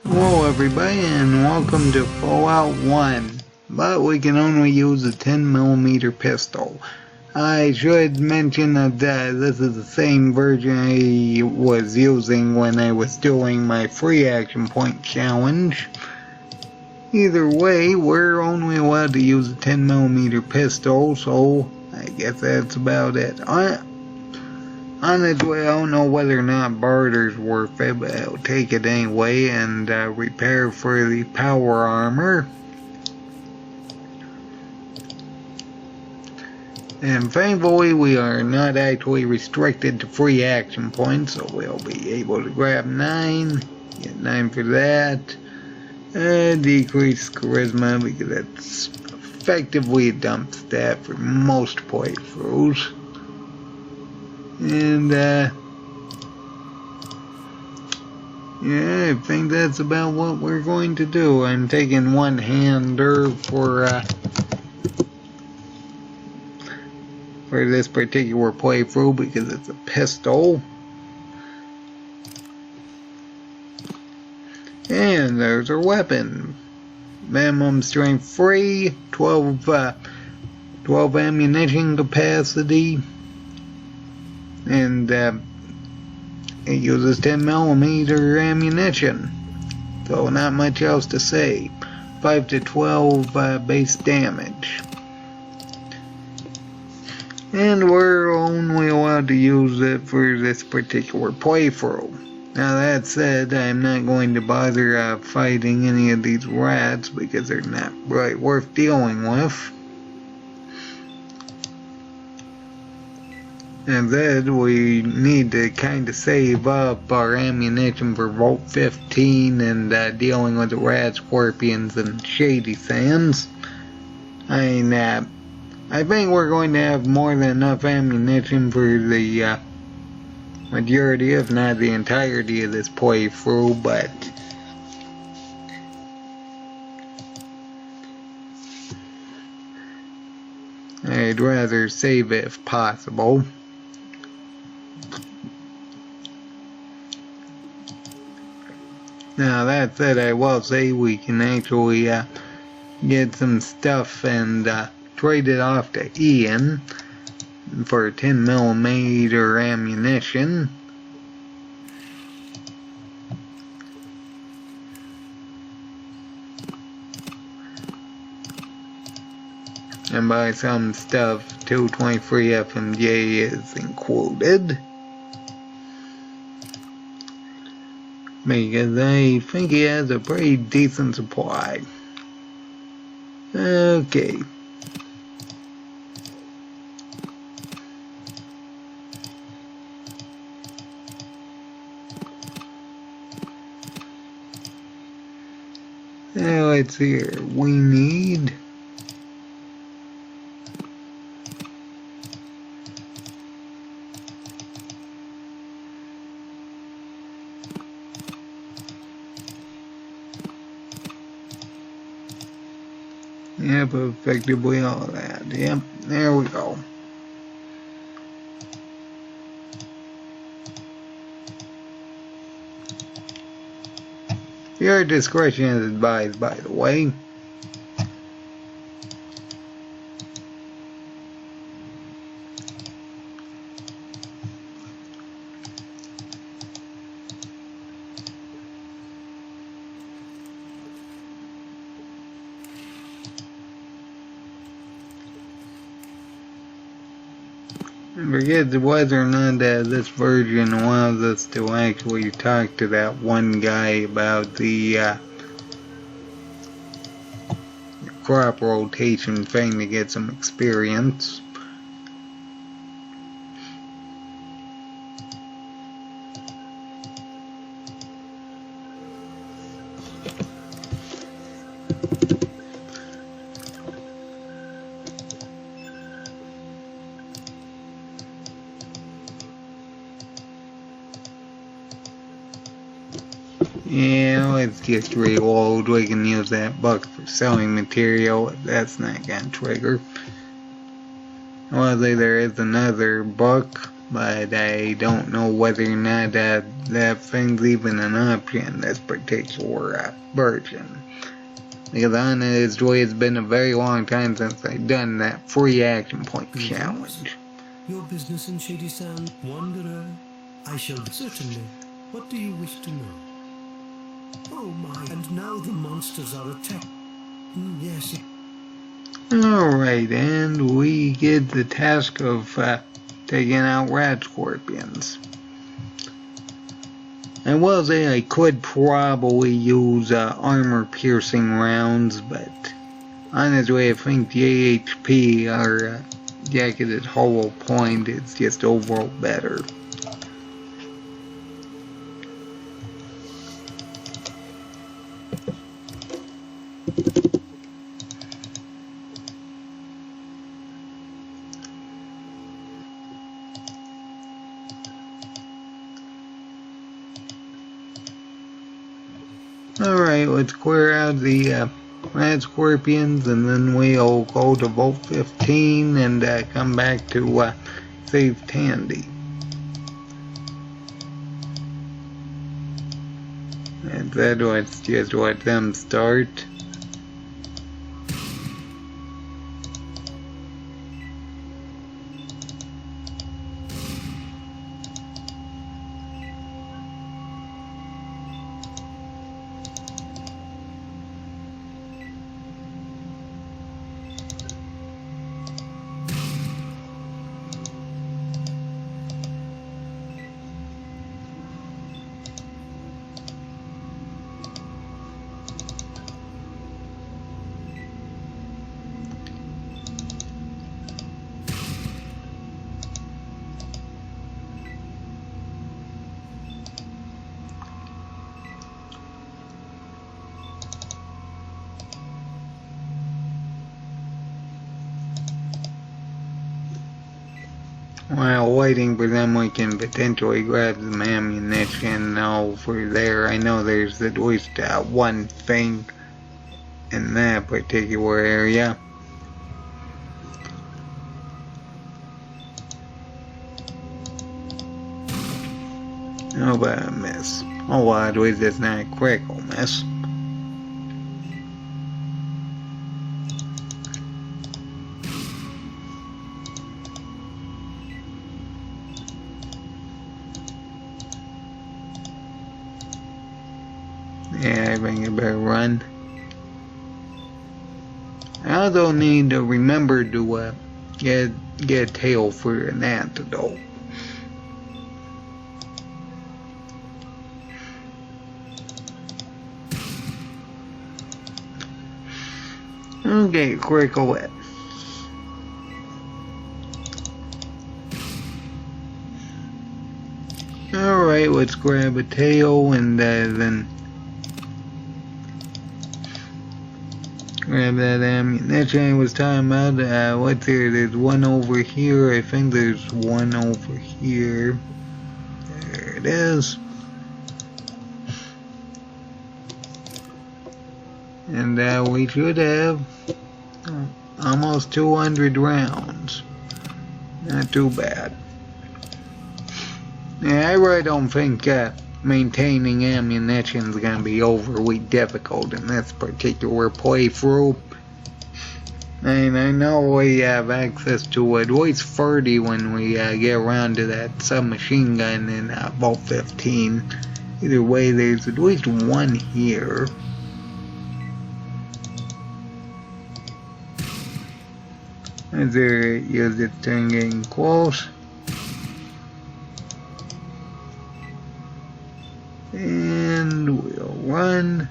Hello everybody and welcome to Fallout 1, but we can only use a 10mm pistol. I should mention that this is the same version I was using when I was doing my free action point challenge. Either way, we're only allowed to use a 10mm pistol, so I guess that's about it. Honestly, I don't know whether or not barter's worth it, but I'll take it anyway and repair for the power armor. And thankfully, we are not actually restricted to free action points, so we'll be able to grab 9, get 9 for that. Decrease charisma because that's effectively a dump stat for most playthroughs. And, yeah, I think that's about what we're going to do. I'm taking one-hander for this particular playthrough because it's a pistol. And there's our weapon. Minimum strength 3, 12 ammunition capacity. And it uses 10mm ammunition, so not much else to say. 5 to 12 base damage. And we're only allowed to use it for this particular playthrough. Now that said, I'm not going to bother fighting any of these rats because they're not really worth dealing with. And then we need to kind of save up our ammunition for Vault 15 and dealing with the rats, scorpions, and shady sands. I mean, I think we're going to have more than enough ammunition for the majority, if not the entirety of this playthrough, but I'd rather save it if possible. Now that said, I will say we can actually get some stuff and trade it off to Ian for 10mm ammunition. And by some stuff, 223 FMJ is included. Because I think he has a pretty decent supply. Okay. Now let's see here. We need yep, effectively all of that. Yep, there we go. Your discretion is advised, by the way. I forget whether or not this version allows us to actually talk to that one guy about the crop rotation thing to get some experience. Yeah, let's just reload. We can use that buck for selling material. That's not gonna trigger. Well, there is another buck. but I don't know whether or not that thing's even an option in this particular version. Because honestly, it's been a very long time since I've done that free action point challenge. Your business in Shady Sand, Wanderer? I shall certainly. What do you wish to know? Oh my, and now the monsters are attacked. Yes. Alright, and we get the task of taking out rat scorpions. I will say I could probably use armor-piercing rounds, but honestly I think JHP or Jacketed Hollow Point is just overall better. Alright, let's clear out the rat scorpions, and then we'll go to Vault 15 and come back to save Tandy. And then let's just let them start. While waiting for them, we can potentially grab some ammunition over there. I know there's at least one thing in that particular area. Oh, but a miss. Oh, well, at least it's not a critical miss. Yeah, I think I better run. I also need to remember to get a tail for an antidote. Okay, critical hit. Alright, let's grab a tail and then grab that ammunition I was talking about. What's here? There's one over here. I think there's one over here. There it is. And we should have almost 200 rounds. Not too bad. Yeah, I really don't think maintaining ammunition is going to be overly difficult in this particular playthrough. And I know we have access to at least 30 when we get around to that submachine gun in Vault 15. Either way, there's at least one here. As there use it turn getting close. And we'll run.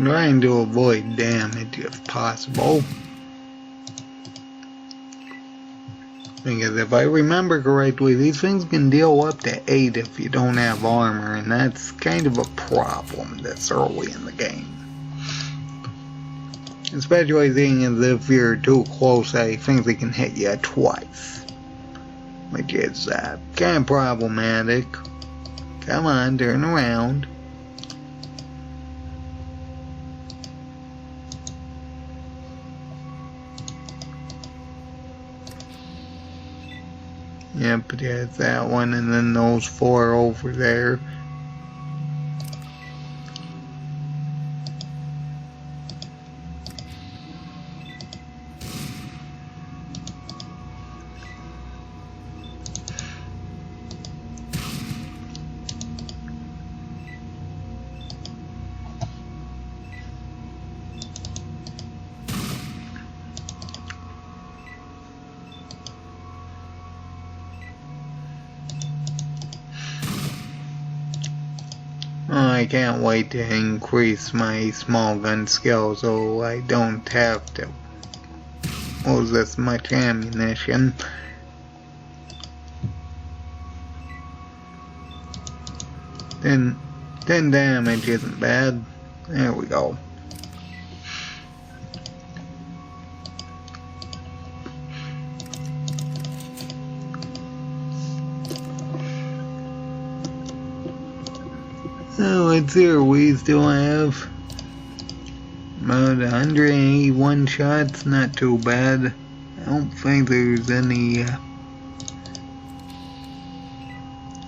Trying to avoid damage if possible. Because if I remember correctly, these things can deal up to 8 if you don't have armor, and that's kind of a problem this early in the game. Especially seeing as if you're too close, I think they can hit you twice. Which is kind of problematic. Come on, turn around. Yep, there's that one, and then those 4 over there. I can't wait to increase my small gun skill so I don't have to use this much ammunition. Then 10 damage isn't bad. There we go. So let's see, we still have about 181 shots, not too bad. I don't think there's any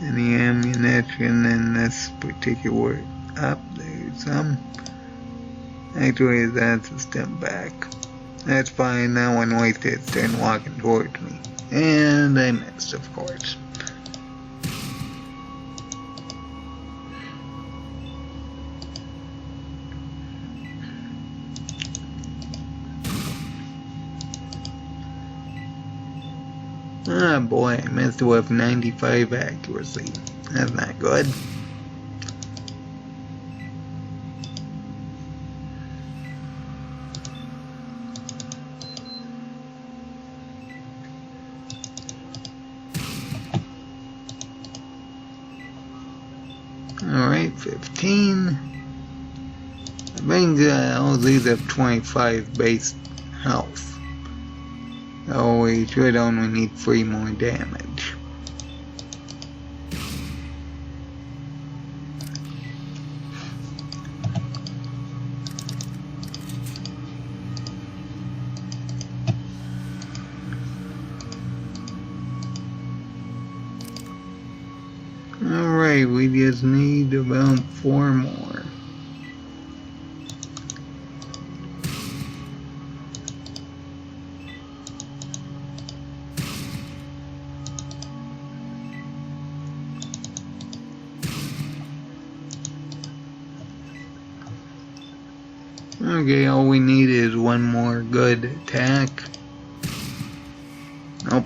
ammunition in this particular. There's some. Actually, that's a step back. That's fine, that one wasted its turn walking towards me. And I missed, of course. Ah boy, I missed with 95 accuracy. That's not good. Alright, 15. I think all these have 25 base health. So we should only need 3 more damage. Alright, we just need about 4 more. Okay, all we need is 1 more good attack. Nope.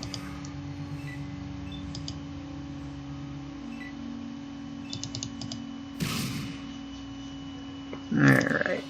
Alright.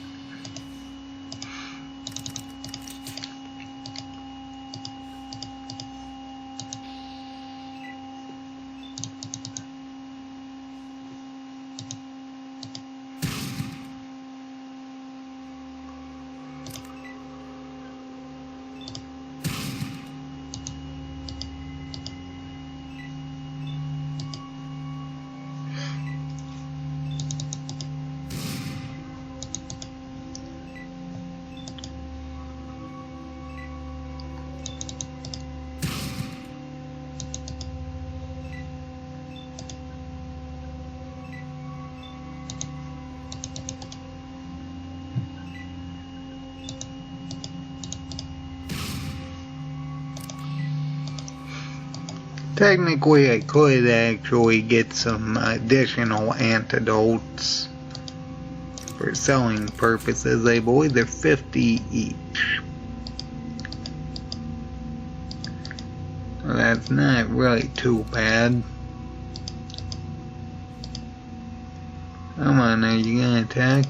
Technically, I could actually get some additional antidotes for selling purposes. I believe they're 50 each. So that's not really too bad. Come on, are you gonna attack?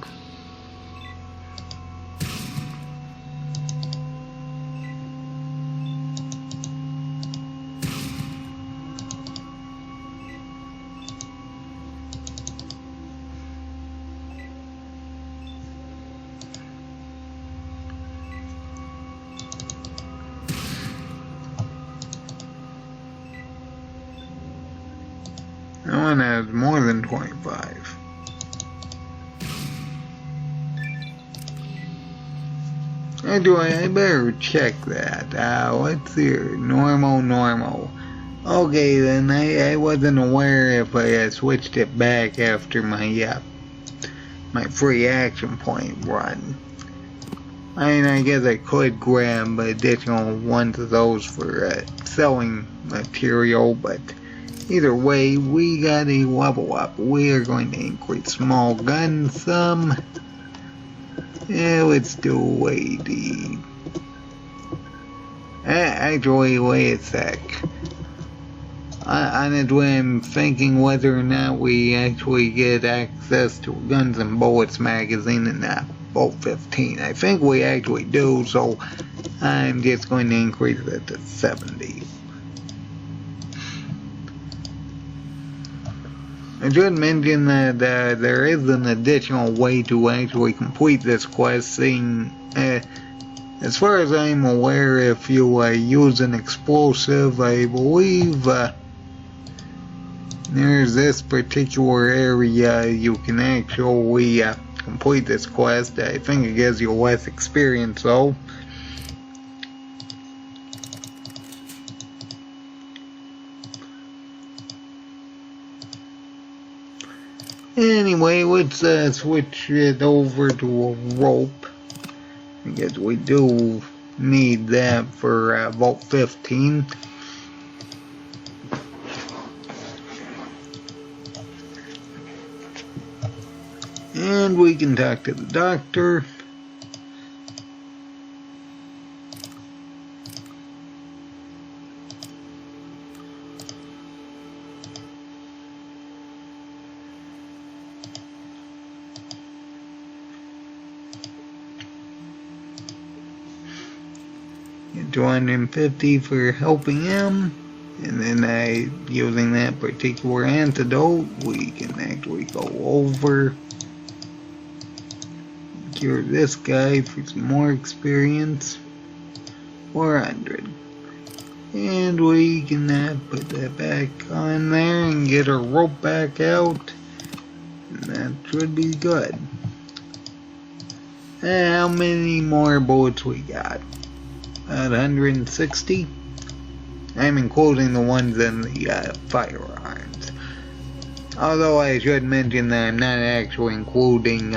Oh, no, it's more than 25. Anyway, I better check that. What's here? Normal. Okay, then I wasn't aware if I switched it back after my free action point run. I mean, I guess I could grab additional ones of those for selling material, but either way, we got a level up. We are going to increase small guns some. Yeah, let's do AD. Actually, wait a sec. Honestly, I'm thinking whether or not we actually get access to a Guns and Bullets magazine in that Bolt 15. I think we actually do, so I'm just going to increase it to 70. I should mention that there is an additional way to actually complete this quest, seeing, as far as I'm aware, if you use an explosive, I believe there's this particular area you can actually complete this quest. I think it gives you less experience though. Anyway, let's switch it over to a rope. I guess we do need that for Vault 15. And we can talk to the doctor. Get 250 for helping him. And then using that particular antidote, we can actually go over. Cure this guy for some more experience. 400. And we can put that back on there and get our rope back out. And that should be good. How many more bullets we got? About 160. I'm including the ones in the firearms. Although I should mention that I'm not actually including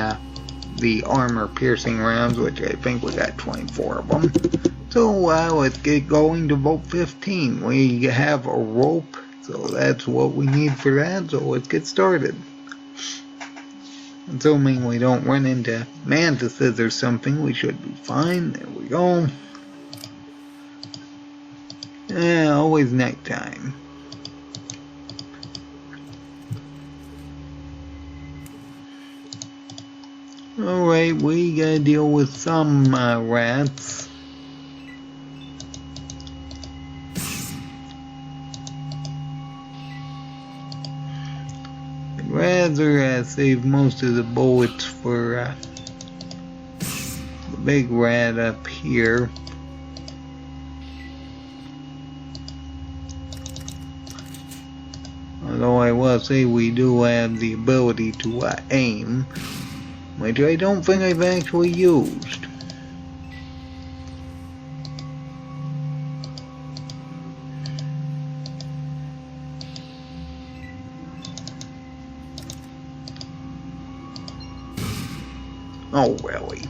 the armor-piercing rounds, which I think we got 24 of them. So let's get going to Vault 15. We have a rope, so that's what we need for that, so let's get started. Assuming we don't run into mantises or something, we should be fine. There we go. Always nighttime. Alright, we gotta deal with some rats. I'd rather save most of the bullets for the big rat up here. Although I will say we do have the ability to aim, which I don't think I've actually used. Oh, really?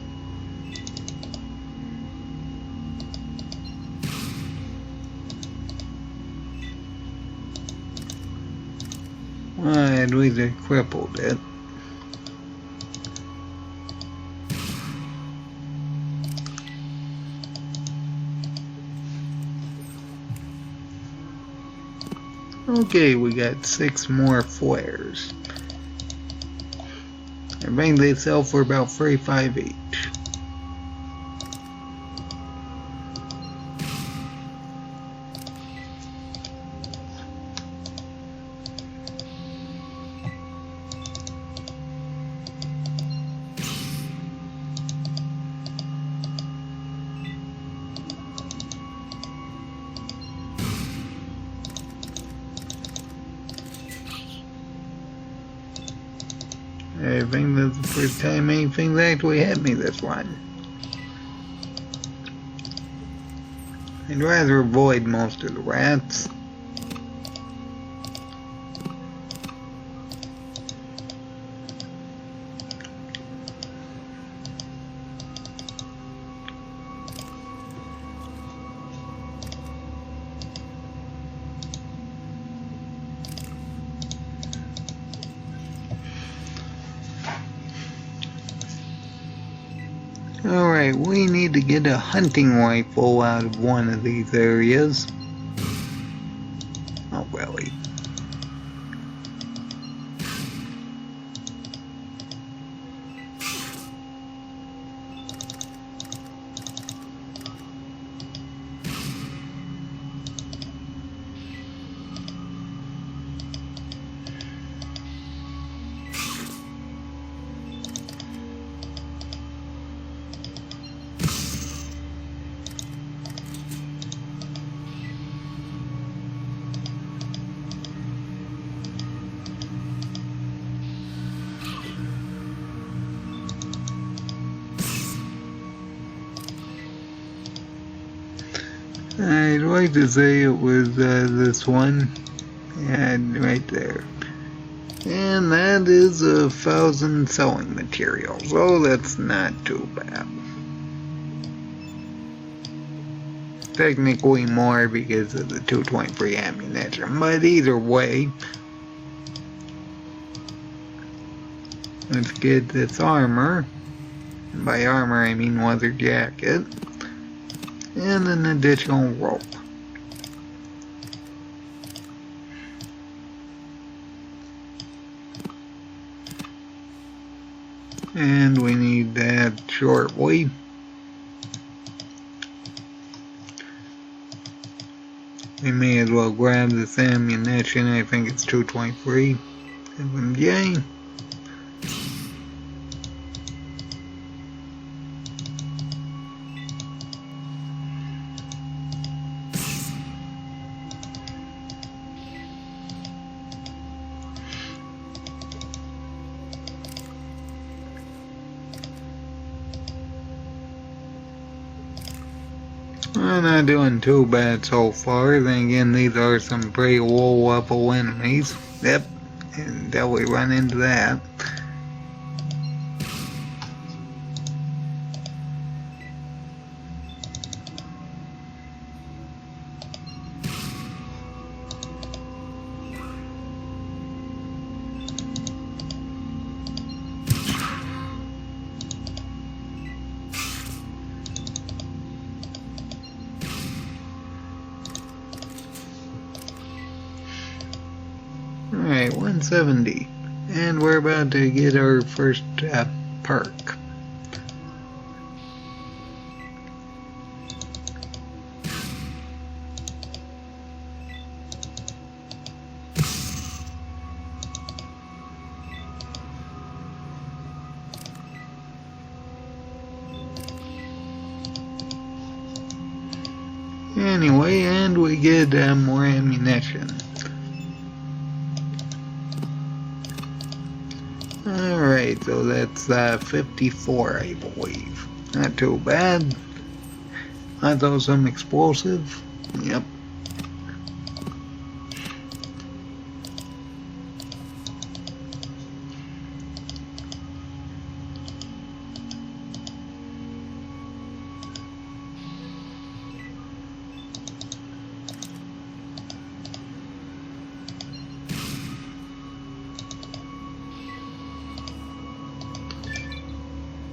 I'd either crippled it. Okay, we got 6 more flares. I think they sell for about 35 each. I think that's the first time anything's actually hit me this one. I'd rather avoid most of the rats. Alright, we need to get a hunting rifle out of one of these areas. Oh, really? I'd like to say it was this one, and right there. And that is 1,000 sewing materials. Oh, that's not too bad. Technically more because of the 223 ammunition, but either way, let's get this armor. And by armor I mean leather jacket. And an additional rope. And we need that shortly. We may as well grab this ammunition. I think it's 223 SMJ. I'm not doing too bad so far. Then again, these are some pretty low level enemies. Yep, until we run into that. Alright, 170. And we're about to get our first perk. Anyway, and we get more ammunition. Alright, so that's 54, I believe. Not too bad. I thought some explosive. Yep.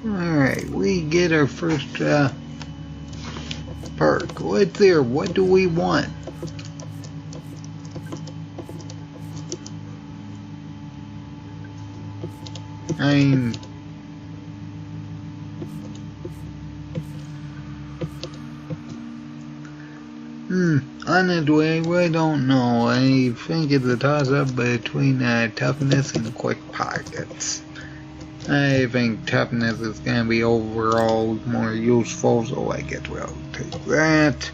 Alright, we get our first perk. What's there? What do we want? I mean, honestly, I really don't know. I think it's a toss-up between toughness and quick pockets. I think toughness is going to be overall more useful, so I guess we'll take that.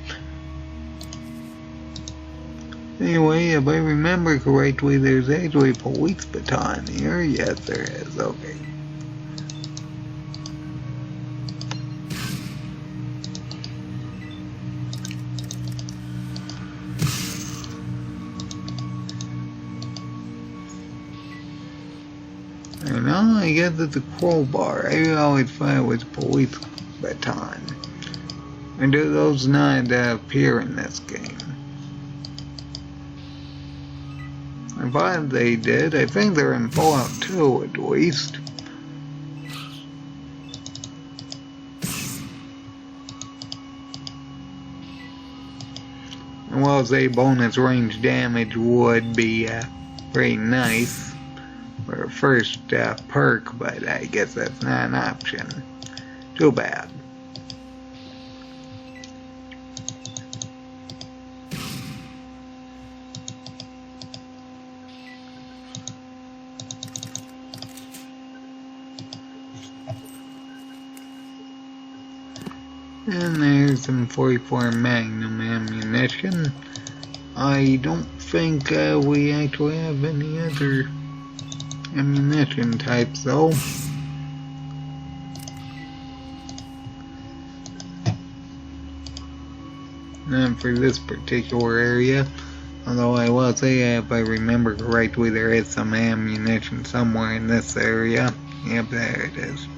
Anyway, if I remember correctly, there's actually a police baton here. Yes, there is. Okay. And now I guess it's a crowbar. I always thought it was a police baton. And do those not appear in this game? I thought they did. I think they're in Fallout 2 at least. And while say bonus range damage would be pretty nice for a first perk, but I guess that's not an option. Too bad. And there's some 44 Magnum ammunition. I don't think we actually have any other ammunition types though. Not for this particular area. Although I will say, if I remember correctly, there is some ammunition somewhere in this area. Yep, there it is.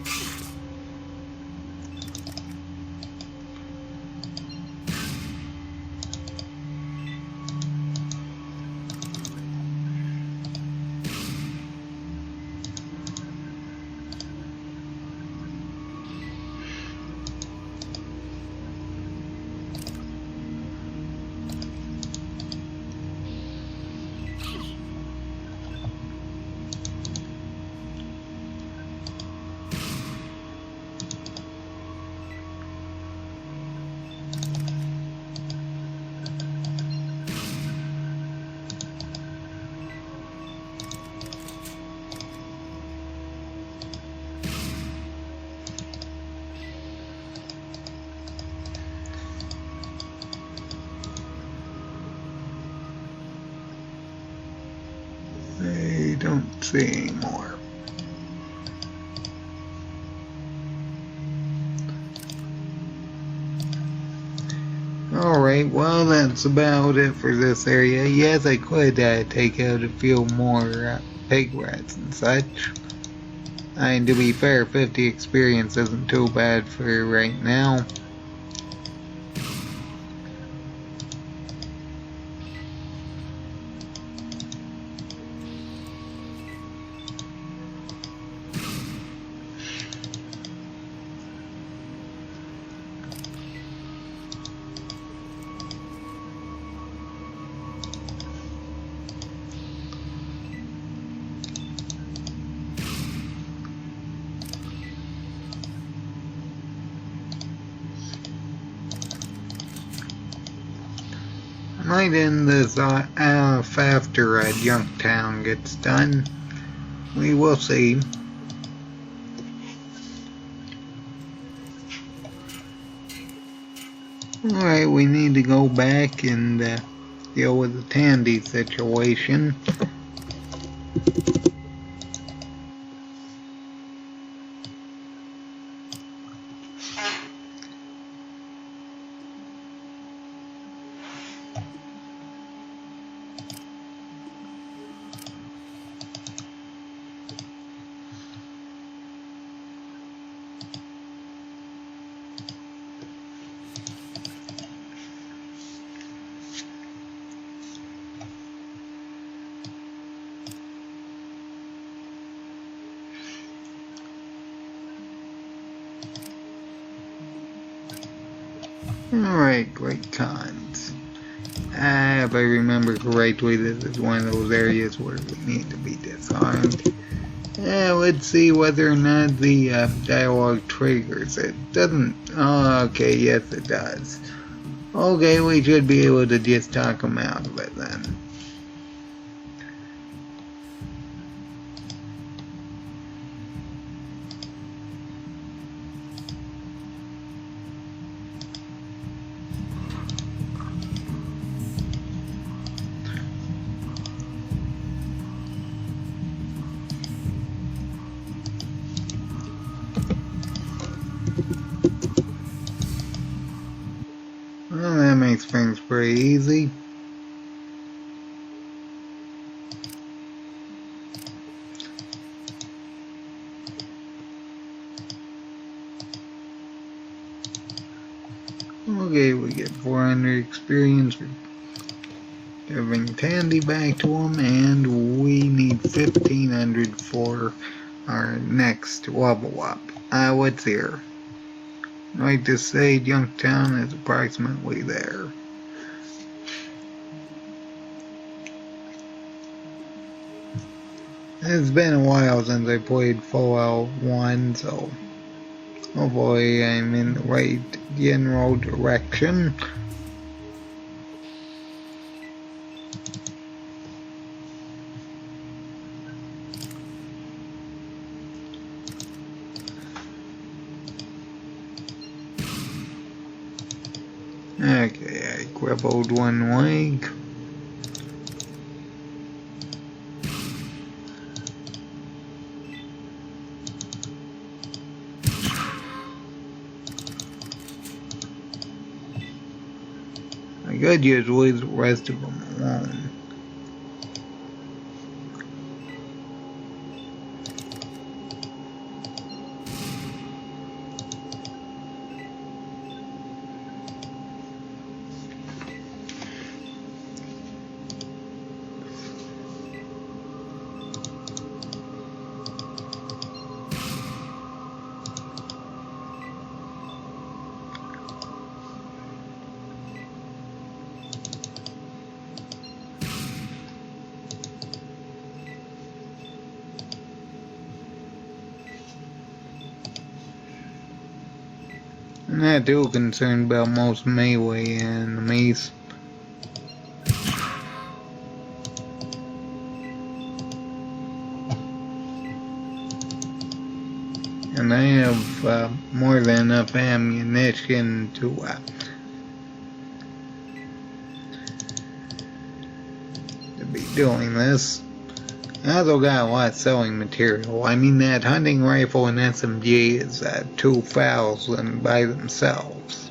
I don't see any more. Alright, well that's about it for this area. Yes, I could take out a few more pig rats and such. And to be fair, 50 experience isn't too bad for right now. Might end this off after Junktown gets done. We will see. Alright, we need to go back and deal with the Tandy situation. Alright, Great Cons. If I remember correctly, this is one of those areas where we need to be disarmed. Let's see whether or not the dialogue triggers. It doesn't. Oh, okay, yes it does. Okay, we should be able to just talk them out of it then. thing's pretty easy. Okay, we get 400 experience for giving Tandy back to him, and we need 1500 for our next level up. What's here? I'd like to say Junktown is approximately there. It's been a while since I played Fallout 1, so hopefully I'm in the right general direction. Okay, I crippled one leg. I could just leave the rest of them alone. I'm not too concerned about most melee enemies. And I have more than enough ammunition to be doing this. I also got a lot of selling material. I mean, that hunting rifle and SMG is 2,000 by themselves.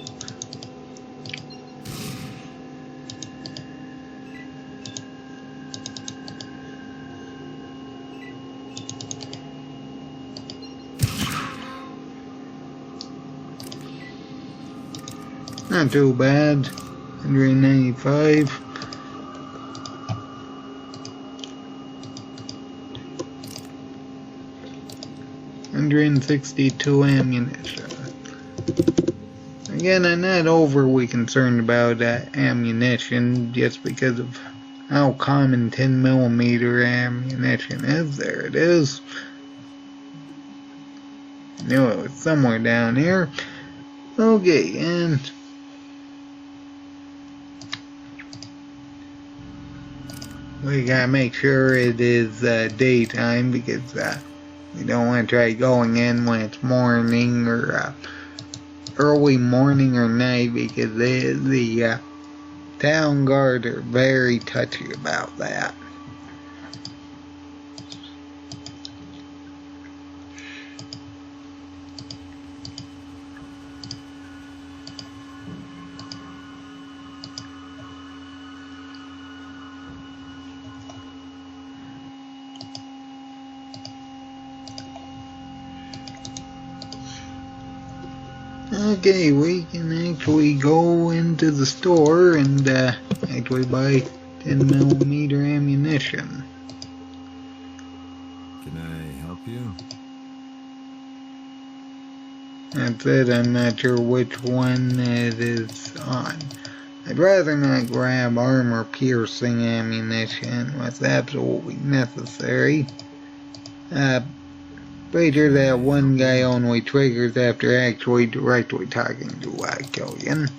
Not too bad. 195. $162 ammunition. Again, I'm not overly concerned about ammunition just because of how common 10mm ammunition is. There it is. Knew it was somewhere down here. Okay, and we gotta make sure it is daytime because we don't want to try going in when it's morning or early morning or night because the town guard are very touchy about that. Okay, we can actually go into the store and actually buy 10mm ammunition. Can I help you? That's it, I'm not sure which one it is on. I'd rather not grab armor-piercing ammunition unless absolutely necessary. Pretty sure that one guy only triggers after actually directly talking to Killian.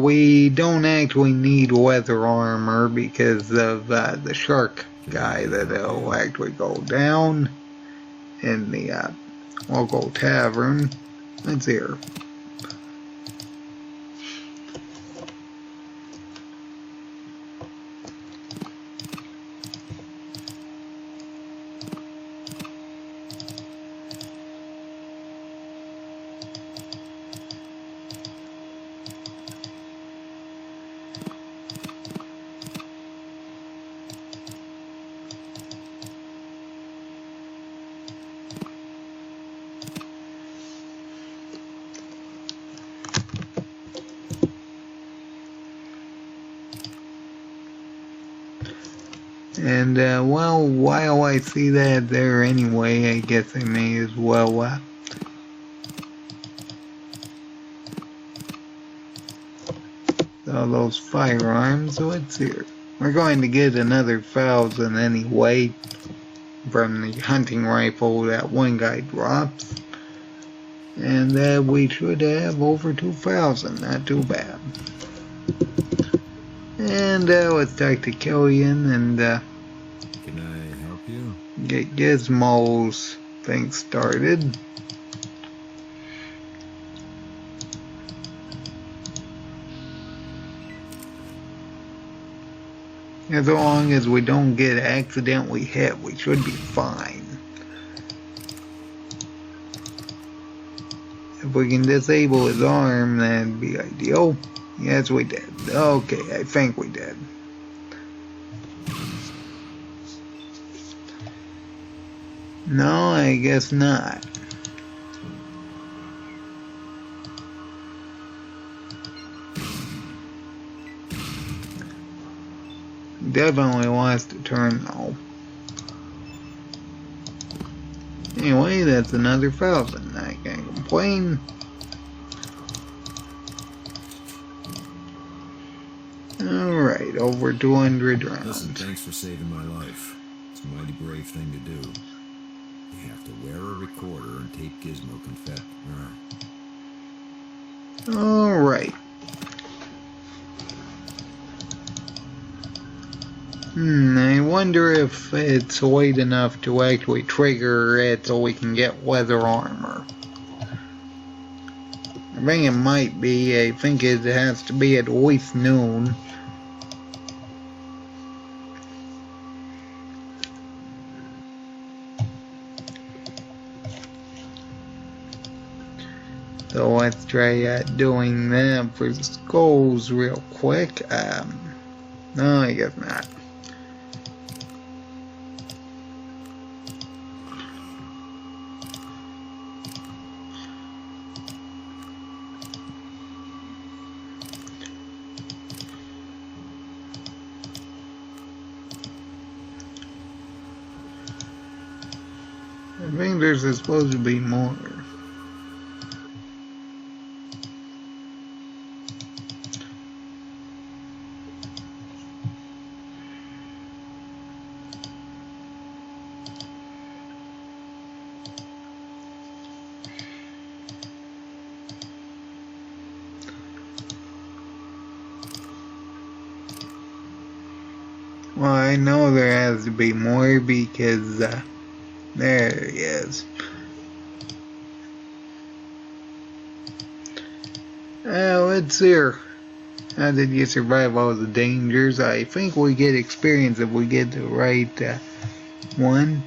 We don't actually need leather armor because of the shark guy that'll actually go down in the local tavern. Let's hear. And, well, while I see that there anyway, I guess I may as well, all those firearms. What's here? We're going to get another 1,000 anyway from the hunting rifle that one guy drops. And we should have over 2,000, not too bad. And let's talk to Killian and can I help you? get Gizmo's thing started. As long as we don't get accidentally hit, we should be fine. If we can disable his arm, that'd be ideal. Yes, we did. Okay, I think we did. No, I guess not. Definitely wants to turn though. Anyway, that's another 1,000. I can't complain. Alright, over 200 rounds. Listen, thanks for saving my life. It's a mighty brave thing to do. You have to wear a recorder and tape Gizmo confess. Alright. I wonder if it's light enough to actually trigger it so we can get weather armor. I think it might be. I think it has to be at least noon. So let's try doing that for the skulls real quick. No, I guess not. I think there's supposed to be more. Well, I know there has to be more because, there he is. Let's see here. How did you survive all the dangers? I think we get experience if we get the right one.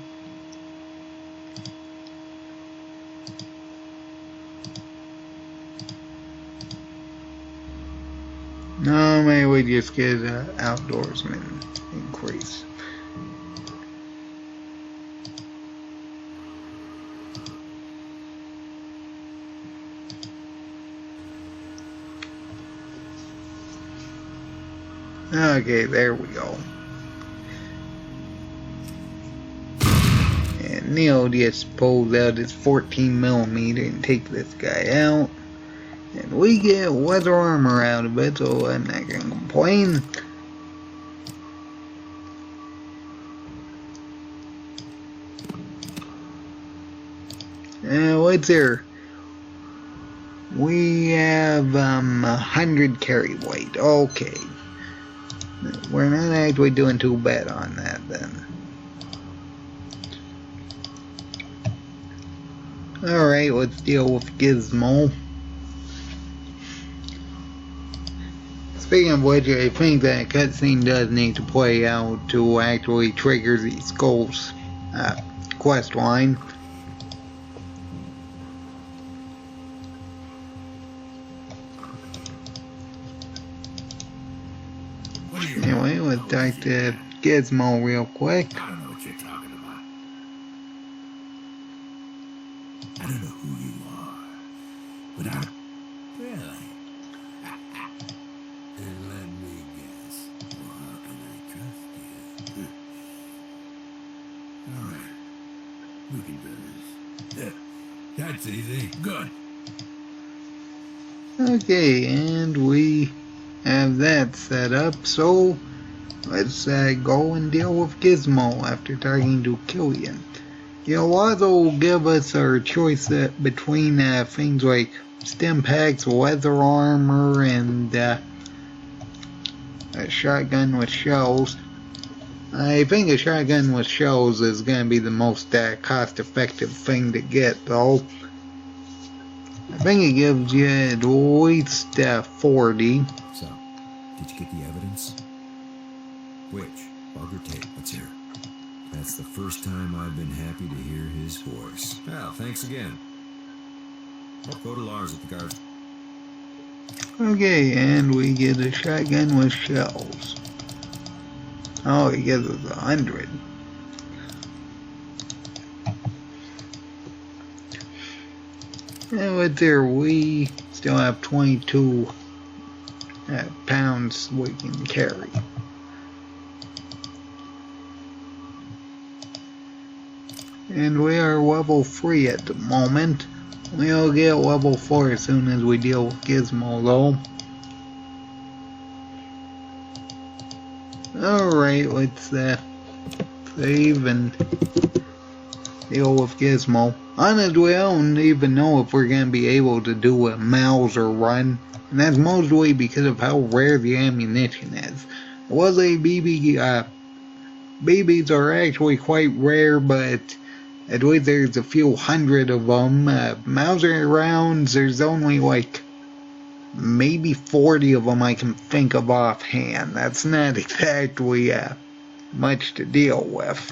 No, maybe we just get outdoorsman increase. Okay, there we go. And Neil just pulls out his 14mm and takes this guy out. And we get weather armor out of it, so I'm not gonna complain. What's here? We have 100 carry weight. Okay. We're not actually doing too bad on that then. Alright, let's deal with Gizmo. Speaking of which, I think that cutscene does need to play out to actually trigger the Skulls quest line. Anyway, let's talk to Gizmo real quick. I don't know what you're talking about. I don't know who you are, but I... Really? And let me guess. Well, how can I trust you? business. That's easy. Good. Okay, and we have that set up, so let's go and deal with Gizmo after talking to Killian. Lazo will give us our choice between things like stim packs, leather armor, and a shotgun with shells. I think a shotgun with shells is going to be the most cost-effective thing to get, though. I think it gives you at least 40. So, did you get the evidence? Which? Bug or tape? Let's hear it. That's the first time I've been happy to hear his voice. Well, thanks again. I'll go to Lars at the guards. Okay, and we get a shotgun with shells. Oh, he gives us 100. And with there, we still have 22 pounds we can carry. And we are level 3 at the moment. We'll get level 4 as soon as we deal with Gizmo, though. Alright, let's save and deal with Gizmo. Honestly, I don't even know if we're going to be able to do a Mauser run. And that's mostly because of how rare the ammunition is. Well, BBs are actually quite rare, but at least there's a few hundred of them. Mauser rounds, there's only like maybe 40 of them I can think of offhand. That's not exactly much to deal with.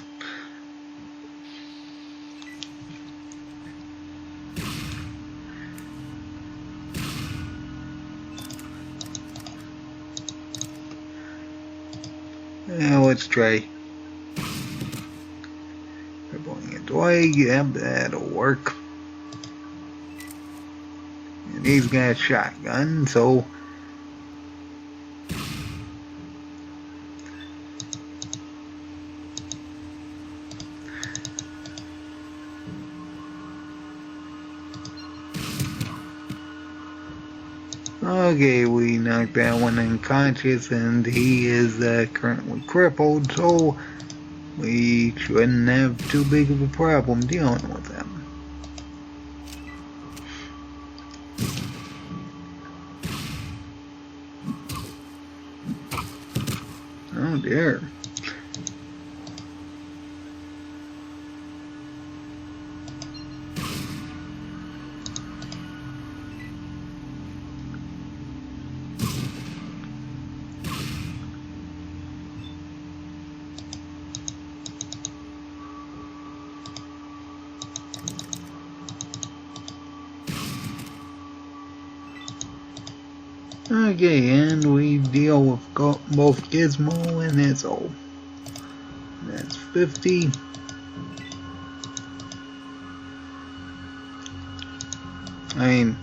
Let's try pulling it away. Yep, that'll work. And he's got a shotgun, so okay, we knocked that one unconscious, and he is currently crippled, so we shouldn't have too big of a problem dealing with him. Oh dear. Okay, and we deal with both Gizmo and Izzo. That's 50. I mean,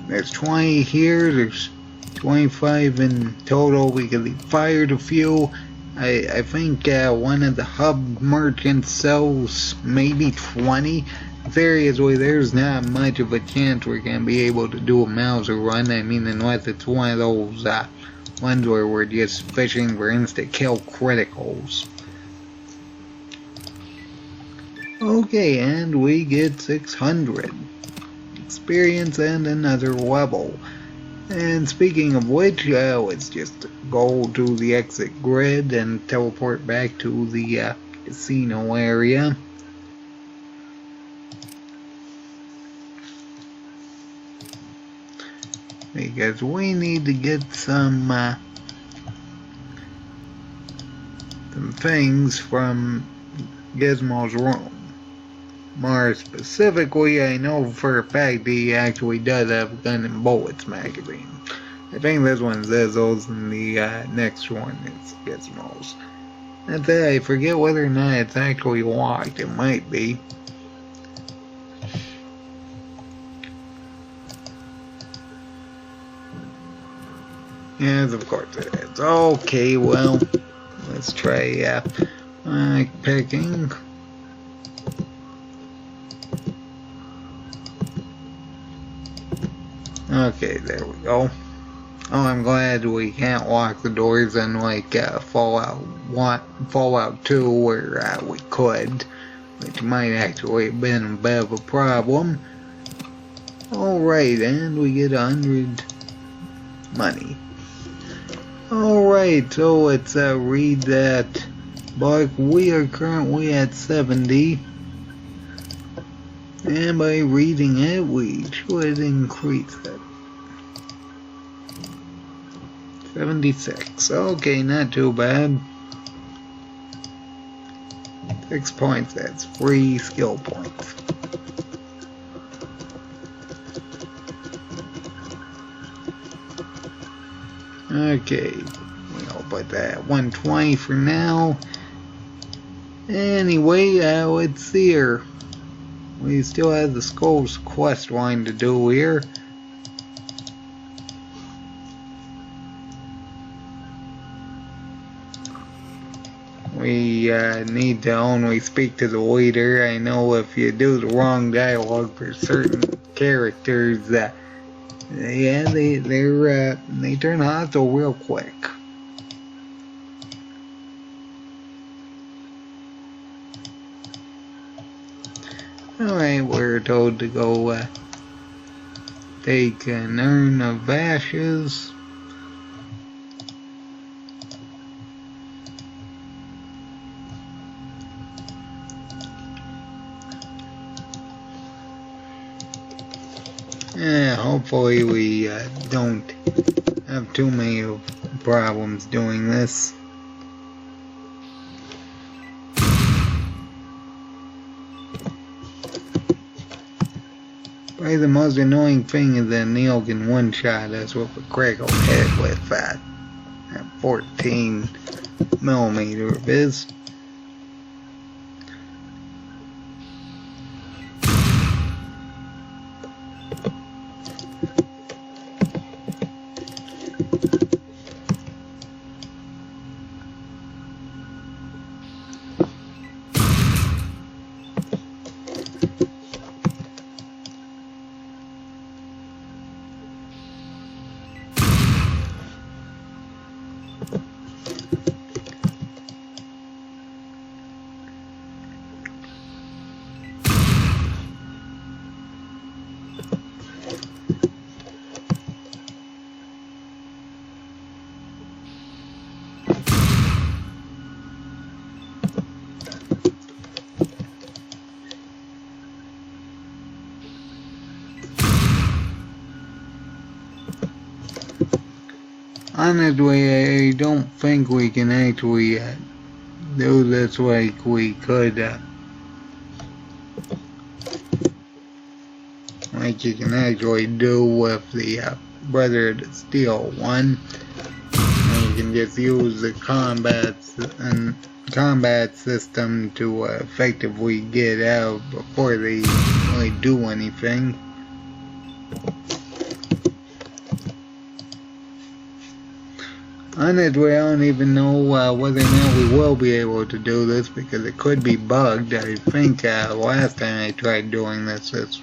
there's 20 here, there's 25 in total because he fired a few. I think one of the hub merchants sells maybe 20. Seriously, there's not much of a chance we're going to be able to do a Mauser run. I mean, unless it's one of those ones where we're just fishing for insta-kill criticals. Okay, and we get 600 experience and another level. And speaking of which, let's just go to the exit grid and teleport back to the casino area. Because we need to get some things from Gizmo's room. More specifically, I know for a fact he actually does have a gun and bullets magazine. I think this one's Izzo's and the next one is Gizmo's. That's it, I forget whether or not it's actually locked. It might be. Yes, of course it is. Okay, well, let's try picking. Okay, there we go. Oh, I'm glad we can't lock the doors unlike Fallout 2 where we could, which might actually have been a bit of a problem. Alright, and we get 100 money. Alright, so let's read that book. We are currently at 70. And by reading it, we should increase it. 76. Okay, not too bad. 6 points, that's free skill points. Okay, we'll put that at 120 for now. Anyway, let's see here. We still have the Skulls quest line to do here. We need to only speak to the leader. I know if you do the wrong dialogue for certain characters, yeah, they turn hostile real quick. Alright, we're told to go take an urn of ashes. Yeah, hopefully we don't have too many problems doing this. Probably the most annoying thing is that Neil can one-shot us with a critical hit with that 14mm of his. Honestly, I don't think we can actually do this like we could, like you can actually do with the Brother of the Steel one. And you can just use the combat system to effectively get out before they really do anything. Honestly, I don't even know whether or not we will be able to do this because it could be bugged. I think last time I tried doing this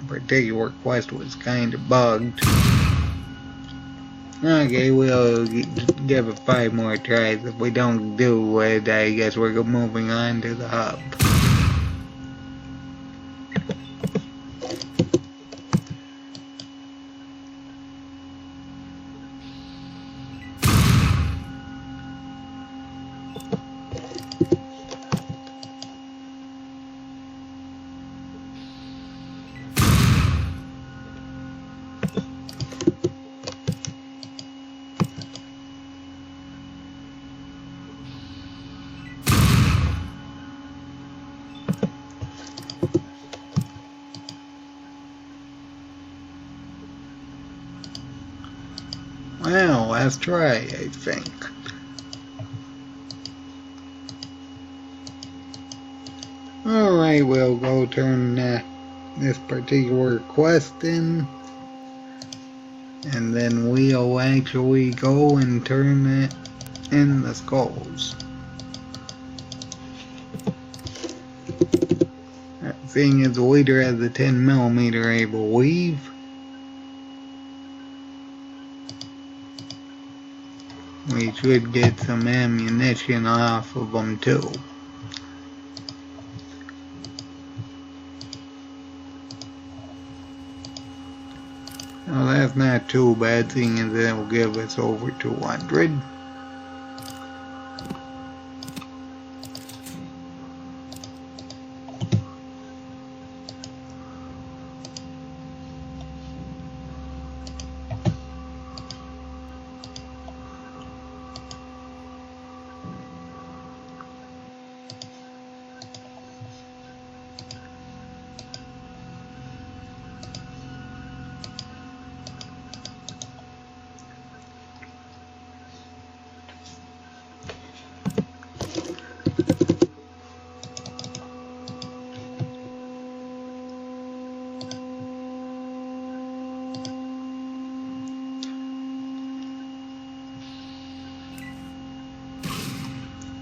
particular quest was kind of bugged. Okay, we'll give it 5 more tries. If we don't do it, I guess we're moving on to the hub. Well, last try, I think. Alright, we'll go turn this particular quest in. And then we'll actually go and turn it in the skulls. Seeing as the leader has the 10mm, I believe. We should get some ammunition off of them too. Well, that's not too bad, seeing as it'll give us over 200.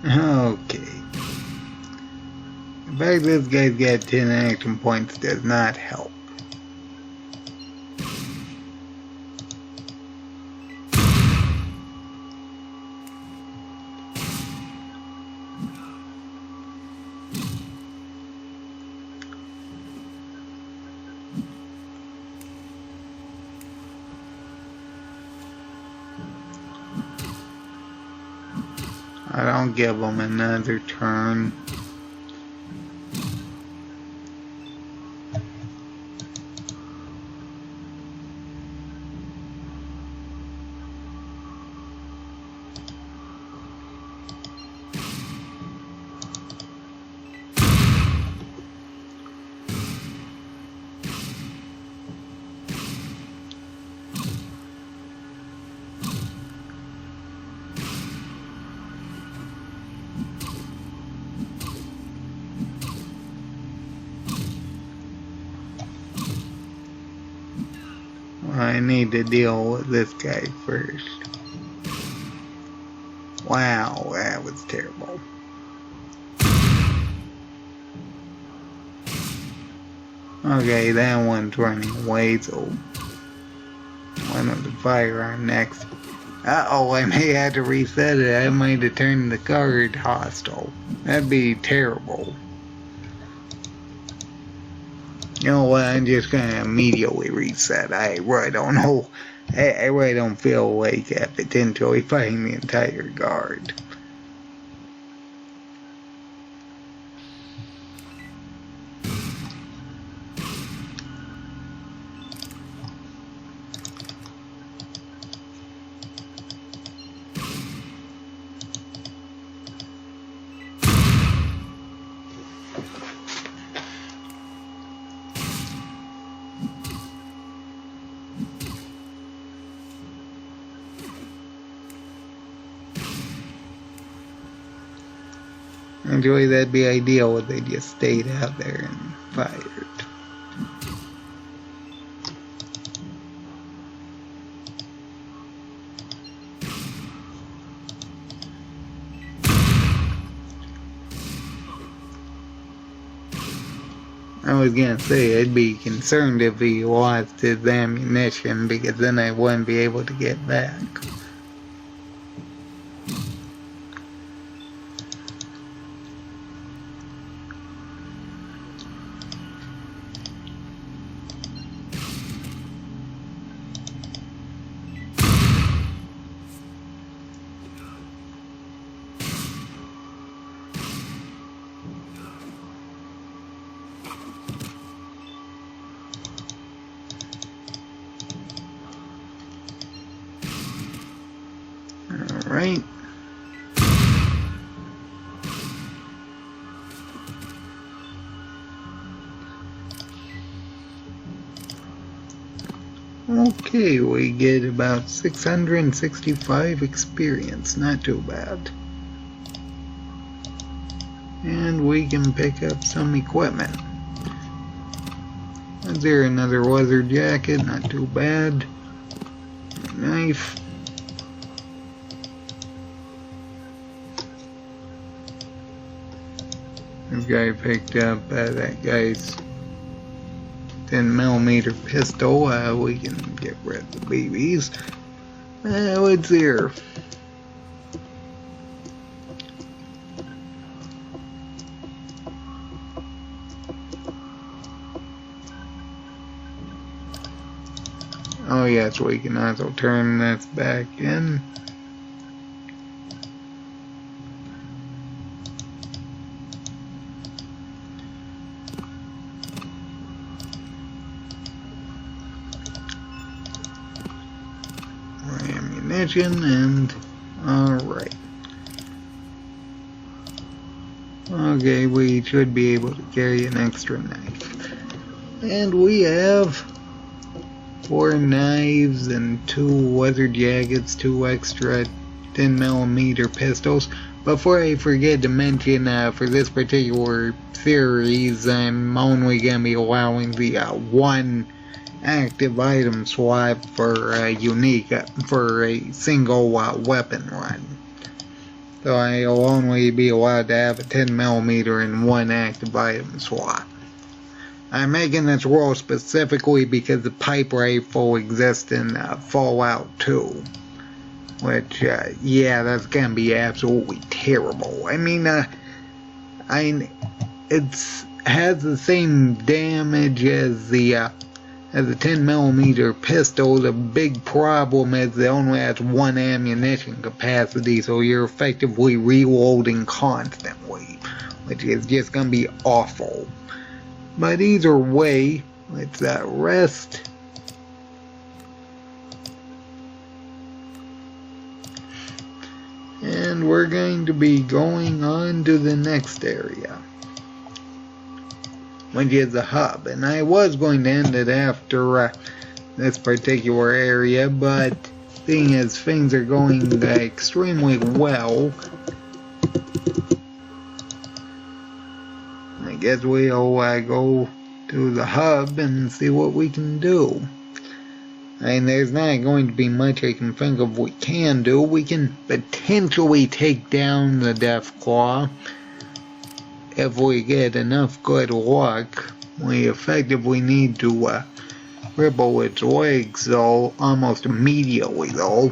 Okay. The fact this guy's got 10 action points does not help. I don't give him another turn. I need to deal with this guy first. Wow, that was terrible. Okay, that one's running away, so one of the firearm next. Uh-oh, I may have to reset it. I might have turned the card hostile. That'd be terrible. You know what, I'm just gonna immediately reset. I really don't know. I really don't feel like potentially fighting the entire guard. Actually, that'd be ideal if they just stayed out there and fired. I was gonna say, I'd be concerned if he lost his ammunition, because then I wouldn't be able to get back. Alright. Okay, we get about 665 experience, not too bad. And we can pick up some equipment. Is there another leather jacket? Not too bad. Knife. This guy picked up that guy's 10mm pistol. We can get rid of the BBs. What's here? Oh yes, we can also turn this back in. More ammunition and alright. Okay, we should be able to carry an extra knife. And we have 4 knives and 2 weather jackets, 2 extra 10mm pistols. Before I forget to mention, for this particular series, I'm only going to be allowing the 1 active item swap for for a single weapon run. So I'll only be allowed to have a 10mm and 1 active item swap. I'm making this rule specifically because the pipe rifle exists in Fallout 2. Which, yeah, that's gonna be absolutely terrible. I mean, it's has the same damage as the 10mm pistol. The big problem is it only has 1 ammunition capacity, so you're effectively reloading constantly, which is just gonna be awful. But either way, let's rest. And we're going to be going on to the next area, which is the hub. And I was going to end it after this particular area, but seeing as things are going extremely well, I guess we'll go to the hub and see what we can do. And there's not going to be much I can think of we can do. We can potentially take down the Deathclaw if we get enough good luck. We effectively need to cripple its legs though, almost immediately though.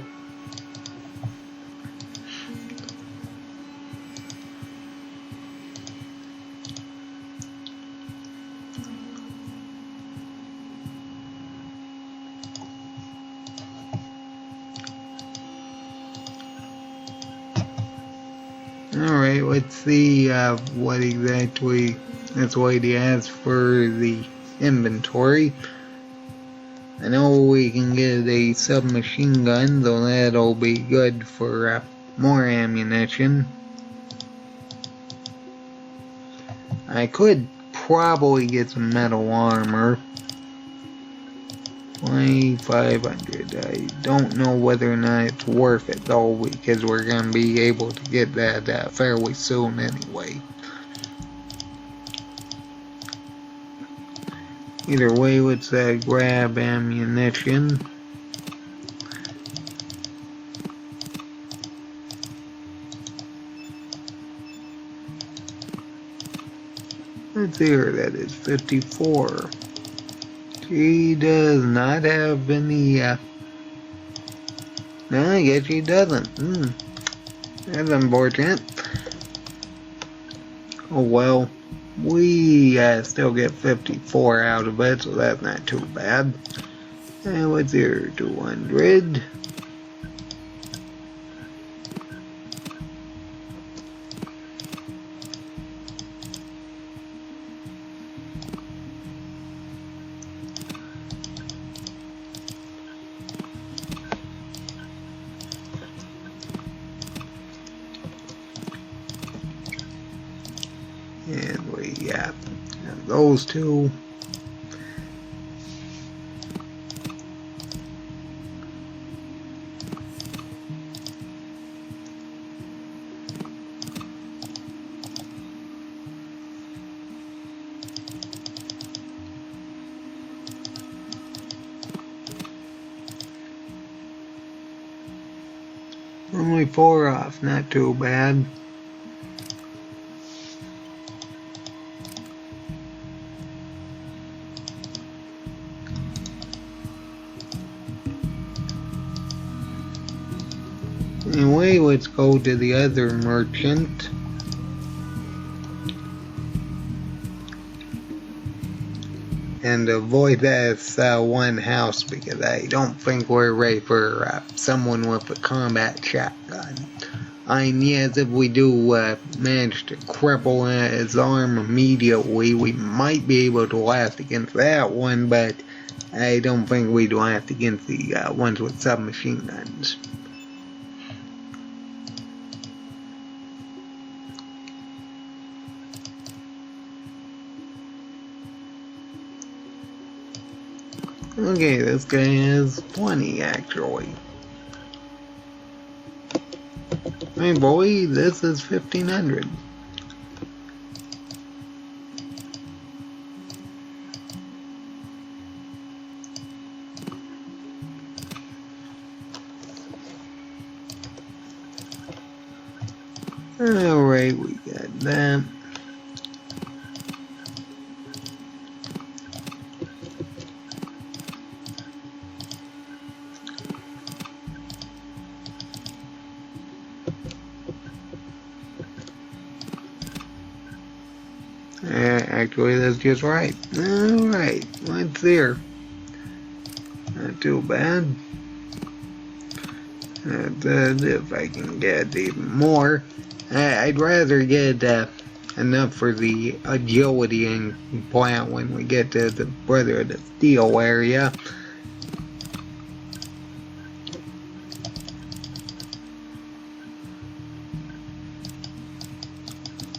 Alright, let's see what exactly this lady has for the inventory. I know we can get a submachine gun, so that'll be good for more ammunition. I could probably get some metal armor. 2,500. I don't know whether or not it's worth it though, because we're going to be able to get that fairly soon anyway. Either way, let's grab ammunition. Let's see here, that is 54. She does not have any, no, I guess she doesn't. That's unfortunate. Oh well, we still get 54 out of it, so that's not too bad. And what's here, 200. And we have those two. Only 4 off, not too bad. Anyway, let's go to the other merchant. and avoid this one house because I don't think we're ready for someone with a combat shotgun. And yes, if we do manage to cripple his arm immediately, we might be able to last against that one, but I don't think we'd last against the ones with submachine guns. Okay, this guy has plenty actually. Hey boy, this is 1500. Alright, we got that. Actually, that's just right. Alright, what's there? Not too bad. If I can get even more. I'd rather get enough for the agility and plant when we get to the Brotherhood of Steel area.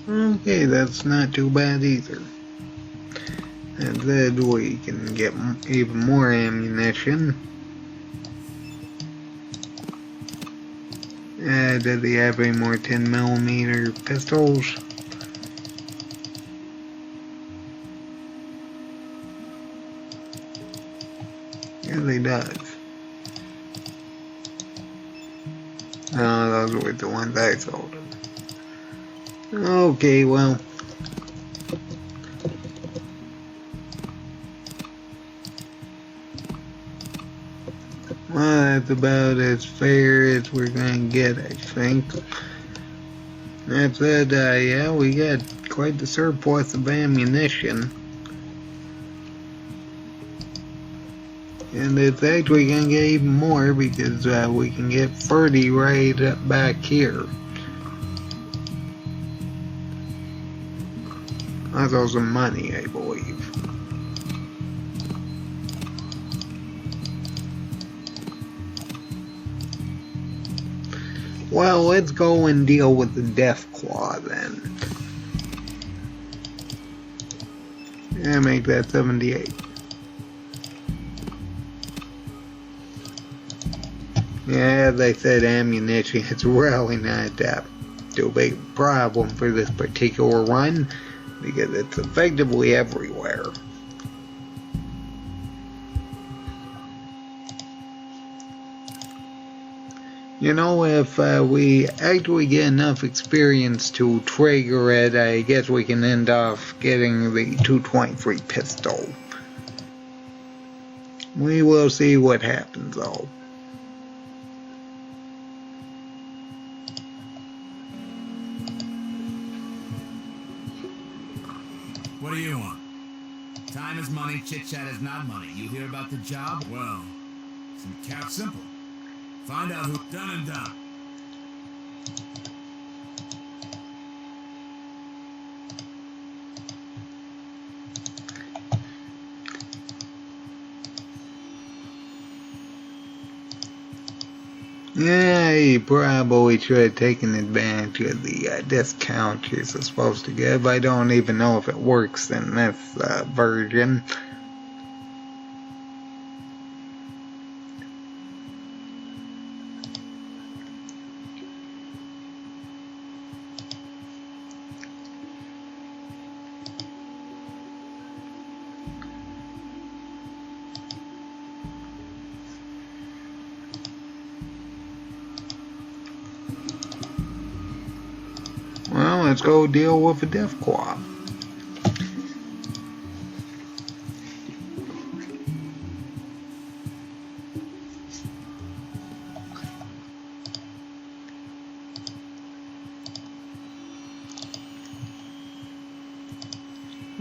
Okay, that's not too bad either. And then we can get even more ammunition. Does he have any more 10mm pistols? Yes, he does. Oh, those were the ones I sold him. Okay, well. Well, that's about as fair as we're gonna get, I think. That said, yeah, we got quite the surplus of ammunition. And it's actually gonna get even more because we can get 30 right up back here. That's also money, I believe. Well, let's go and deal with the Deathclaw then. And make that 78. Yeah, as I said, ammunition is really not too big a problem for this particular run because it's effectively everywhere. You know, if we actually get enough experience to trigger it, I guess we can end off getting the 223 pistol. We will see what happens though. What do you want? Time is money, chit-chat is not money. You hear about the job? Well, it's count simple. Find out who's done and done. Yeah, you probably should have taken advantage of the discount you're supposed to give. I don't even know if it works in this version. Well, let's go deal with a Deathclaw.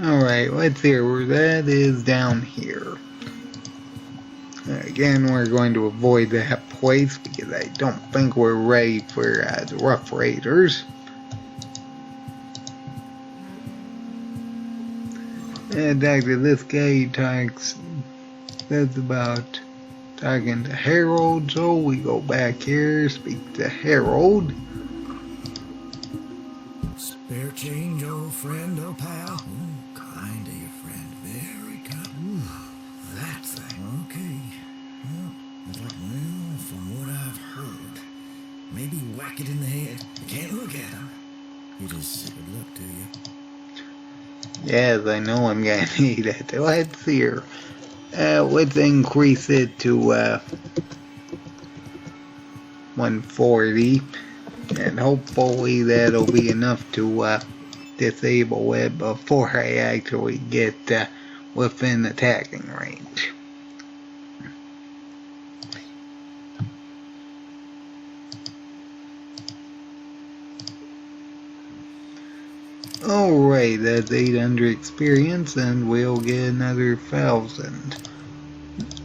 Alright, Alright, let's see where that is down here. Again, we're going to avoid that place because I don't think we're ready for the Rough Raiders. And after this guy talks, that's about talking to Harold, so we go back here, speak to Harold. Spare change, old friend, old pal? Kind of your friend. Very kind. That thing. Okay. Well, from what I've heard, maybe whack it in the head. You can't look at him. He just good luck to you. Yes, I know I'm gonna need it. Let's see here. Let's increase it to 140, and hopefully that'll be enough to disable it before I actually get within attacking range. Alright, that's 800 experience, and we'll get another 1,000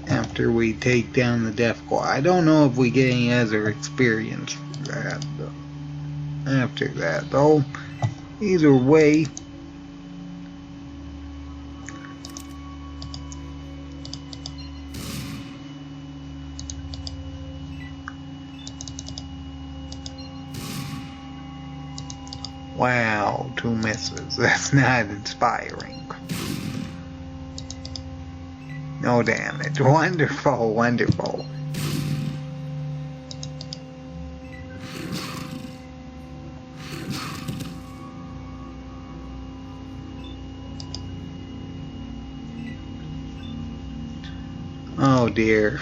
after we take down the Death Claw. I don't know if we get any other experience for that, after that, though. Either way, wow, 2 misses. That's not inspiring. No damage. Wonderful, wonderful. Oh dear.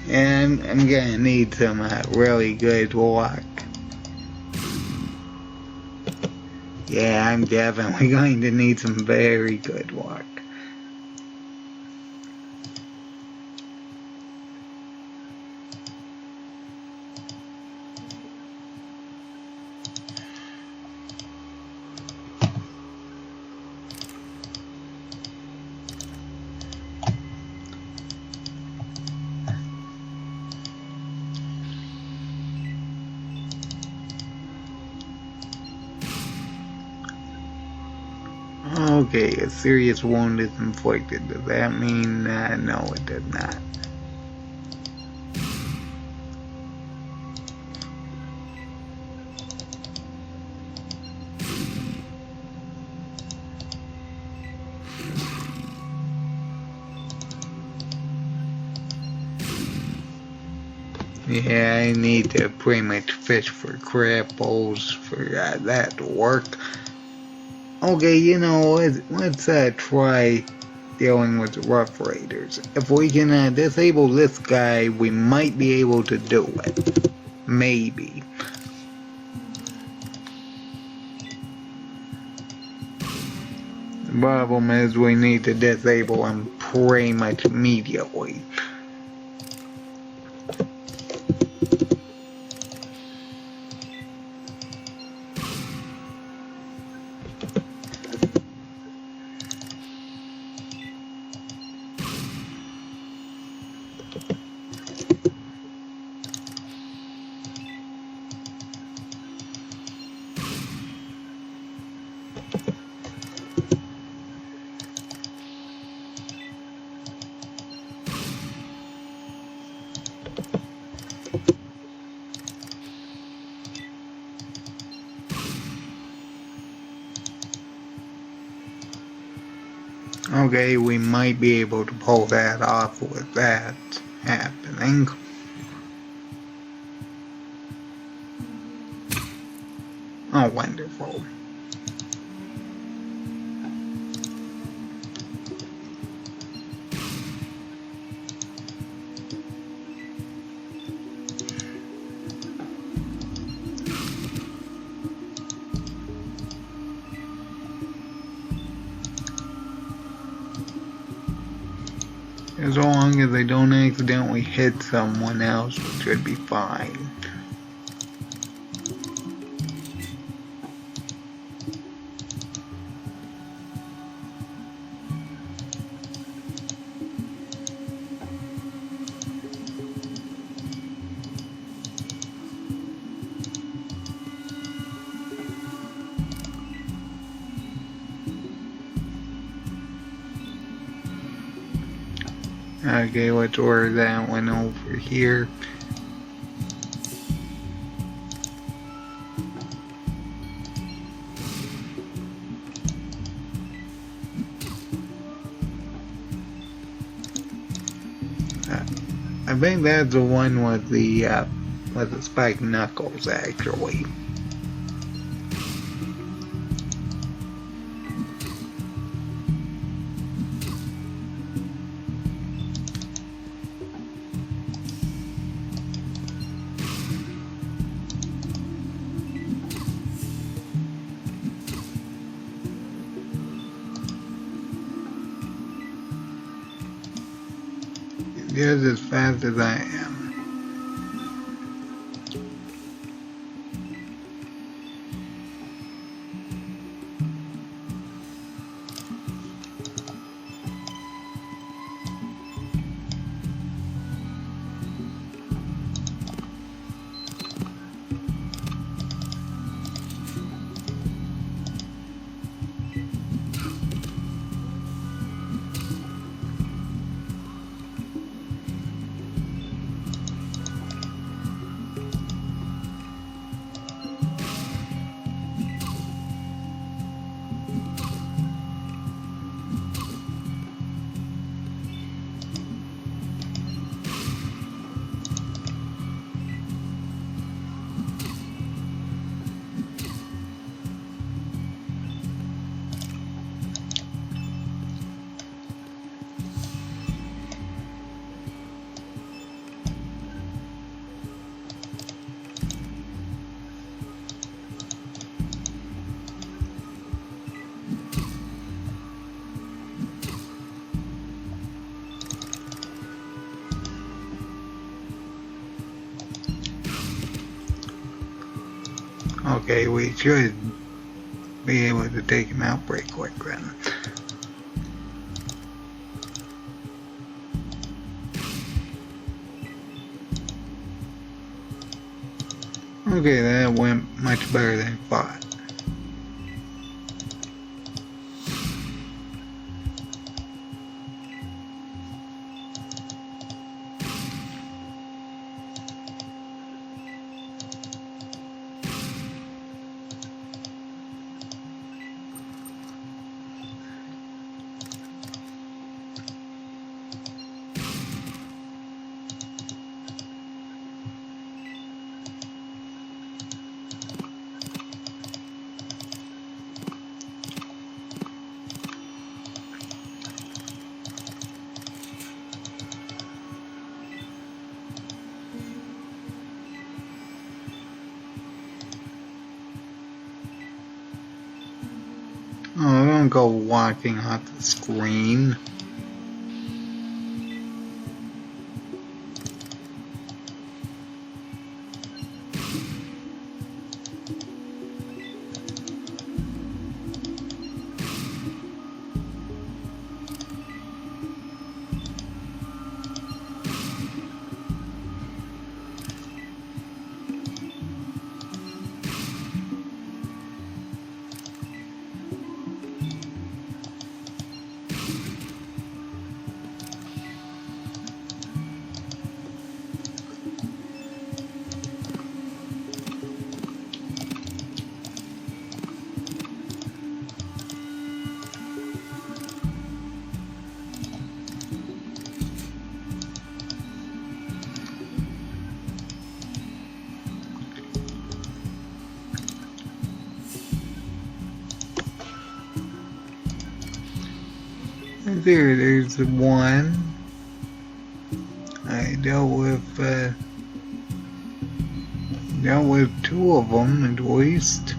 And I'm gonna need some really good luck. Yeah, I'm definitely going to need some very good luck. Okay, a serious wound is inflicted. Does that mean no, it does not. Yeah, I need to pretty much fish for cripples for that to work. Okay, you know, let's try dealing with the Rough Raiders. If we can disable this guy, we might be able to do it. Maybe. The problem is we need to disable him pretty much immediately. Okay, we might be able to pull that off with that happening. Oh, wonderful. As long as I don't accidentally hit someone else, we should be fine. Okay, let's order that one over here. I think that's the one with the spiked knuckles, actually. Just as fast as I am. Okay, we should be able to take him out pretty quick then. Okay, that went much better than I thought. Oh, don't go walking off the screen. There's the one. I dealt with two of them at least.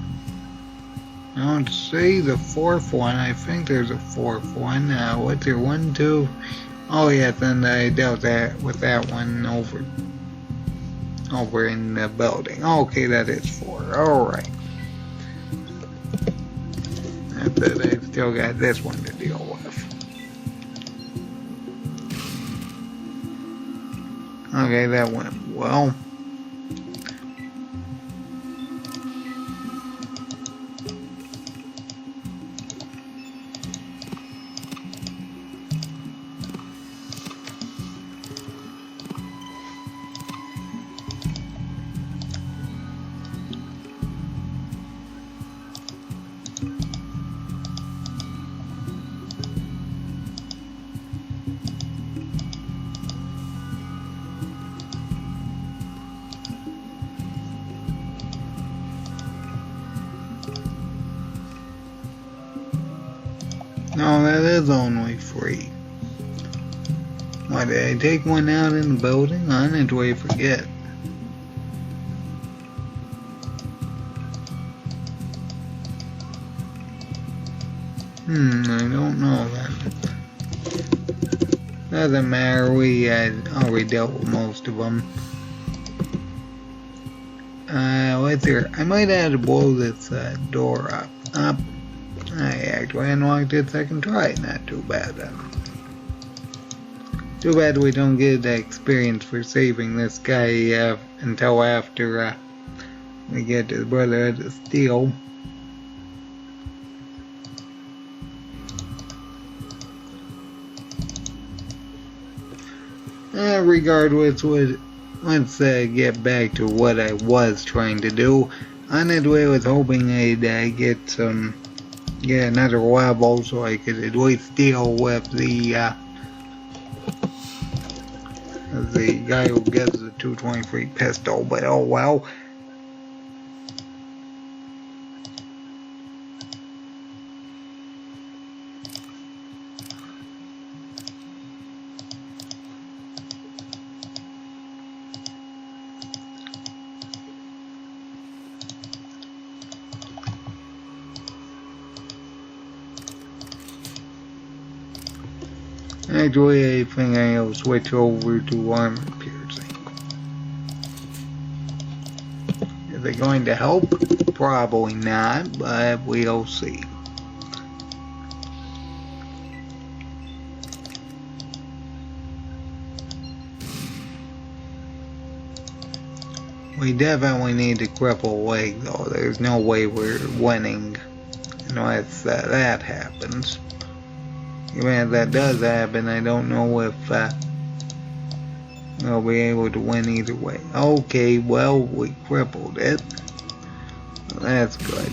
I don't see the fourth one. I think there's a fourth one. What's there? 1, 2. Oh yes, and I dealt with that one over in the building. Okay, that is 4. All right. But I still got this one to deal with. Okay, that went well. was only free. Why did I take one out in the building? On its way, forget. I don't know then. Doesn't matter, we had already dealt with most of them. What's here? I might have to blow this door up. I actually unlocked it second try, not too bad then. Too bad we don't get the experience for saving this guy until after we get to the Brotherhood of Steel. Regardless, let's get back to what I was trying to do. On its way, I was hoping I'd get another level so I could at least deal with the guy who gets the 223 pistol, but oh well. Actually, I think I'll switch over to armor piercing. Is it going to help? Probably not, but we'll see. We definitely need to cripple leg though. There's no way we're winning unless that happens. Even if that does happen, I don't know if we'll be able to win either way. Okay, well, we crippled it. That's good.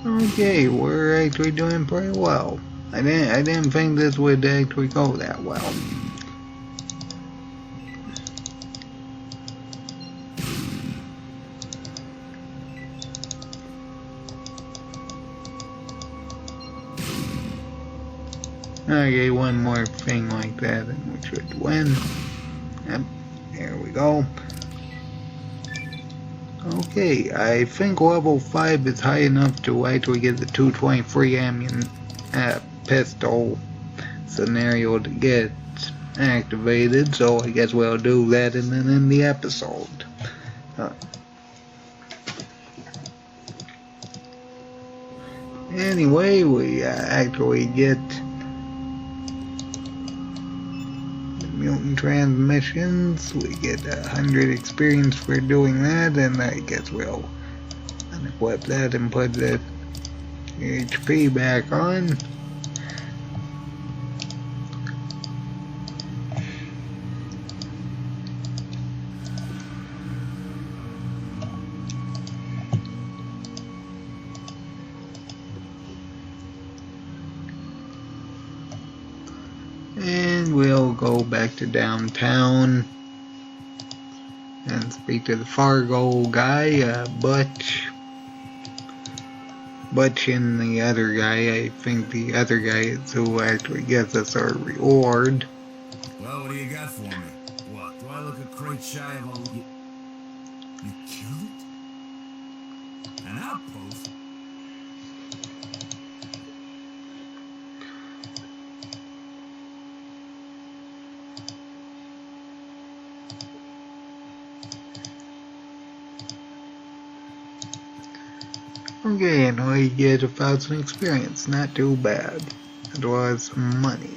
Okay, we're actually doing pretty well. I didn't think this would actually go that well. Okay, one more thing like that and we should win. Yep, here we go. Okay, I think level 5 is high enough to actually get the 223 pistol scenario to get activated, so I guess we'll do that and then end the episode. Anyway, we actually get mutant transmissions. We get 100 experience for doing that, and I guess we'll unequip that and put the HP back on. And we'll go back to downtown and speak to the Fargo guy, Butch and the other guy. I think the other guy is who actually gets us our reward. Well, what do you got for me? What, do I look a crate shy of all you... You killed it? An outpost? Okay, and we get 1,000 experience. Not too bad. As well as some money.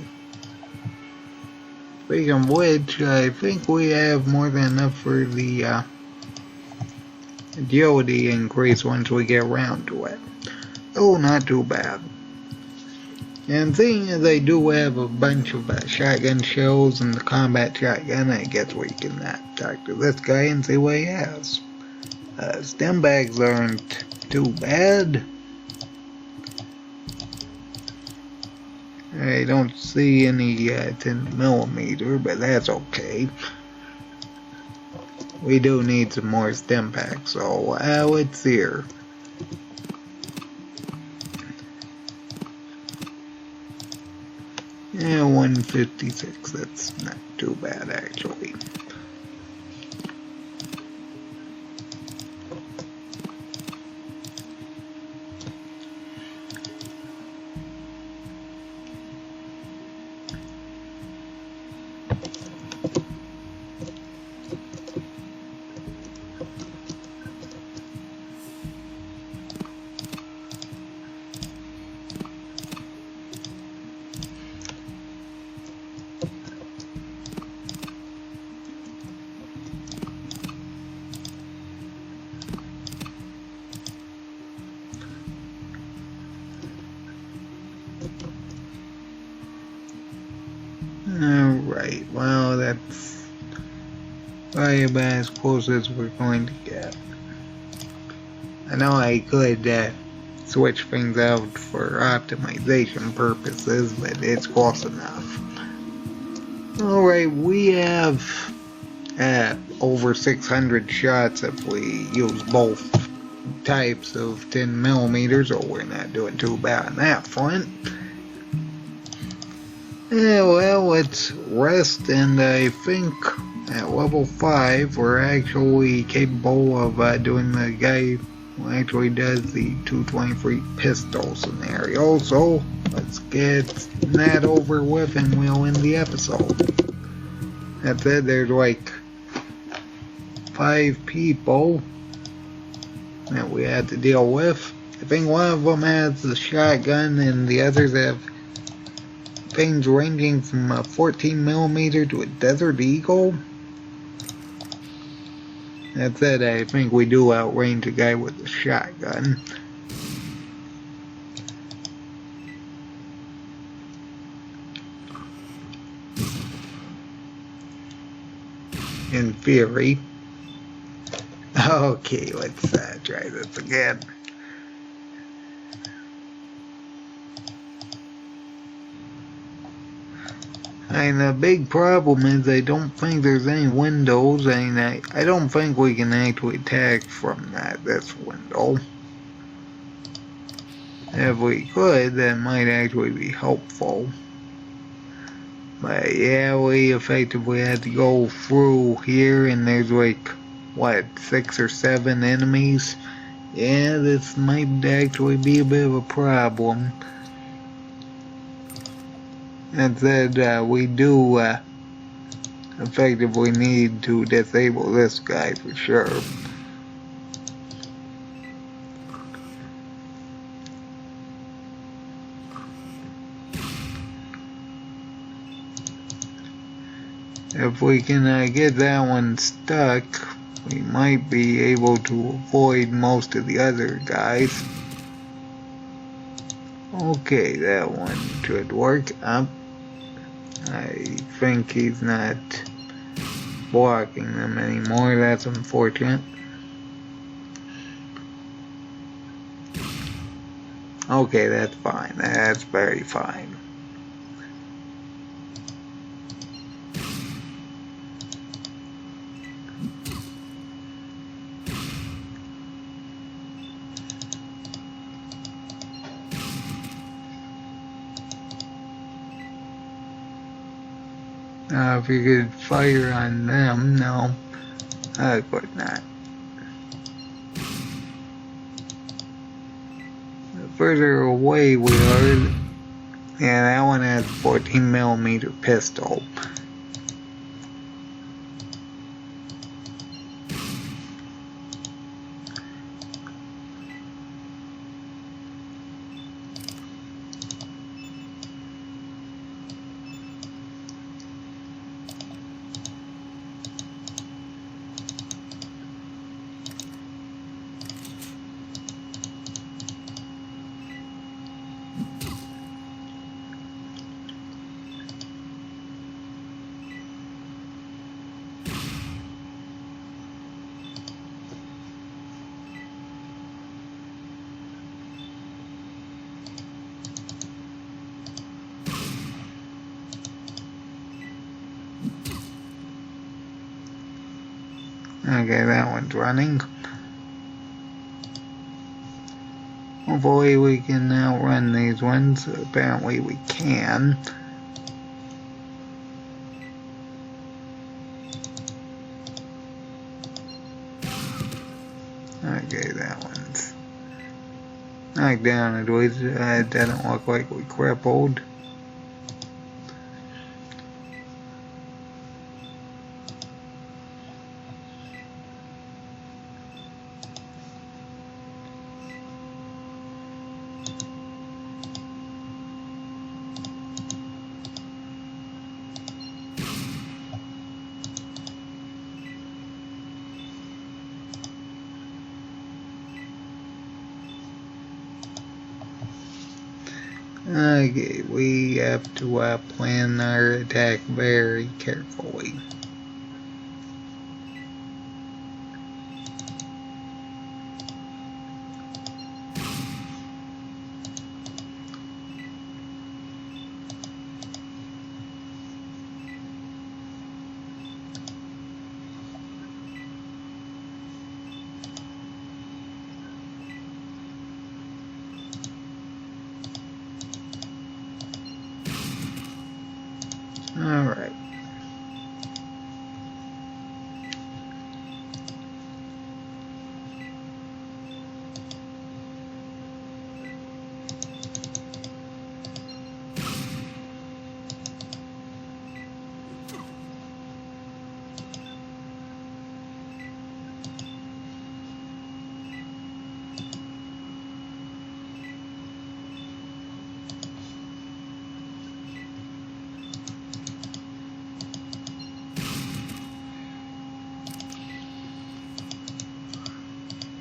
Speaking of which, I think we have more than enough for the agility increase once we get around to it. Oh, not too bad. And seeing as I do have a bunch of shotgun shells and the combat shotgun, I guess we can talk to this guy and see what he has. Stem bags aren't too bad. I don't see any 10mm, but that's okay. We do need some more stem packs, so it's here. Yeah, 156, that's not too bad actually. Alright, well that's probably about as close as we're going to get. I know I could switch things out for optimization purposes, but it's close enough. Alright, we have over 600 shots if we use both types of 10mm, so we're not doing too bad on that front. Yeah, well, let's rest, and I think at level 5 we're actually capable of doing the guy who actually does the 223 pistol scenario, so let's get that over with and we'll end the episode. That said, there's like 5 people that we had to deal with. I think one of them has the shotgun and the others have things ranging from a 14mm to a Desert Eagle. That said, I think we do outrange a guy with a shotgun. In theory. Okay, let's try this again. And the big problem is I don't think there's any windows, and I don't think we can actually attack from this window. If we could, that might actually be helpful. But yeah, we effectively had to go through here, and there's like, what, 6 or 7 enemies? Yeah, this might actually be a bit of a problem. That said, we do effectively need to disable this guy for sure. If we can get that one stuck, we might be able to avoid most of the other guys. Okay, that one should work. I think he's not blocking them anymore. That's unfortunate. Okay, that's fine. That's very fine. If you could fire on them, no, I could not. The further away we are, yeah, that one has a 14mm pistol. Okay, that one's running. Hopefully we can now run these ones. Apparently we can. Okay, that one's knocked down at least. It doesn't look like we crippled. Okay, we have to plan our attack very carefully. Alright.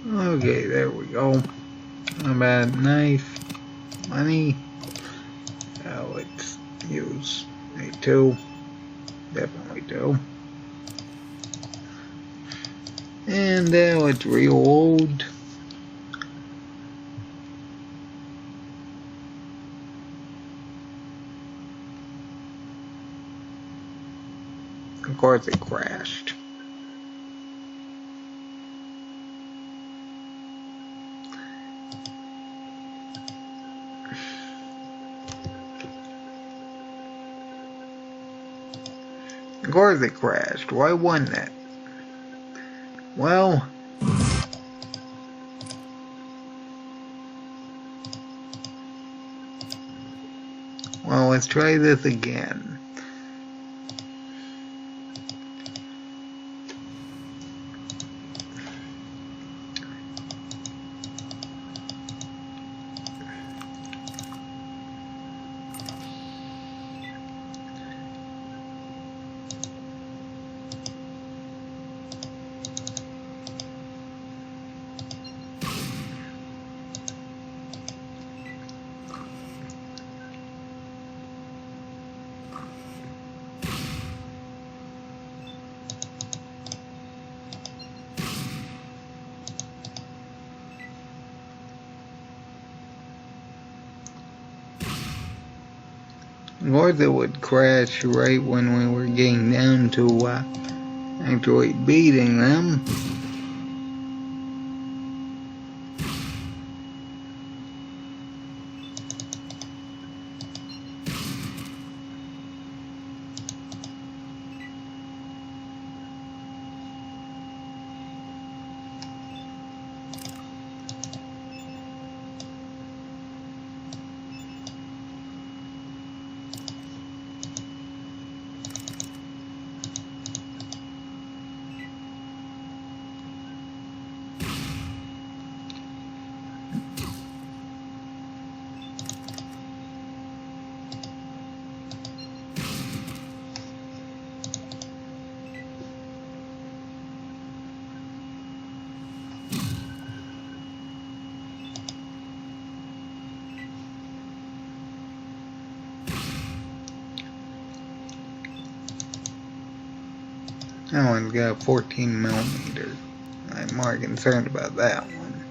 Okay, there we go. About knife, money. Let's use a 2. Definitely 2. And let's reload. Of course it crashed. Of course it crashed. Why wouldn't it? Well, let's try this again. Of course it would crash right when we were getting down to actually beating them. That one's got a 14mm. I'm more concerned about that one.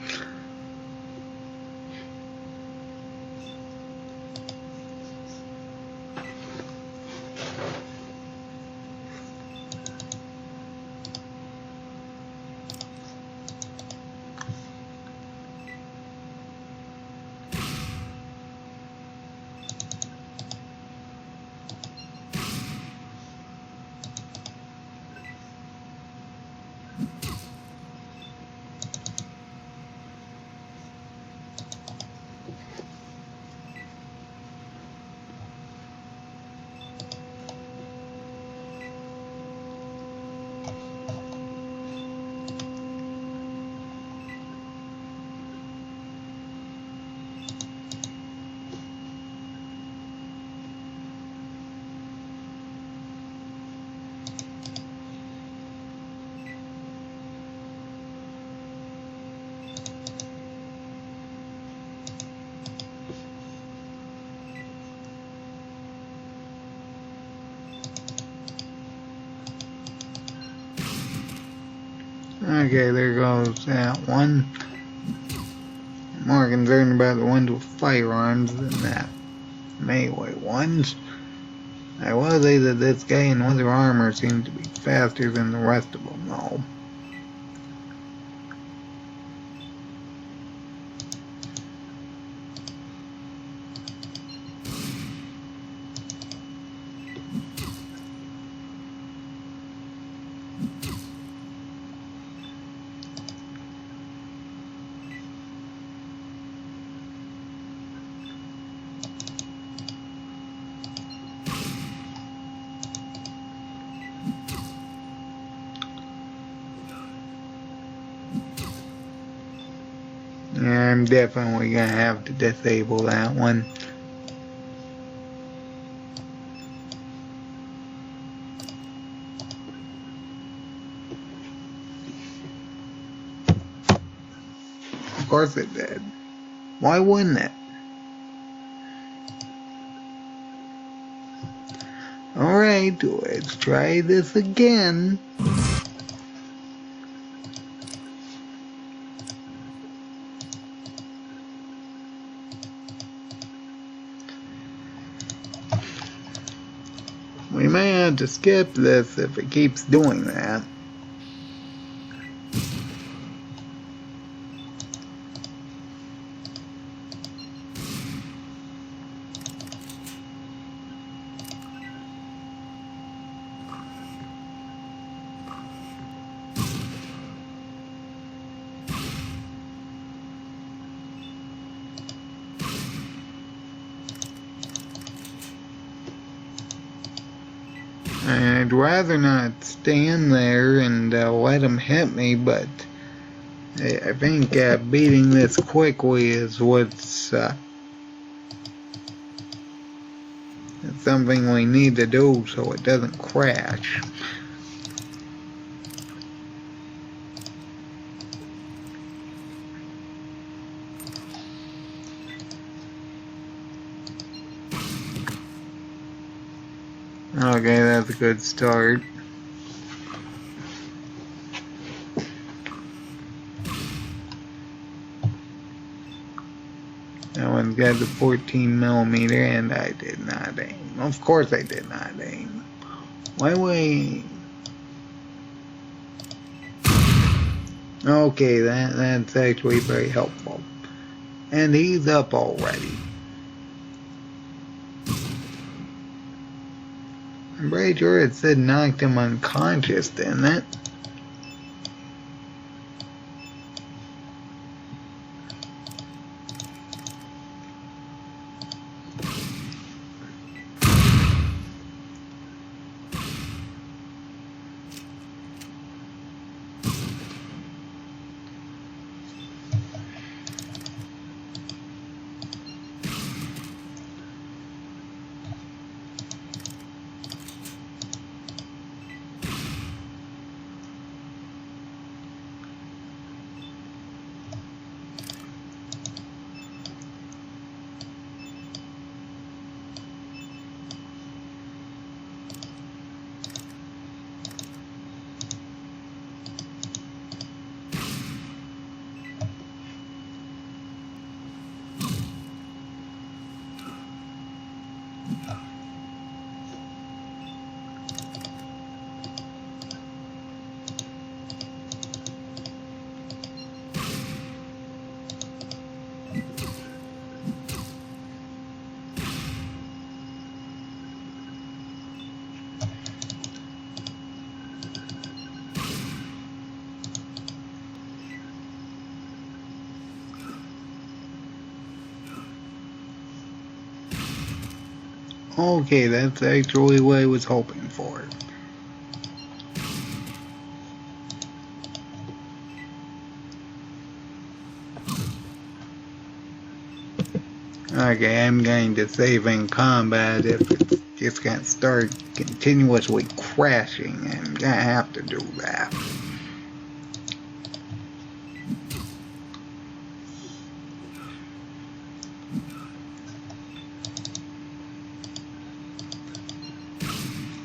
Okay, there goes that one. I'm more concerned about the ones with firearms than that melee ones. I will say that this guy in leather armor seems to be faster than the rest of them, though. Yeah, I'm definitely gonna have to disable that one. Of course it did. Why wouldn't it? Alright, let's try this again. We may have to skip this if it keeps doing that. I'd rather not stand there and let him hit me, but I think beating this quickly is what's it's something we need to do so it doesn't crash. Okay, that's a good start. That one's got the 14mm and I did not aim. Of course I did not aim. Why wait? Okay, that's actually very helpful. And he's up already. I'm pretty sure it said knocked him unconscious, didn't it? Okay, that's actually what I was hoping for. Okay, I'm going to save in combat if it's just gonna start continuously crashing. I'm gonna have to do that.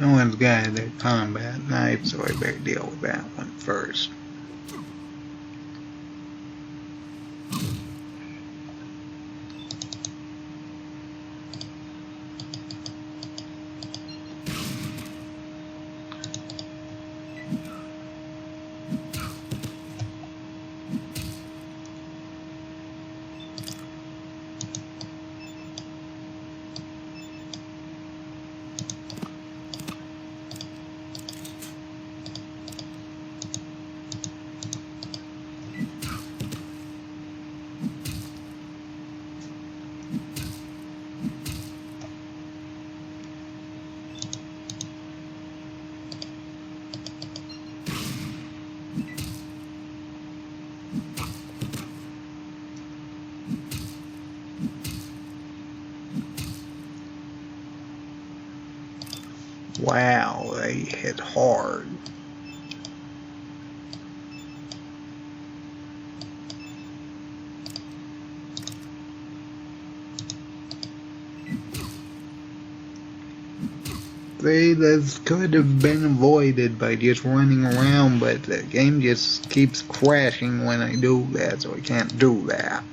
No one's got a combat knife, so I better deal with that one first. Wow, they hit hard. See, this could have been avoided by just running around, but the game just keeps crashing when I do that, so I can't do that.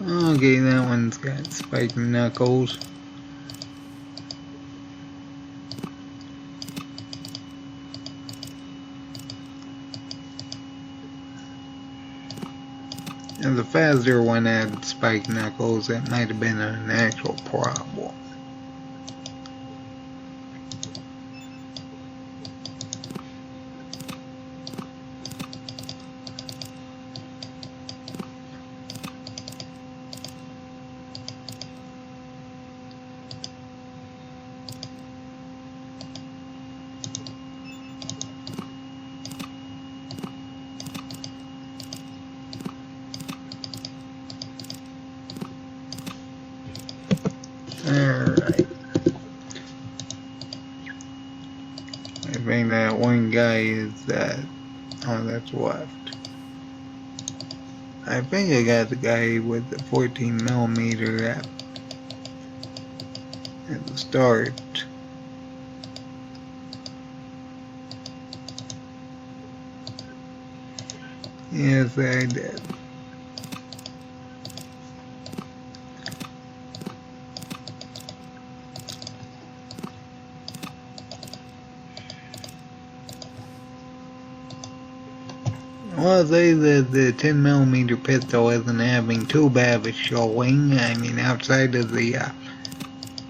Okay, that one's got spiked knuckles. And the faster one had spiked knuckles, that might have been an actual problem. Alright. I think that one guy is that. Oh, that's left. I think I got the guy with the 14mm at the start. Yes, I did. Well, I'll say that the 10mm pistol isn't having too bad of a showing. I mean, outside of the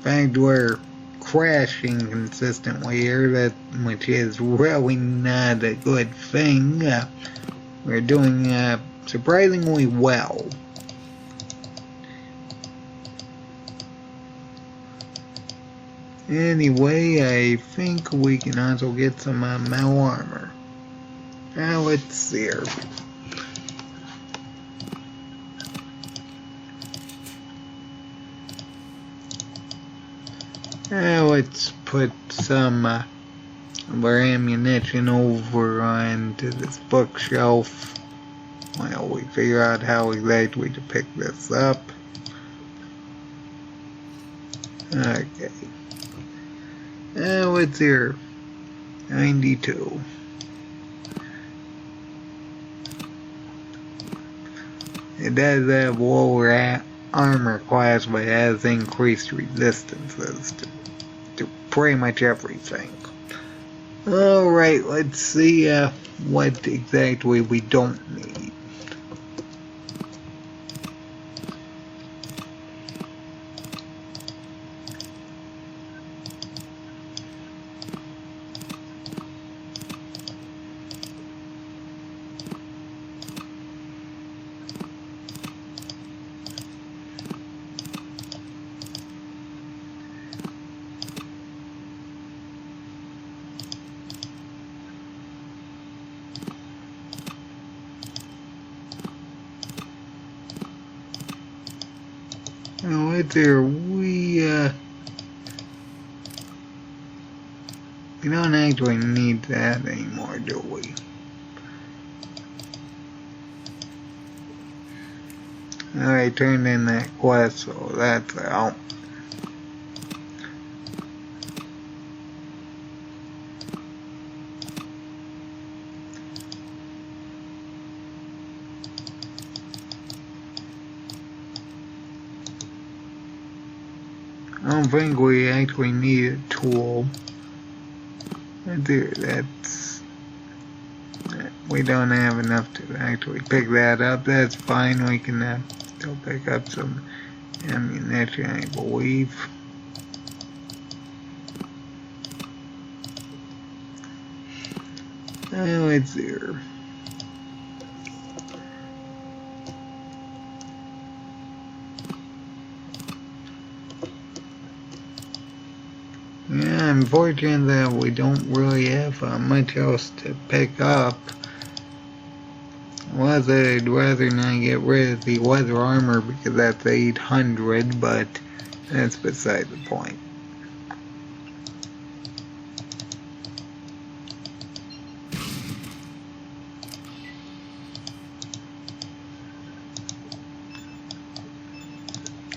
fact we're crashing consistently here, which is really not a good thing. We're doing surprisingly well. Anyway, I think we can also get some metal armor. Now let's see here. Now let's put some of our ammunition over onto this bookshelf while we figure out how exactly to pick this up. Okay. Now let's see here. 92. It does have lower armor class, but it has increased resistances to pretty much everything. Alright, let's see what exactly we don't need. Now right there, we don't actually need that anymore, do we? I turned in that quest, so that's out. I don't think we actually need a tool. Right there, that's we don't have enough to actually pick that up. That's fine. We can still pick up some ammunition, I believe. Oh, it's there. Yeah, unfortunate that we don't really have much else to pick up. Well, I'd rather not get rid of the leather armor because that's 800, but that's beside the point.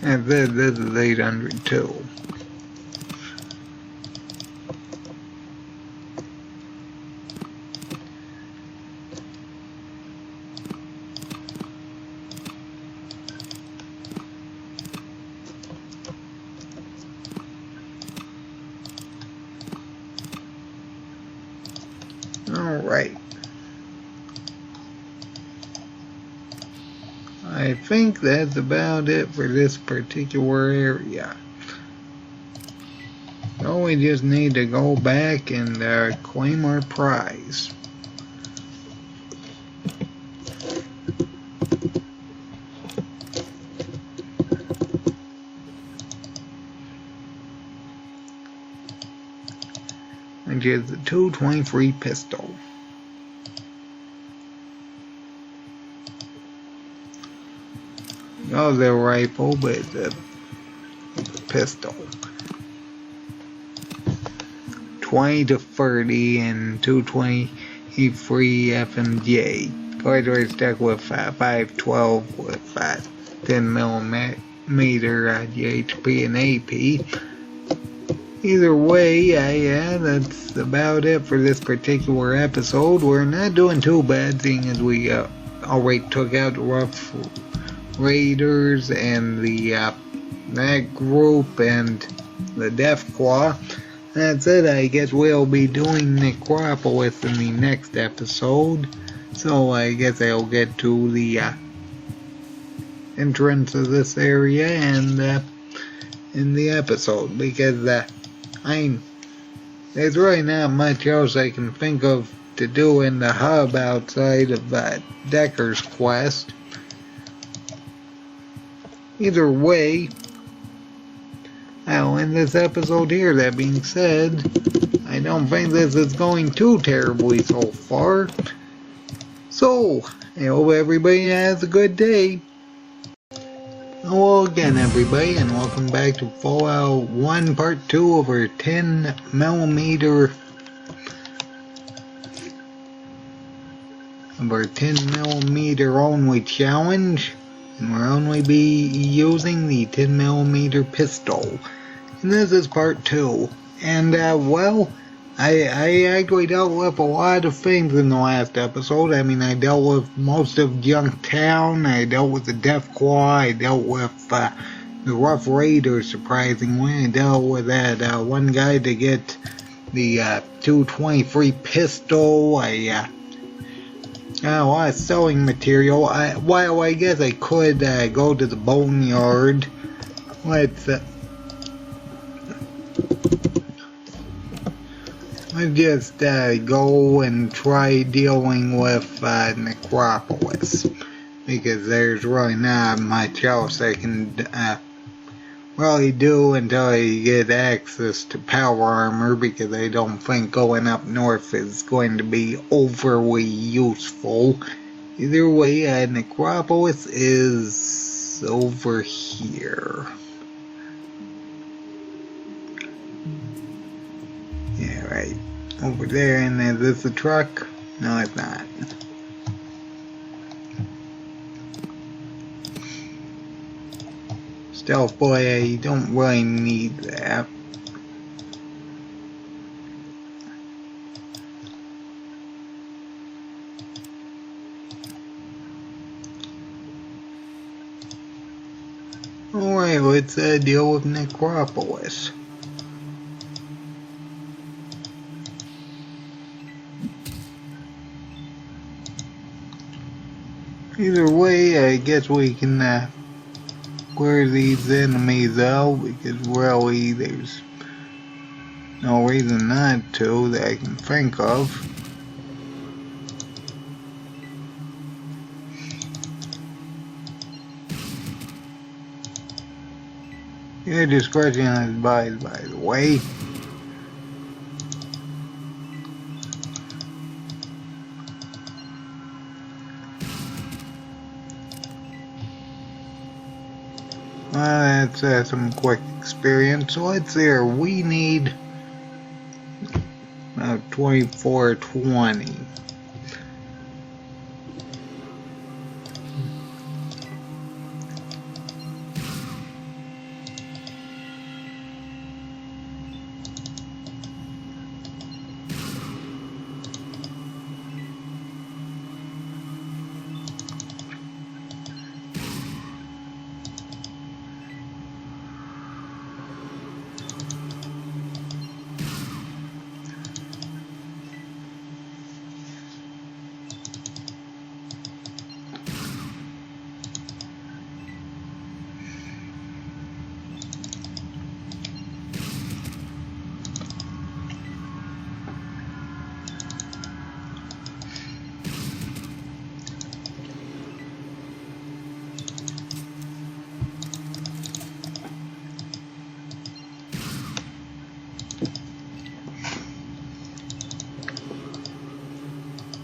And this is 800 too. Alright. I think that's about it for this particular area. So we just need to go back and claim our prize. Which is the 223 pistol. Oh, the rifle, but the pistol. 20 to 30 and 223 FMJ. Of course, we're stuck with 512 with 10 millimeter GHP and AP. Either way, yeah, that's about it for this particular episode. We're not doing too bad, seeing as we already took out the Rough Raiders and the that group and the Deathclaw. That's it. I guess we'll be doing Necropolis in the next episode. So I guess I'll get to the entrance of this area and in the episode, because there's really not much else I can think of to do in the hub outside of Decker's quest. Either way, I'll end this episode here. That being said, I don't think this is going too terribly so far. So, I hope everybody has a good day. Hello again, everybody, and welcome back to Fallout 1 Part 2 of our 10mm only challenge. And we'll only be using the 10mm pistol. And this is part 2. And, well, I actually dealt with a lot of things in the last episode. I mean, I dealt with most of Junktown, I dealt with the Deathclaw, I dealt with the Rough Raiders, surprisingly. I dealt with that one guy to get the 223 pistol. I a lot of sewing material. Well, I guess I could go to the boneyard. Let's just go and try dealing with Necropolis, because there's really not much else I can really do until I get access to power armor, because I don't think going up north is going to be overly useful. Either way, Necropolis is over here. Yeah, right. Over there, and is this a truck? No, it's not. Stealth boy, I don't really need that. Alright, let's deal with Necropolis. Either way, I guess we can clear these enemies out, because really there's no reason not to that I can think of. Your discretion is advised, by the way. Well, that's some quick experience. So let's see here. We need 2420.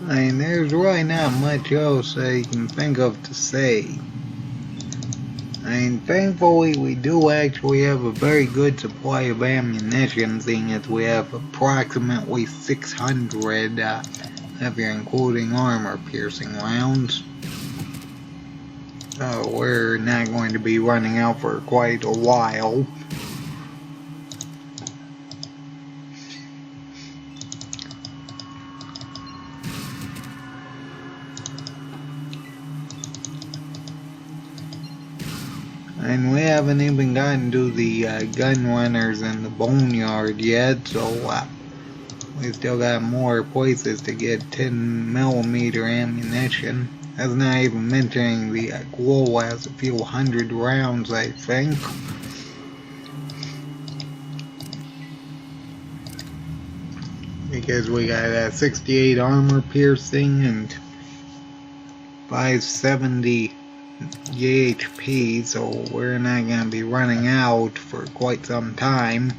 I mean, there's really not much else I can think of to say. I mean, thankfully we do actually have a very good supply of ammunition, seeing as we have approximately 600, if you're including armor-piercing rounds. So we're not going to be running out for quite a while. And we haven't even gotten to the gun runners in the boneyard yet, so we still got more places to get 10mm ammunition. That's not even mentioning the glow has a few hundred rounds, I think. Because we got 68 armor piercing and 570 HP, so we're not going to be running out for quite some time.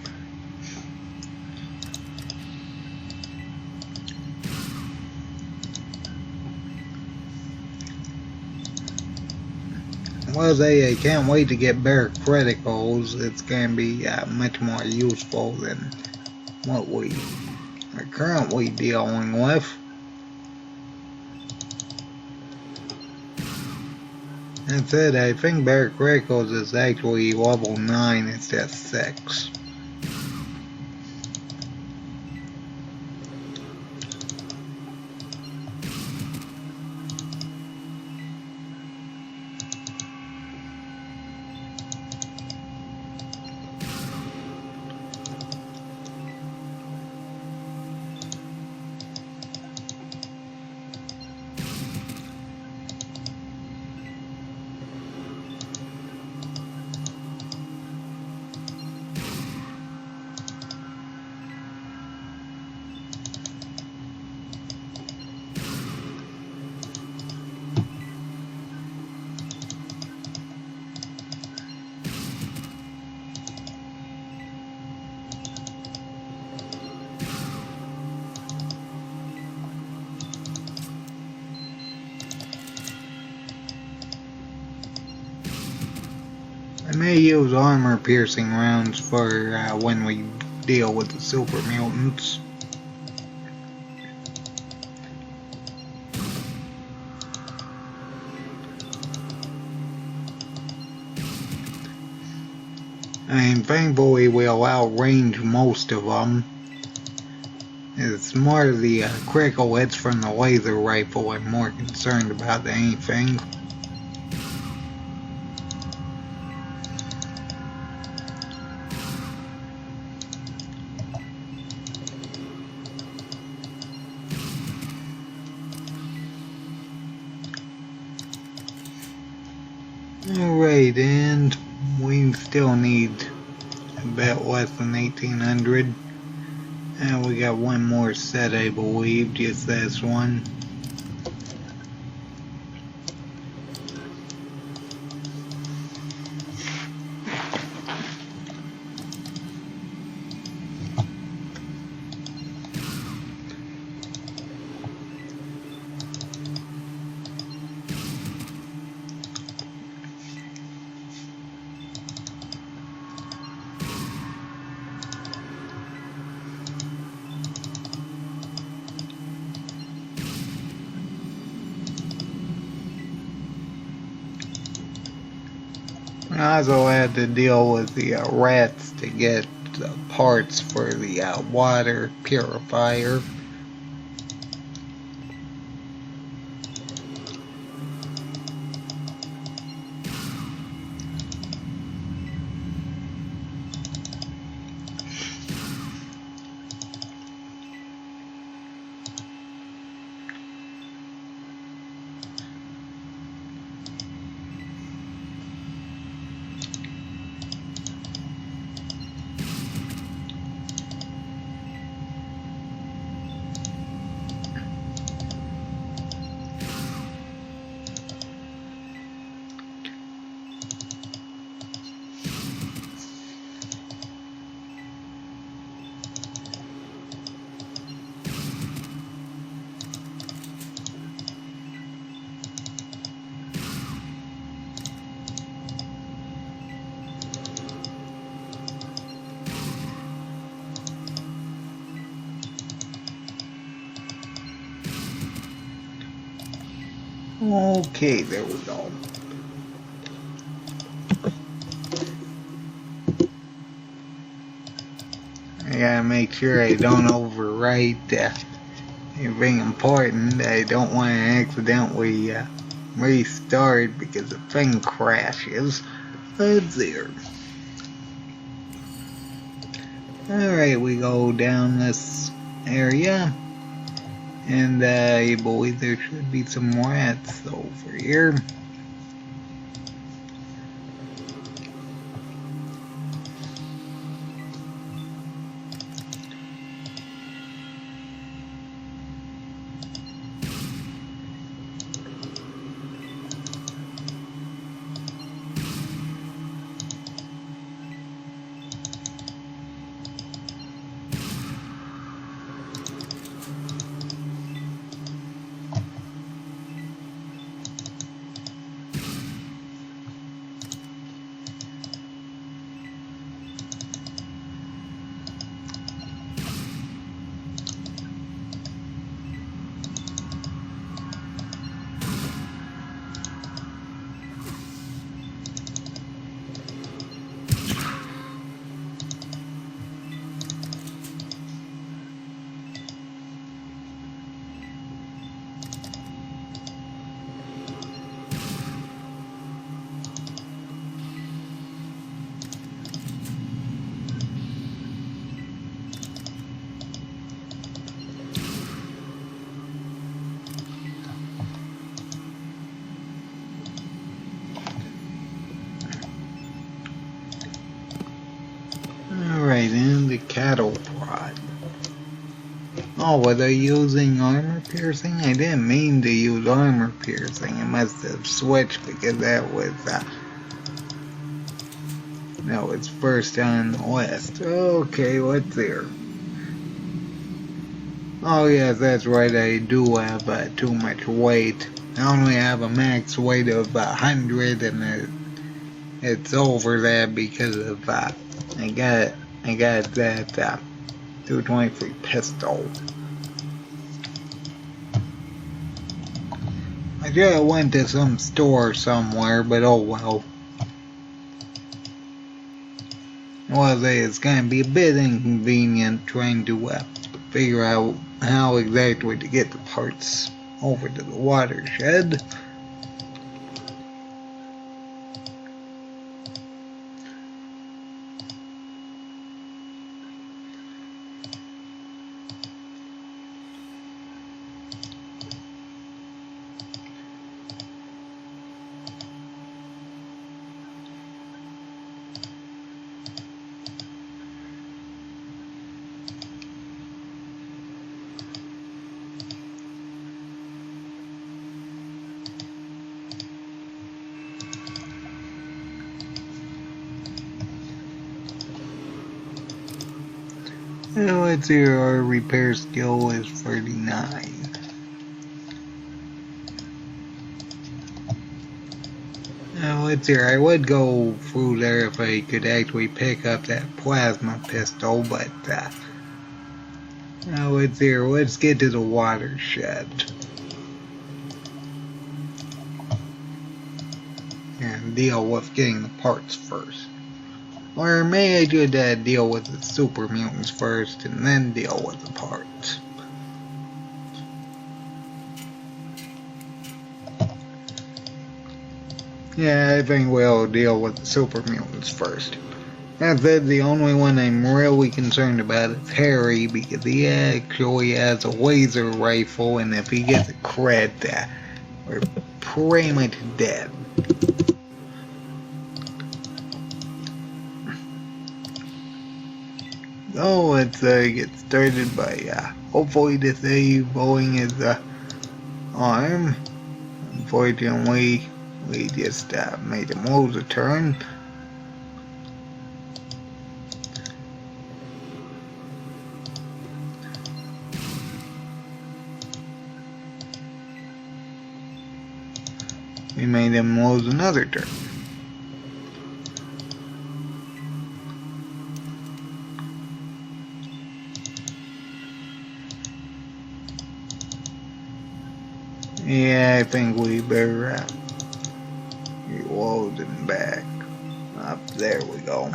Well, I can't wait to get better criticals. It's going to be much more useful than what we are currently dealing with. That said, I think Bear Criticals is actually level 9 instead of 6. I may use armor piercing rounds for when we deal with the super mutants. I mean, thankfully we'll outrange most of them. It's more the critical hits from the laser rifle I'm more concerned about than anything. Alright, and we still need a bit less than 1800. And we got one more set, I believe, just this one. I also had to deal with the rats to get the parts for the water purifier. Okay, there we go. I gotta make sure I don't overwrite anything important. I don't want to accidentally restart because the thing crashes. Let's see here. Alright, we go down this area. And I believe there should be some rats over here. Alright, and the cattle prod. Oh, were they using armor piercing? I didn't mean to use armor piercing. I must have switched because that was first on the list. Okay, what's here? Oh yes, that's right, I do have too much weight. I only have a max weight of 100 and it's over that because of I got that 223 pistol. I just went to some store somewhere, but oh well. Well, it's gonna be a bit inconvenient trying to figure out how exactly to get the parts over to the watershed. Let's see, our repair skill is 39. Let's see, I would go through there if I could actually pick up that plasma pistol, but let's see, let's get to the watershed. And deal with getting the parts first. Or maybe I should deal with the super mutants first and then deal with the parts. Yeah, I think we'll deal with the super mutants first. That said, the only one I'm really concerned about is Harry, because he actually has a laser rifle, and if he gets a crit, we're pretty much dead. So let's get started by hopefully disabling his arm. Unfortunately, we just made him lose a turn. We made him lose another turn. Yeah, I think we better reload and back. Up there we go.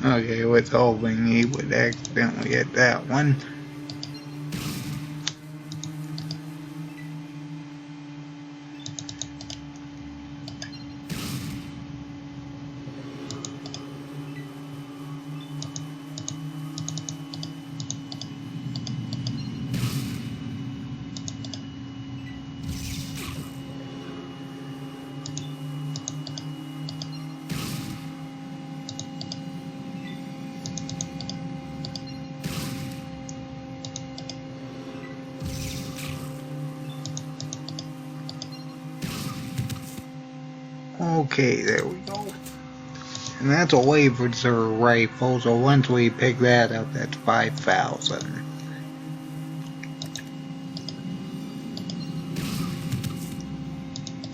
Okay, was hoping he would accidentally hit that one. Okay, there we go. And that's a laser rifle, so once we pick that up, that's 5,000.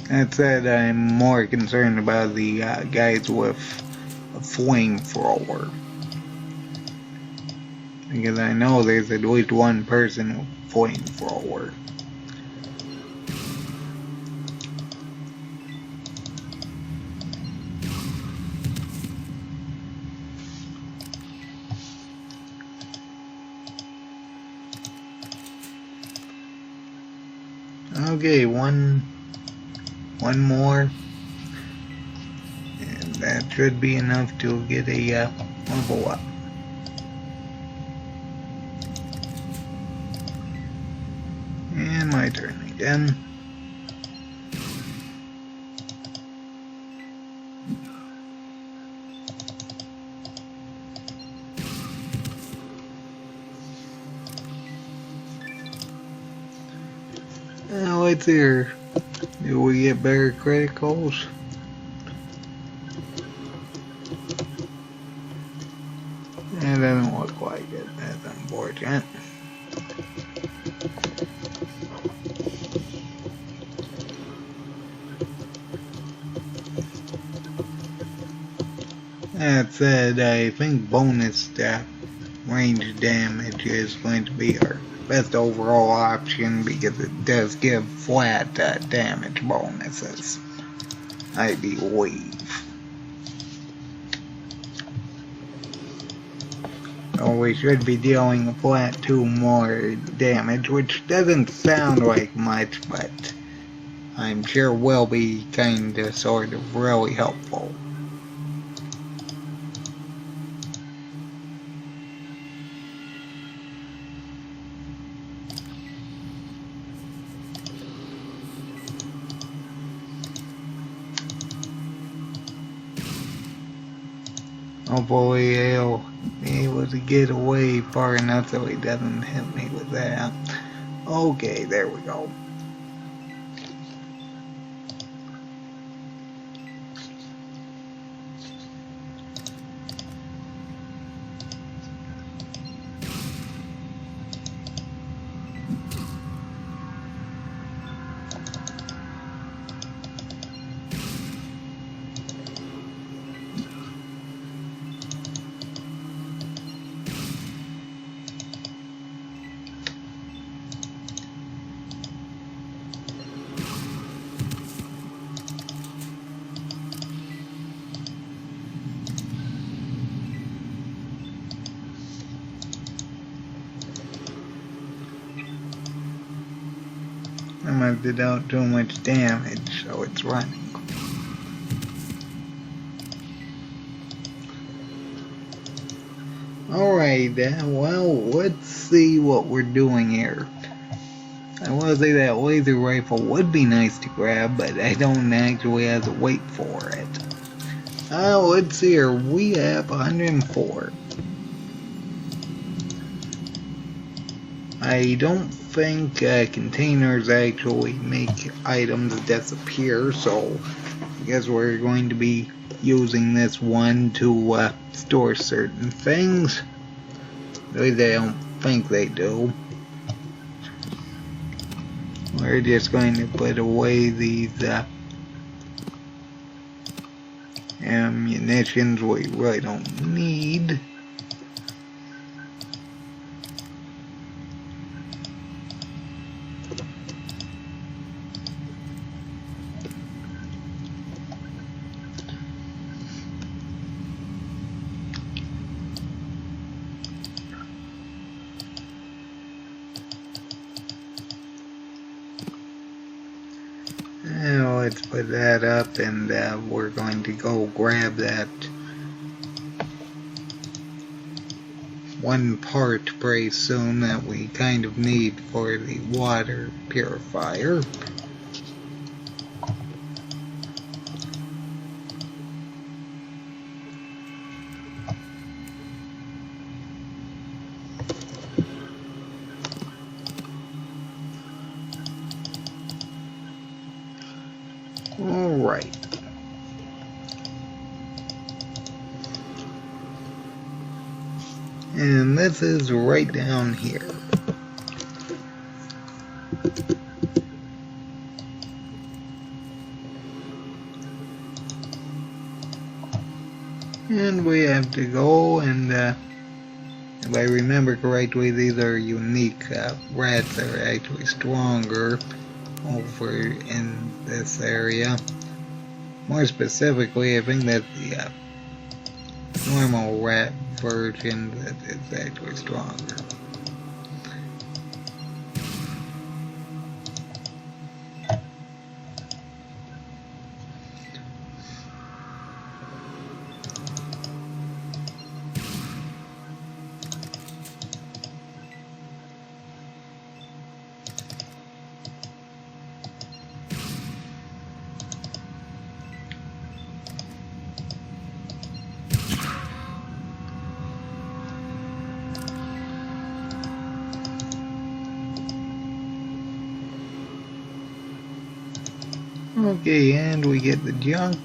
That said, I'm more concerned about the guys with a flamethrower. Because I know there's at least one person with a flamethrower. Okay, one more, and that should be enough to get a level up. And my turn again. Let's see here. Do we get better criticals? It doesn't look like it. That's unfortunate. That said, I think bonus range damage is going to be our best overall option because it does give flat damage bonuses, I believe. So we should be dealing a flat 2 more damage, which doesn't sound like much, but I'm sure will be kinda sort of really helpful. Hopefully he'll be able to get away far enough so he doesn't hit me with that. Okay, there we go. I might have dealt too much damage, so it's running. Alright, well, let's see what we're doing here. I will say that laser rifle would be nice to grab, but I don't actually have to wait for it. Let's see here, we have 104. I don't think containers actually make items disappear, so I guess we're going to be using this one to store certain things. At least I don't think they do. We're just going to put away these ammunitions we really don't need. Let's put that up, and we're going to go grab that one part pretty soon that we kind of need for the water purifier. Alright. And this is right down here. And we have to go and, if I remember correctly, these are unique rats that are actually stronger over in this area. More specifically, I think that the normal rat version that is actually stronger. Okay, and we get the junk.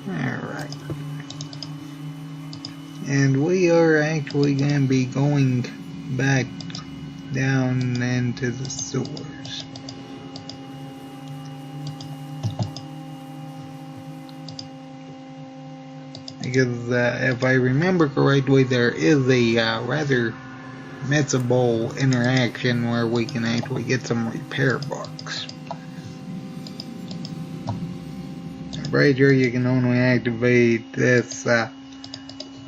Alright. And we are actually going to be going back down into the sewers. Because if I remember correctly, there is a rather missable interaction where we can actually get some repair books. I'm pretty sure you can only activate this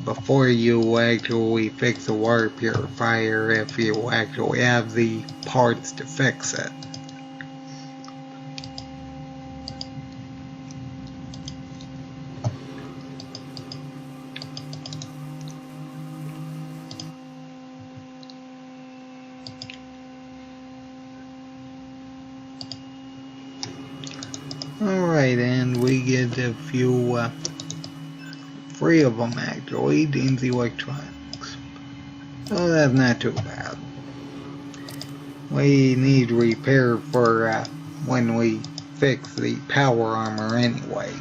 before you actually fix the water purifier if you actually have the parts to fix it. Alright, and we get a few, 3 of them actually, DMZ Electronics. So that's not too bad. We need repair for, when we fix the power armor anyway.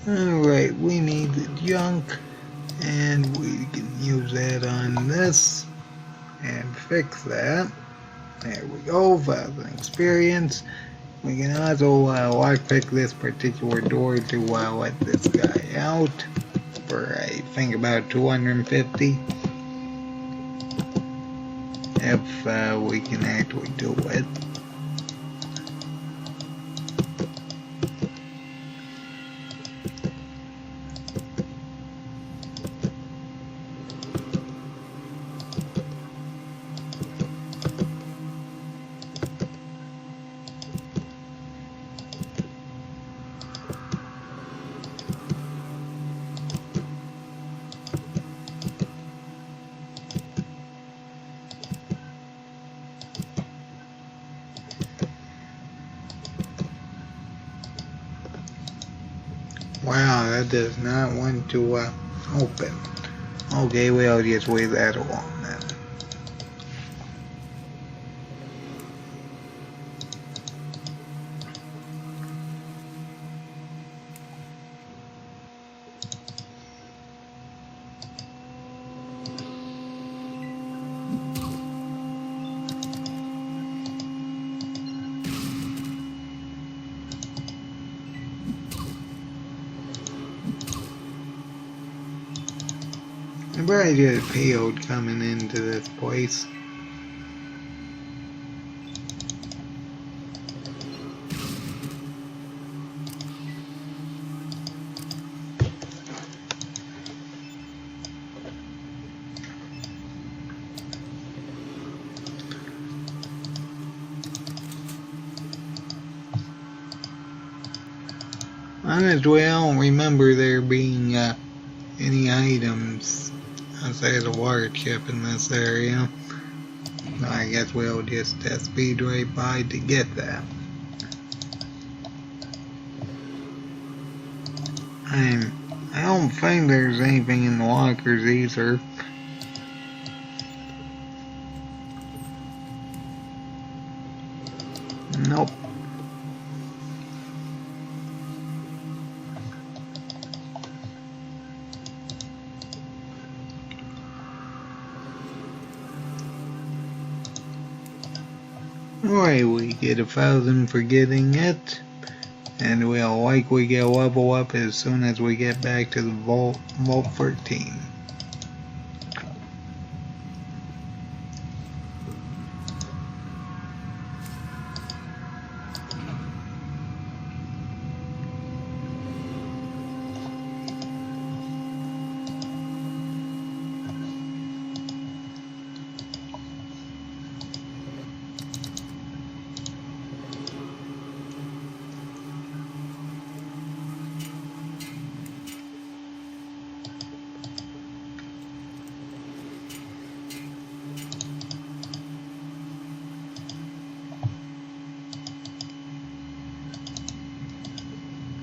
Alright, we need the junk, and we can use that on this, and fix that. There we go, 1,000 experience. We can also lockpick this particular door to let this guy out for, I think, about 250. If we can actually do it. Wow, that does not want to open. Okay, we'll just leave that alone then. I probably get a payload coming into this place. Honestly, I don't remember there being any items outside of the water chip in this area. So I guess we'll just speed right by to get that. I don't think there's anything in the lockers either. Nope. Alright, we get 1,000 for getting it, and we'll likely get a level up as soon as we get back to the Vault 13.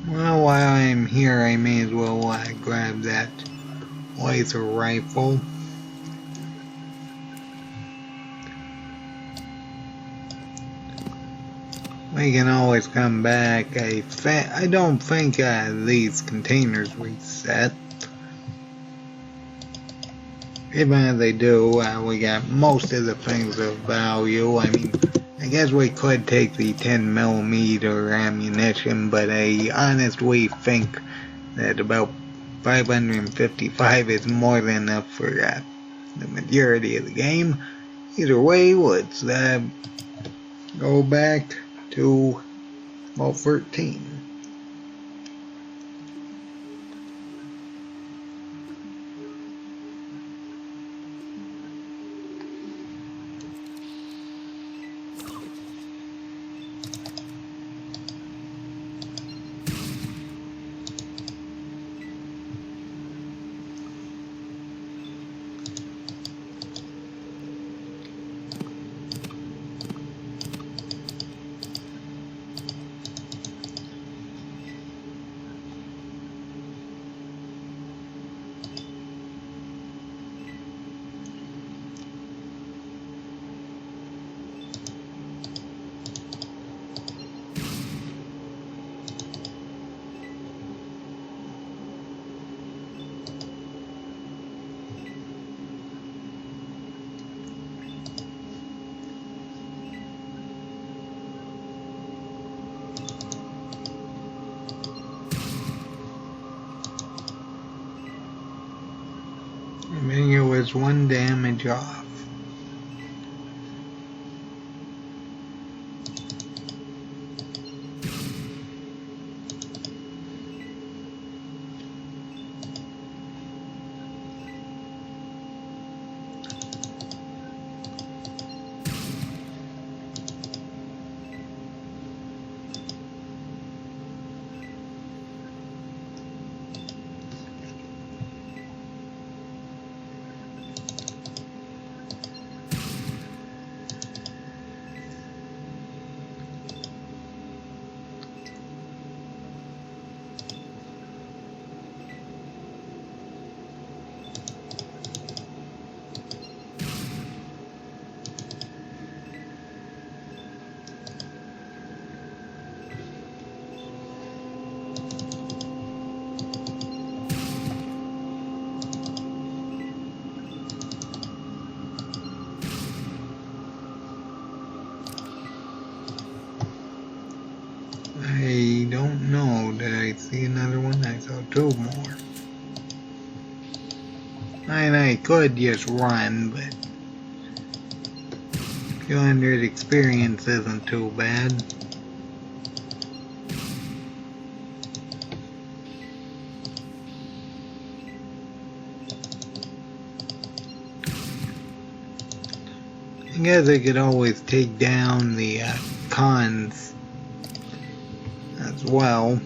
Well, while I'm here, I may as well grab that laser rifle. We can always come back. I don't think these containers reset. Even if they do, we got most of the things of value. I mean, I guess we could take the 10mm ammunition, but I honestly think that about 555 is more than enough for the majority of the game. Either way, let's go back to Vault 13. I think it was 1 damage off. I don't know. Did I see another one? I saw 2 more. And I could just run, but 200 experience isn't too bad. I guess I could always take down the cons as well.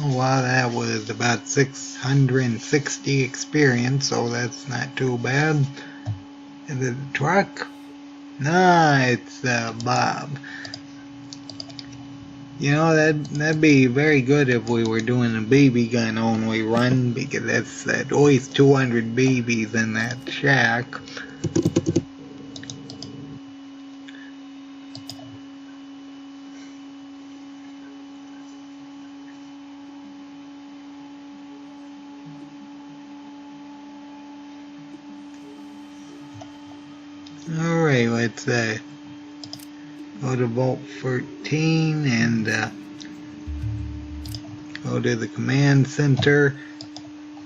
Oh wow, that was about 660 experience, so that's not too bad. Is it a truck? Nah, it's Bob. You know, that'd be very good if we were doing a BB gun only run, because that's at least 200 BBs in that shack. Alright, let's go to Vault 13 and go to the command center.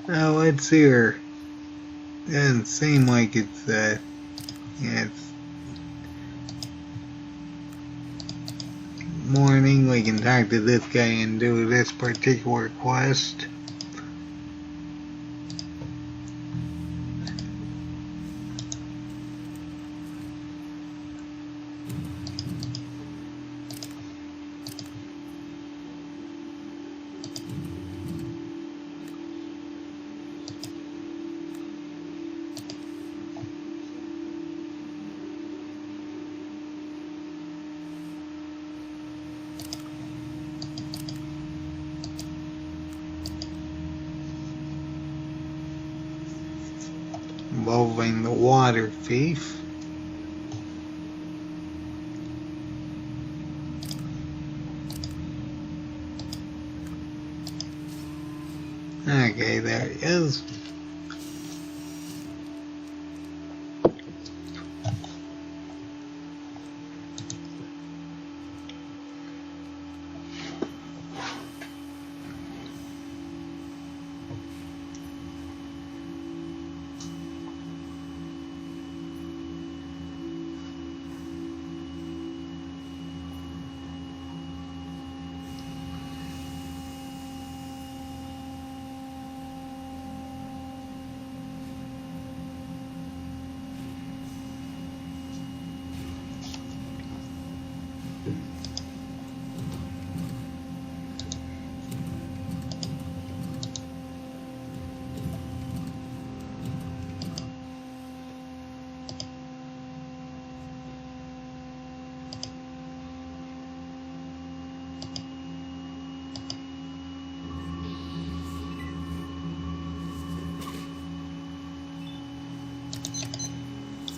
Now let's see here. Doesn't seem like it's yeah, it's morning. We can talk to this guy and do this particular quest. Involving the water thief. Okay, there he is.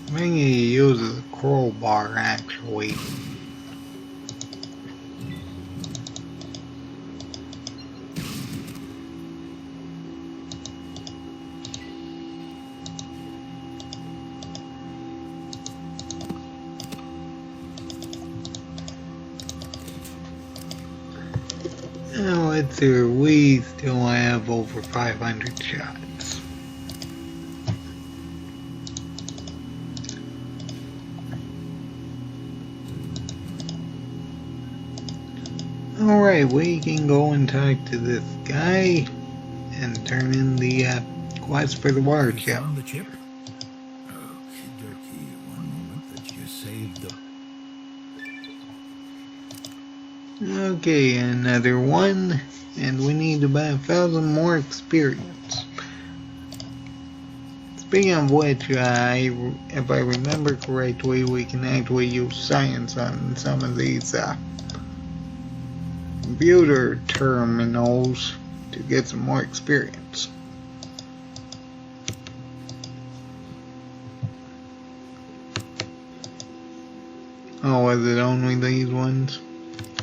I think he uses a crowbar actually. Now let's see, we still have over 500 shots. Alright, we can go and talk to this guy and turn in the quest for the water chip. Found the chip? Okie dokie. One moment that you saved the... Okay, another one, and we need about 1,000 more experience. Speaking of which, if I remember correctly, we can actually use science on some of these computer terminals to get some more experience. Oh, was it only these ones?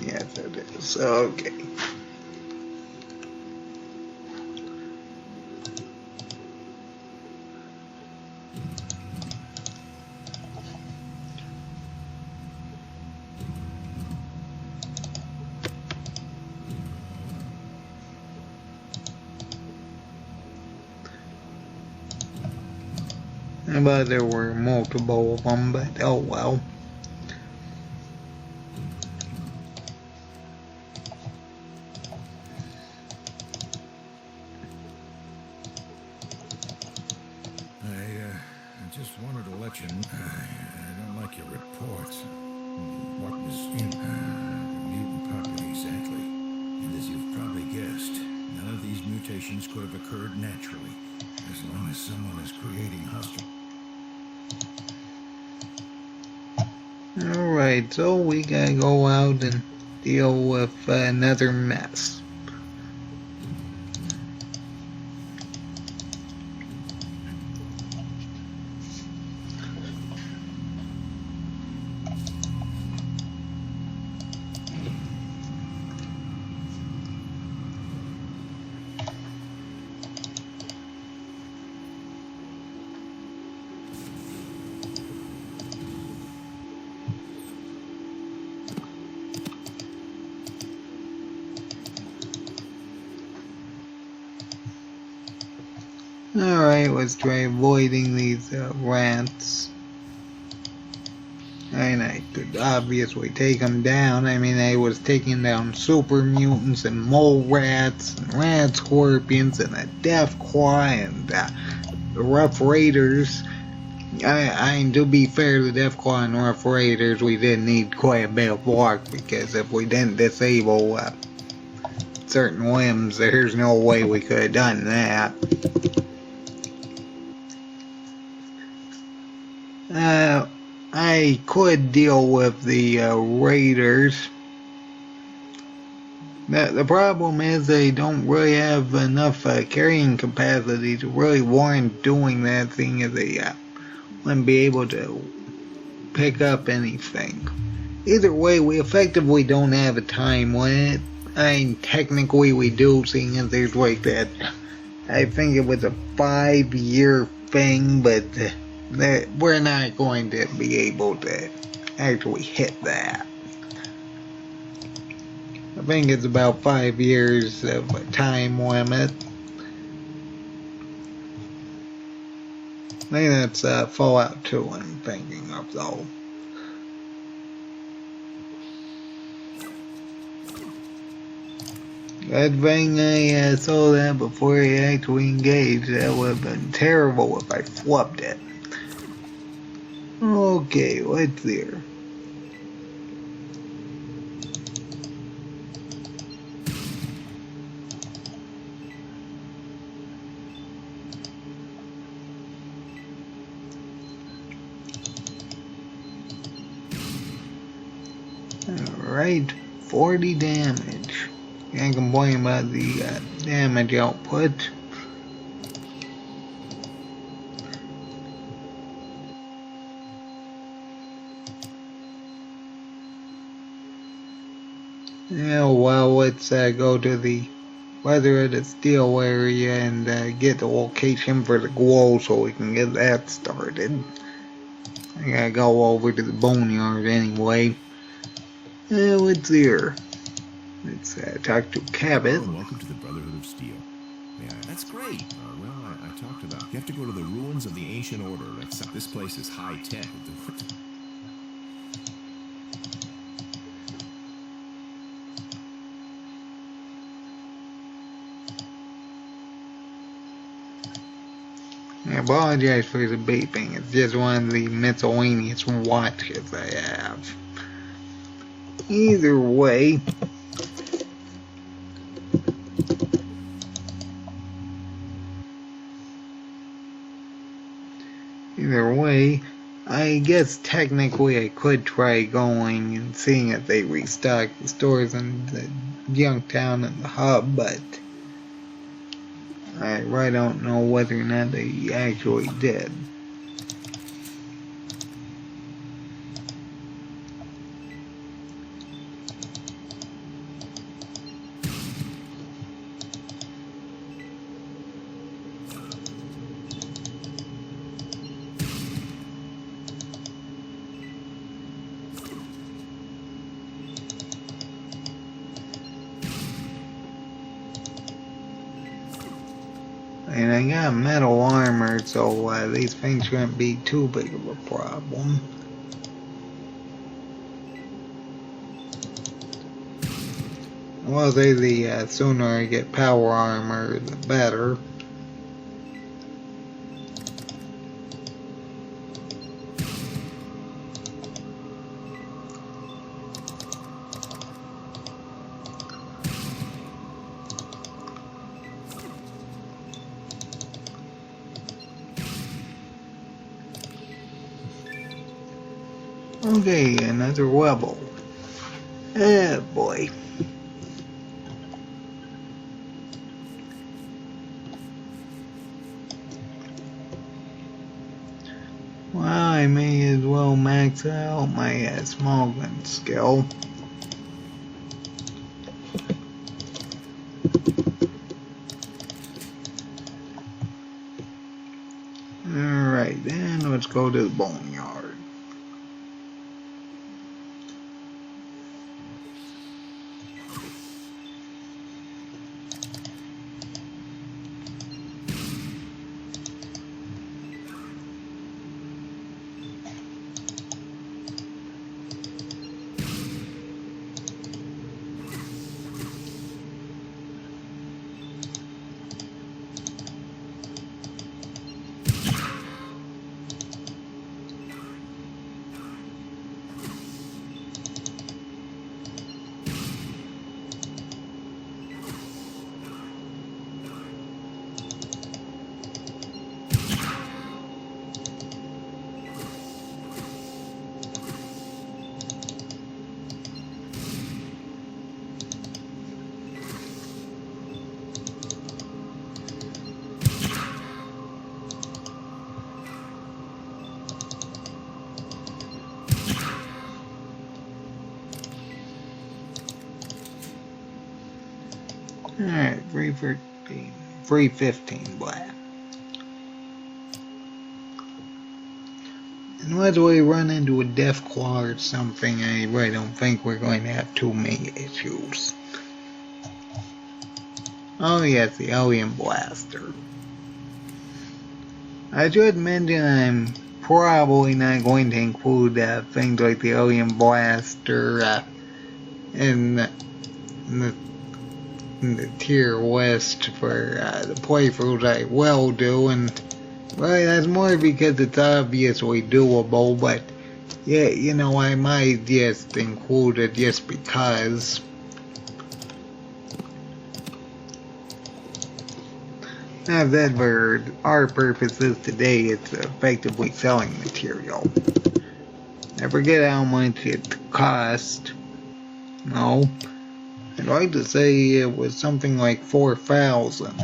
Yes, it is. Okay. But there were multiple of them, but oh well. I just wanted to let you know, I don't like your reports. What was in the mutant puppy exactly? And as you've probably guessed, none of these mutations could have occurred naturally, as long as someone is creating hostile. Alright, so we gotta go out and deal with another mess. Alright, let's try avoiding these rats. And I could obviously take them down. I mean, I was taking down super mutants and mole rats and rat scorpions and a death claw and the rough raiders. To be fair, the death claw and rough raiders, we did need quite a bit of luck, because if we didn't disable certain limbs, there's no way we could have done that. I could deal with the raiders. The problem is they don't really have enough carrying capacity to really warrant doing that thing, as they wouldn't be able to pick up anything. Either way, we effectively don't have a time limit. I mean, technically we do, seeing as there's like that I think it was a 5-year thing, but we're not going to be able to actually hit that. I think it's about 5 years of a time limit. I think that's Fallout 2 I'm thinking of, though. Good thing I saw that before I actually engaged. That would have been terrible if I flubbed it. Okay, what's there? Alright, 40 damage. Can't complain about the damage output. Yeah, well, let's go to the Weather of the Steel area and get the location for the glow so we can get that started. I gotta go over to the boneyard anyway. What's here? Let's talk to Cabot. Hello and welcome to the Brotherhood of Steel. Yeah, that's great. Well, I talked about. You have to go to the ruins of the ancient order. Except this place is high tech. I apologize for the beeping. It's just one of the miscellaneous watches I have. Either way. I guess technically I could try going and seeing if they restock the stores in the Junktown and the hub, but I really don't know whether or not they actually did. And I got metal armor, so these things shouldn't be too big of a problem. Well, the sooner I get power armor, the better. Okay, another level. Oh boy. Well, I may as well max out my small gun skill. Alright, then let's go to the boneyard. Alright, 313. 315 black. Unless we run into a Deathclaw or something, I really don't think we're going to have too many issues. Oh yes, the Alien Blaster. I should mention I'm probably not going to include things like the Alien Blaster in the tier list for the playthroughs I will do, and well, that's more because it's obviously doable, but yeah, you know, I might just include it just because. Now that for our purposes today, it's effectively selling material. I forget how much it cost. No, I'd like to say it was something like 4,000.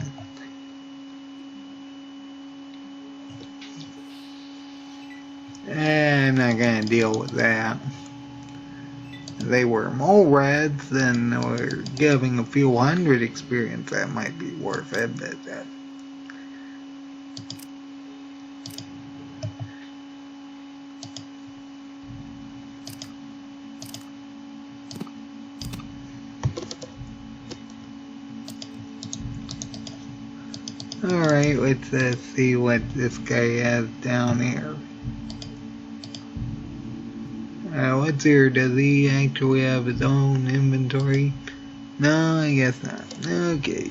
I'm not gonna deal with that. If they were mole rats, then we're giving a few hundred experience. That might be worth it, but alright, let's see what this guy has down here. What's here? Does he actually have his own inventory? No, I guess not. Okay.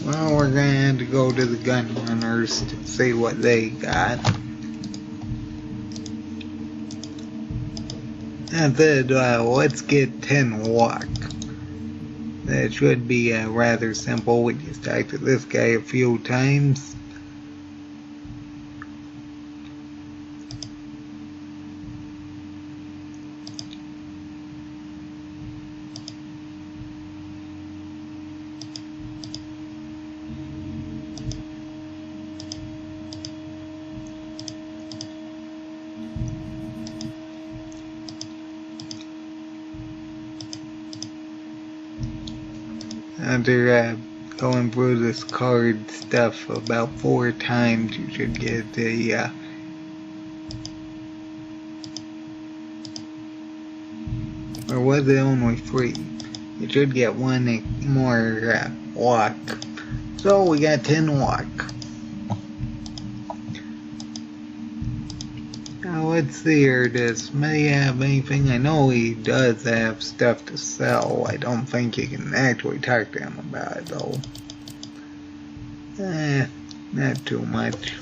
Well, we're gonna have to go to the gun runners to see what they got. And then, let's get 10 luck. That should be rather simple. We just talk to this guy a few times. After going through this card stuff about 4 times, you should get a or was it only 3? You should get 1 more luck. So we got 10 luck. Now let's see here, does May have anything? I know he does have stuff to sell. I don't think you can actually talk to him about it though. Not too much.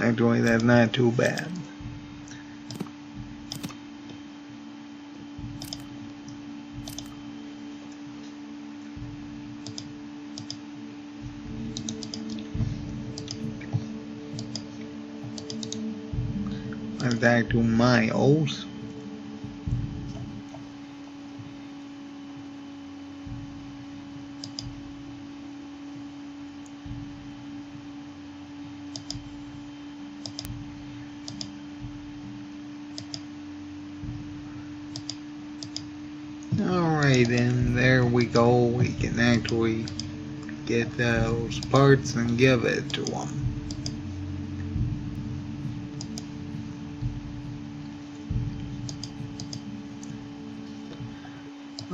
Actually, that's not too bad. Back to Miles. Alright, and there we go. We can actually get those parts and give it to them.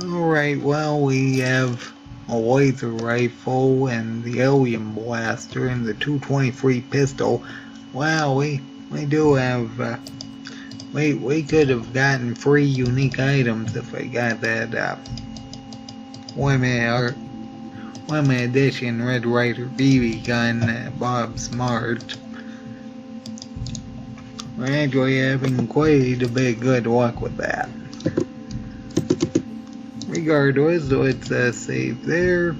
Alright, well, we have a laser rifle and the Alien Blaster and the 223 pistol. Wow, we do have, we could have gotten 3 unique items if I got that, limited edition Red Ryder BB gun, Bob Smart. We're actually having quite a bit of good luck with that. regardless, let's save there.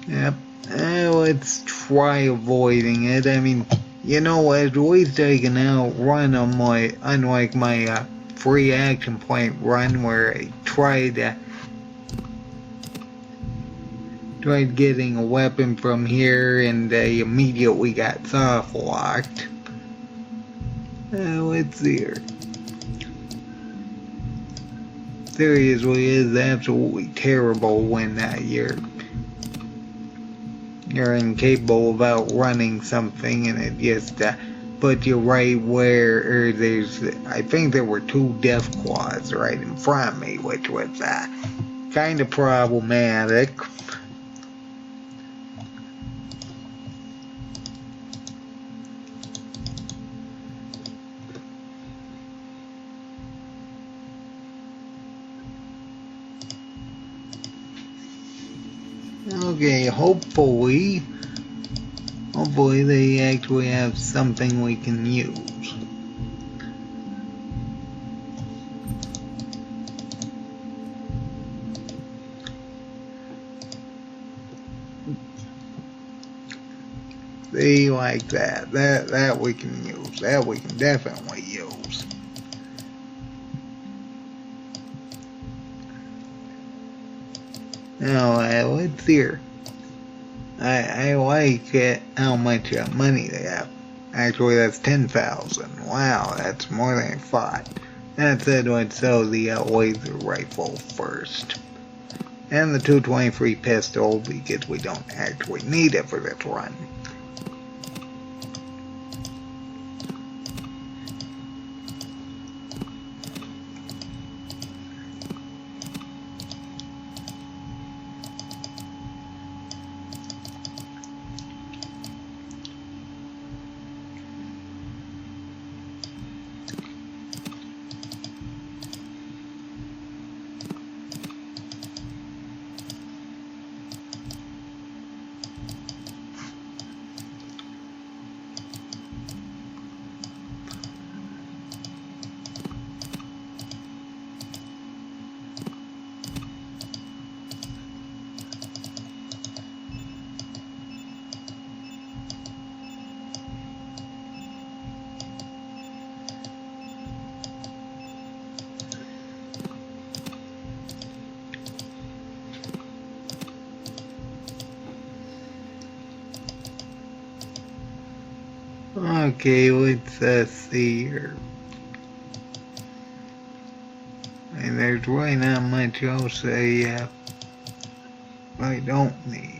Yep. Let's try avoiding it. I mean, you know, at least I can outrun on my, unlike my free action point run where I tried getting a weapon from here and immediately got soft locked. Let's see here. Seriously, it is absolutely terrible when you're incapable of outrunning something and it just puts you right where I think there were 2 Deathclaws right in front of me, which was kind of problematic. Okay, hopefully they actually have something we can use. See, like that. That we can use. That we can definitely use. Now, let's see here. I like how much money they have. Actually, that's 10,000. Wow, that's more than I thought. That said, let's sell the laser rifle first. And the 223 pistol, because we don't actually need it for this run. Okay, let's see here. And there's really not much else I don't need.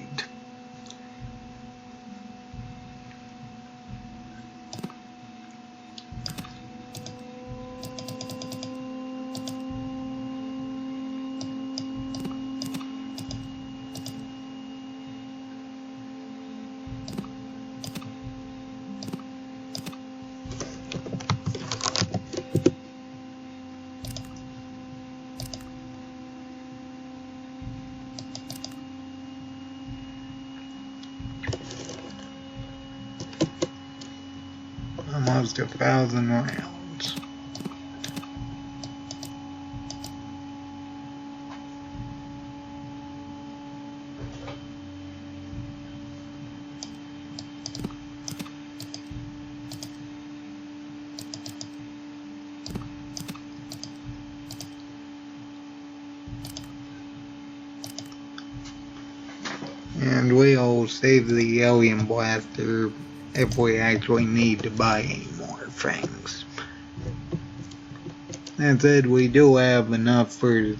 Almost 1,000 rounds. And we'll save the alien blaster if we actually need to buy any more things. That said, we do have enough for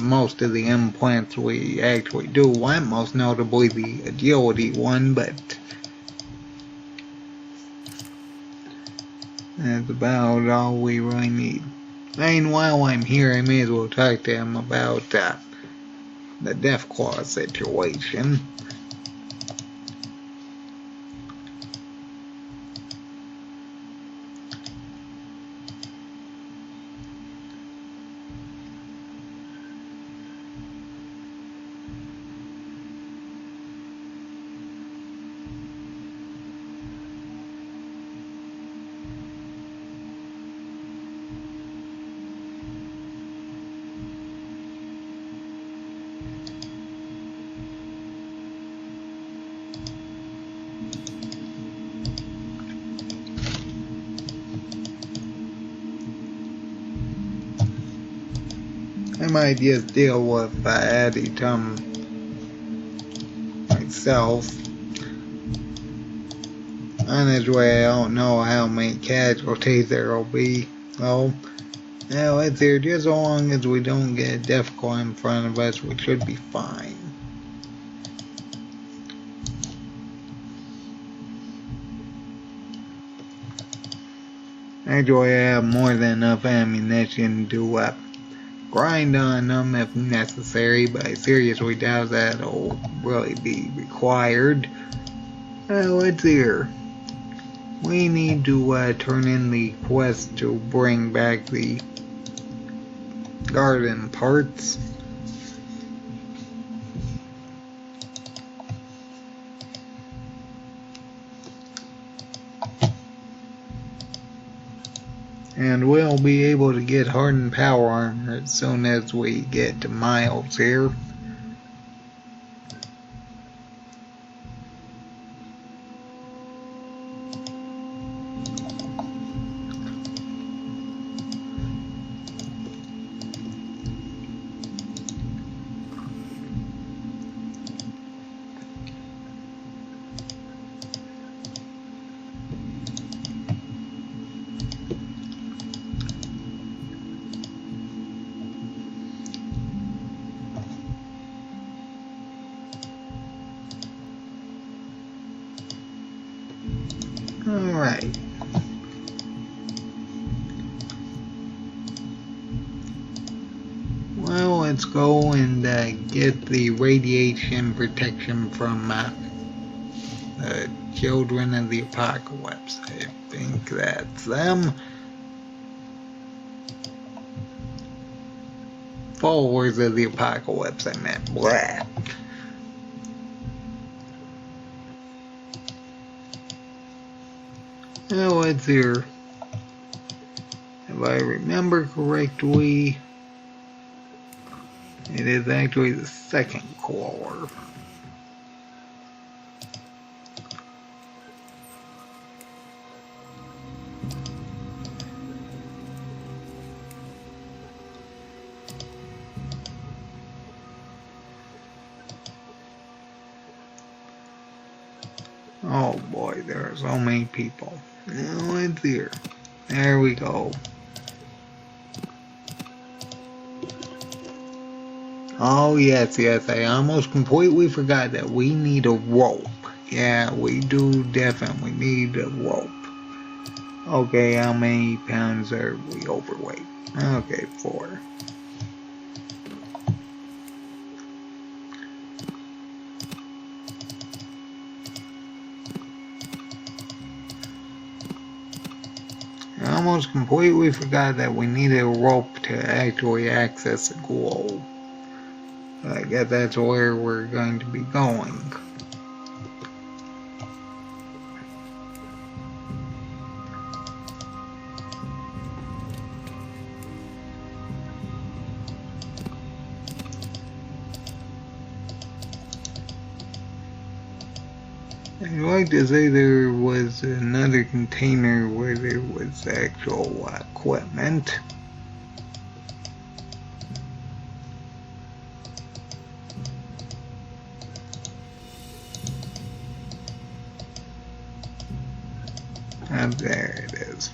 most of the implants we actually do want, most notably the agility one, but that's about all we really need. I mean, while I'm here, I may as well talk to him about the Deathclaw situation. I might just deal with Eddie Tum myself. On his way, I don't know how many casualties there will be. So, now it's here. Just so long as we don't get a Defcon in front of us, we should be fine. Actually, I have more than enough ammunition to grind on them if necessary, but I seriously doubt that'll really be required. Let's hear. We need to turn in the quest to bring back the garden parts. And we'll be able to get hardened power armor as soon as we get to Miles here. Alright. Well, let's go and get the radiation protection from the Children of the Apocalypse. I think that's them. Followers of the Apocalypse, I meant. Blah. Now let's hear. If I remember correctly, it is actually the second crawler. Oh boy, there are so many people. Now it's here. There we go. Oh yes, I almost completely forgot that we need a rope. Yeah, we do definitely need a rope. Okay, how many pounds are we overweight? Okay, 4. I almost completely forgot that we needed a rope to actually access the globe. I guess that's where we're going to be going. I'd like to say there was another container where there was actual equipment. And there it is.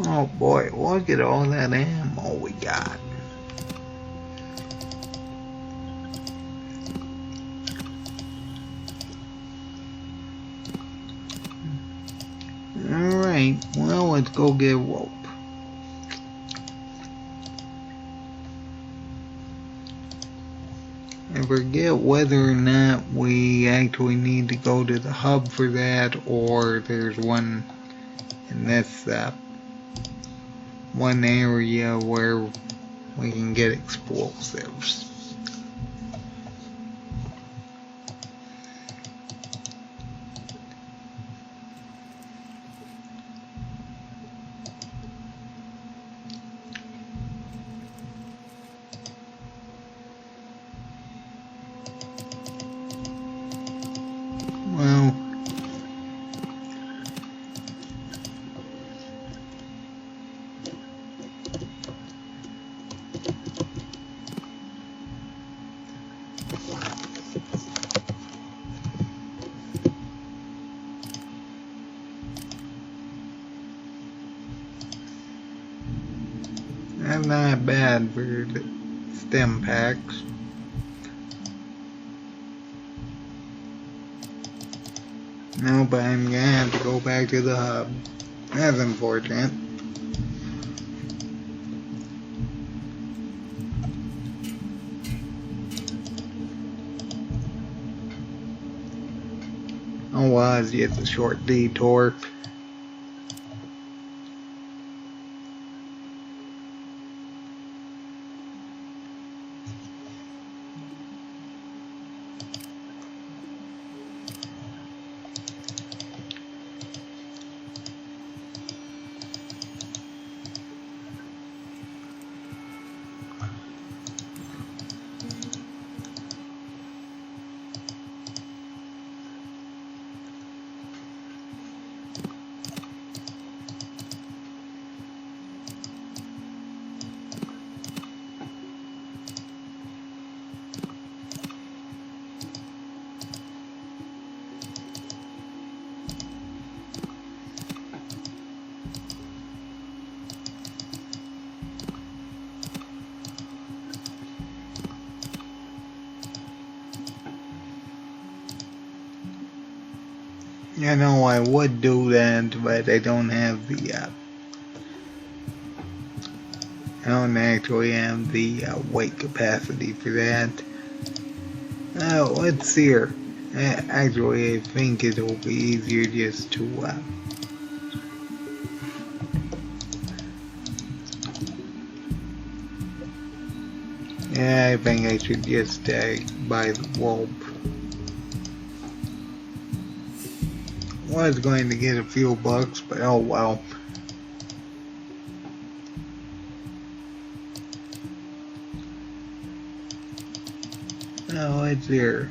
Oh boy, look at all that ammo we got. Alright, well, let's go get a rope. I forget whether or not we actually need to go to the hub for that, or there's one in this one area where we can get explosives. Well, That's not bad for the stem packs. No, but I'm gonna have to go back to the hub. That's unfortunate. Oh well, it's just a short detour. You know, I would do that, but I don't have the, I don't actually have the weight capacity for that. Let's see here. Actually, I think it'll be easier just to, yeah, I think I should just, buy the rope. Was going to get a few bucks, but oh well. Oh, it's here.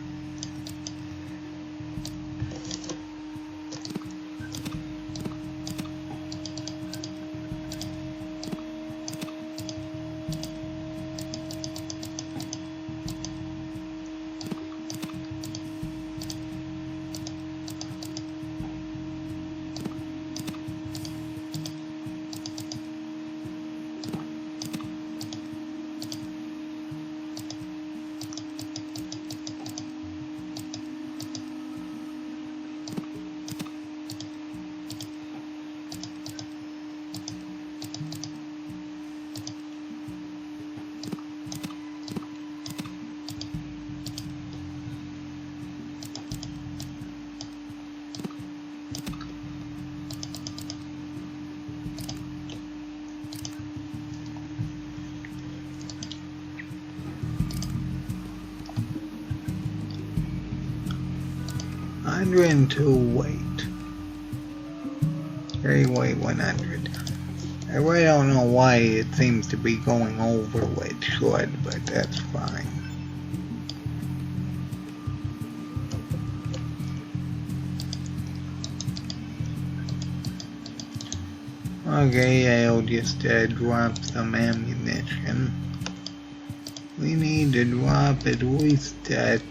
weight. Carry weight 100. I really don't know why it seems to be going over what it should, but that's fine. Okay, I'll just drop some ammunition. We need to drop at least 10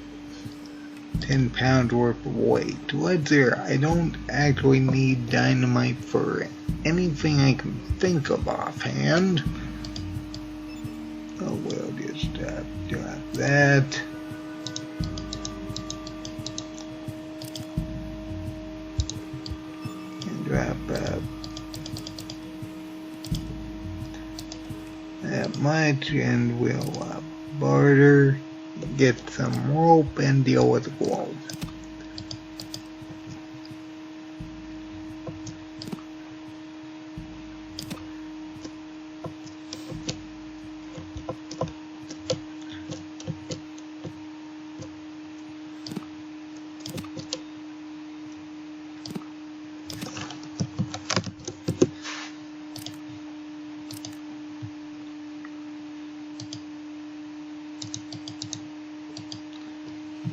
pounds worth of weight. What's there? I don't actually need dynamite for anything I can think of offhand. Oh, we'll just drop that. And drop that much, and we'll barter, get some rope, and deal with the gold.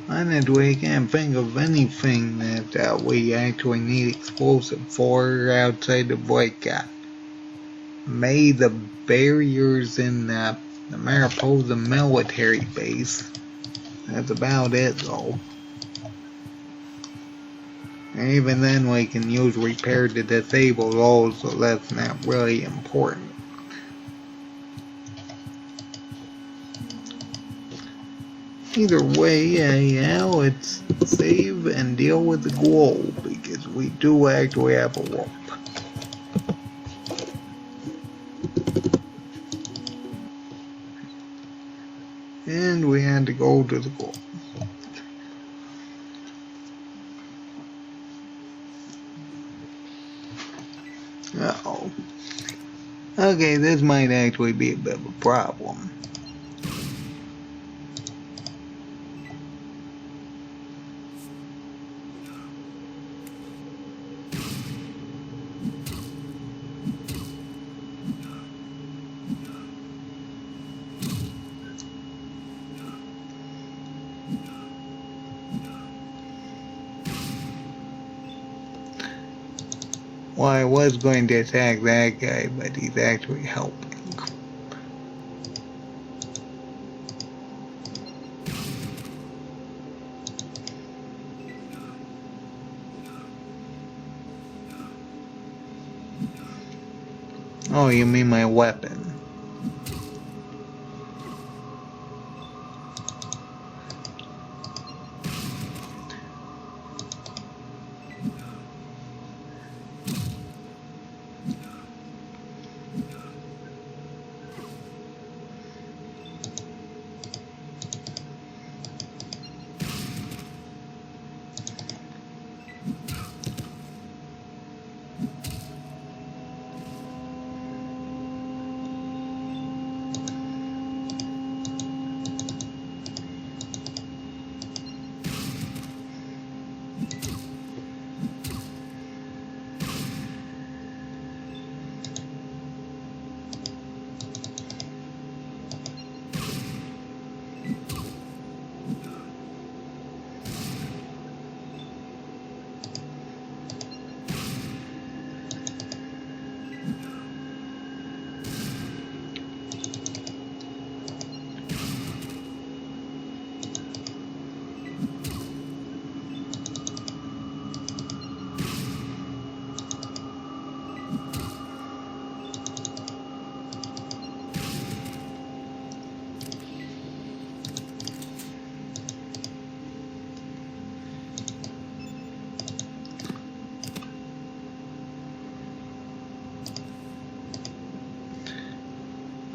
Honestly, I can't think of anything that we actually need explosive for outside of like maybe the barriers in the Mariposa military base. That's about it though. And even then we can use repair to disable those, so that's not really important. Either way, yeah, let's save and deal with the globe, because we do actually have a rope. And we had to go to the globe. Uh-oh. Okay, this might actually be a bit of a problem. Well, I was going to attack that guy, but he's actually helping. Oh, you mean my weapon?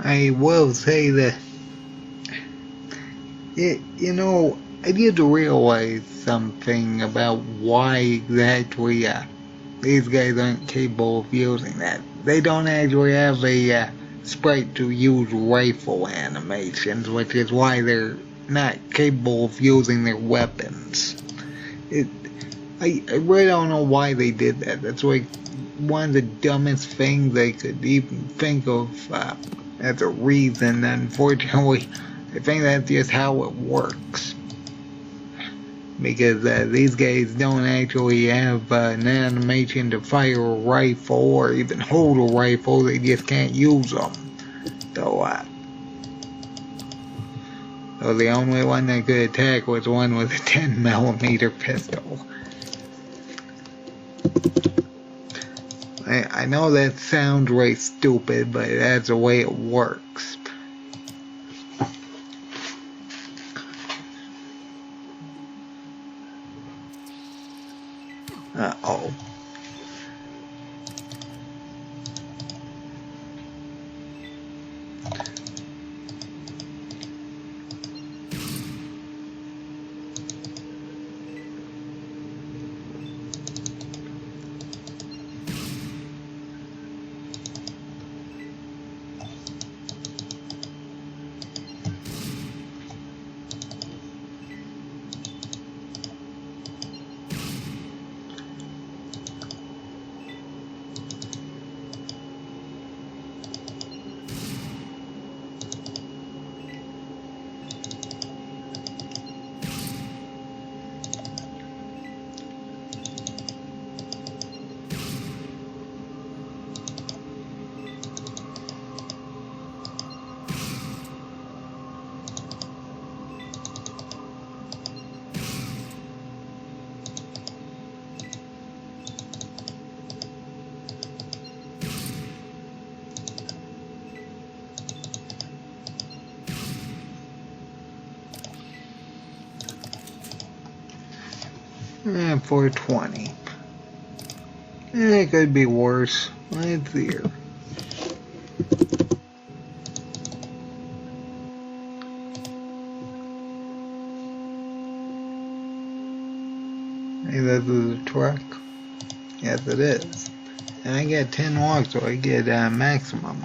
I will say that, you know, I did realize something about why exactly these guys aren't capable of using that. They don't actually have a sprite to use rifle animations, which is why they're not capable of using their weapons. I really don't know why they did that. That's like one of the dumbest things they could even think of as a reason. Unfortunately, I think that's just how it works. Because these guys don't actually have an animation to fire a rifle or even hold a rifle, they just can't use them. So the only one that could attack was one with a 10mm pistol. I know that sounds really stupid, but that's the way it works. Uh-oh. 420. It could be worse. Let's see here. Hey, this is a truck. Yes, it is. And I get 10 walks, so I get maximum.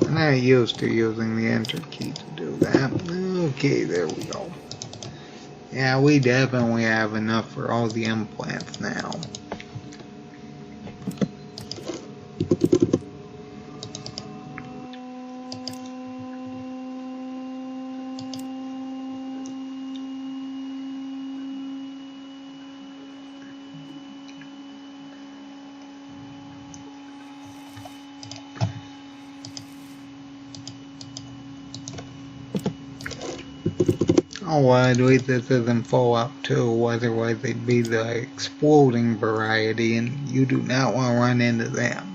I'm not used to using the enter key to do that. Okay, there we go. Yeah, we definitely have enough for all the implants now. Oh, at least this isn't Fallout 2, otherwise they'd be the exploding variety, and you do not want to run into them.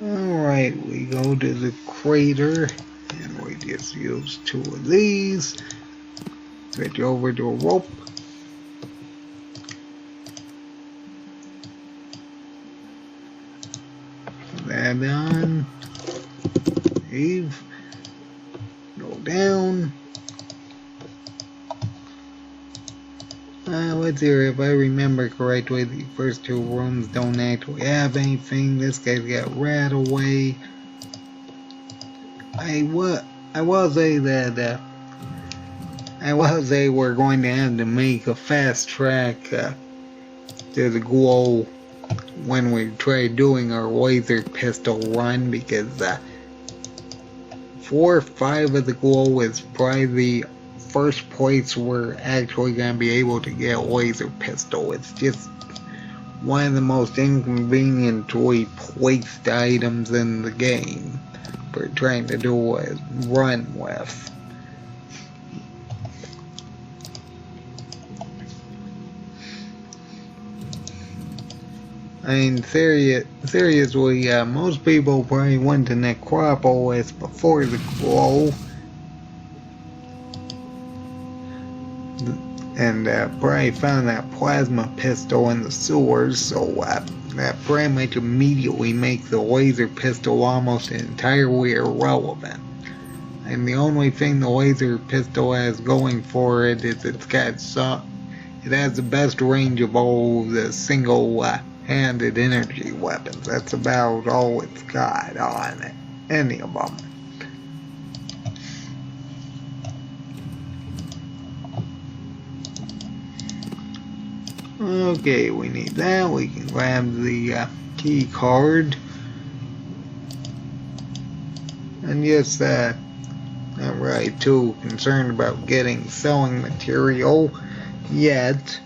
Alright, we go to the crater, and we just use 2 of these. Switch over to a rope. Put that on. Save. Go down. Let's see, if I remember correctly, the first 2 rooms don't actually have anything. This guy's got rat away. I will say that we're going to have to make a fast track to the glow when we try doing our laser pistol run, because 4 or 5 of the glow is probably the first place we're actually going to be able to get a laser pistol. It's just one of the most inconveniently placed items in the game for trying to do a run with. I mean, seriously, most people probably went to Necropolis before the glow. And probably found that plasma pistol in the sewers, so that pretty much immediately makes the laser pistol almost entirely irrelevant. And the only thing the laser pistol has going for it is it has the best range of all the single-handed energy weapons. That's about all it's got on it, any of them. Okay, we need that. We can grab the key card. And yes, not really too concerned about getting selling material yet.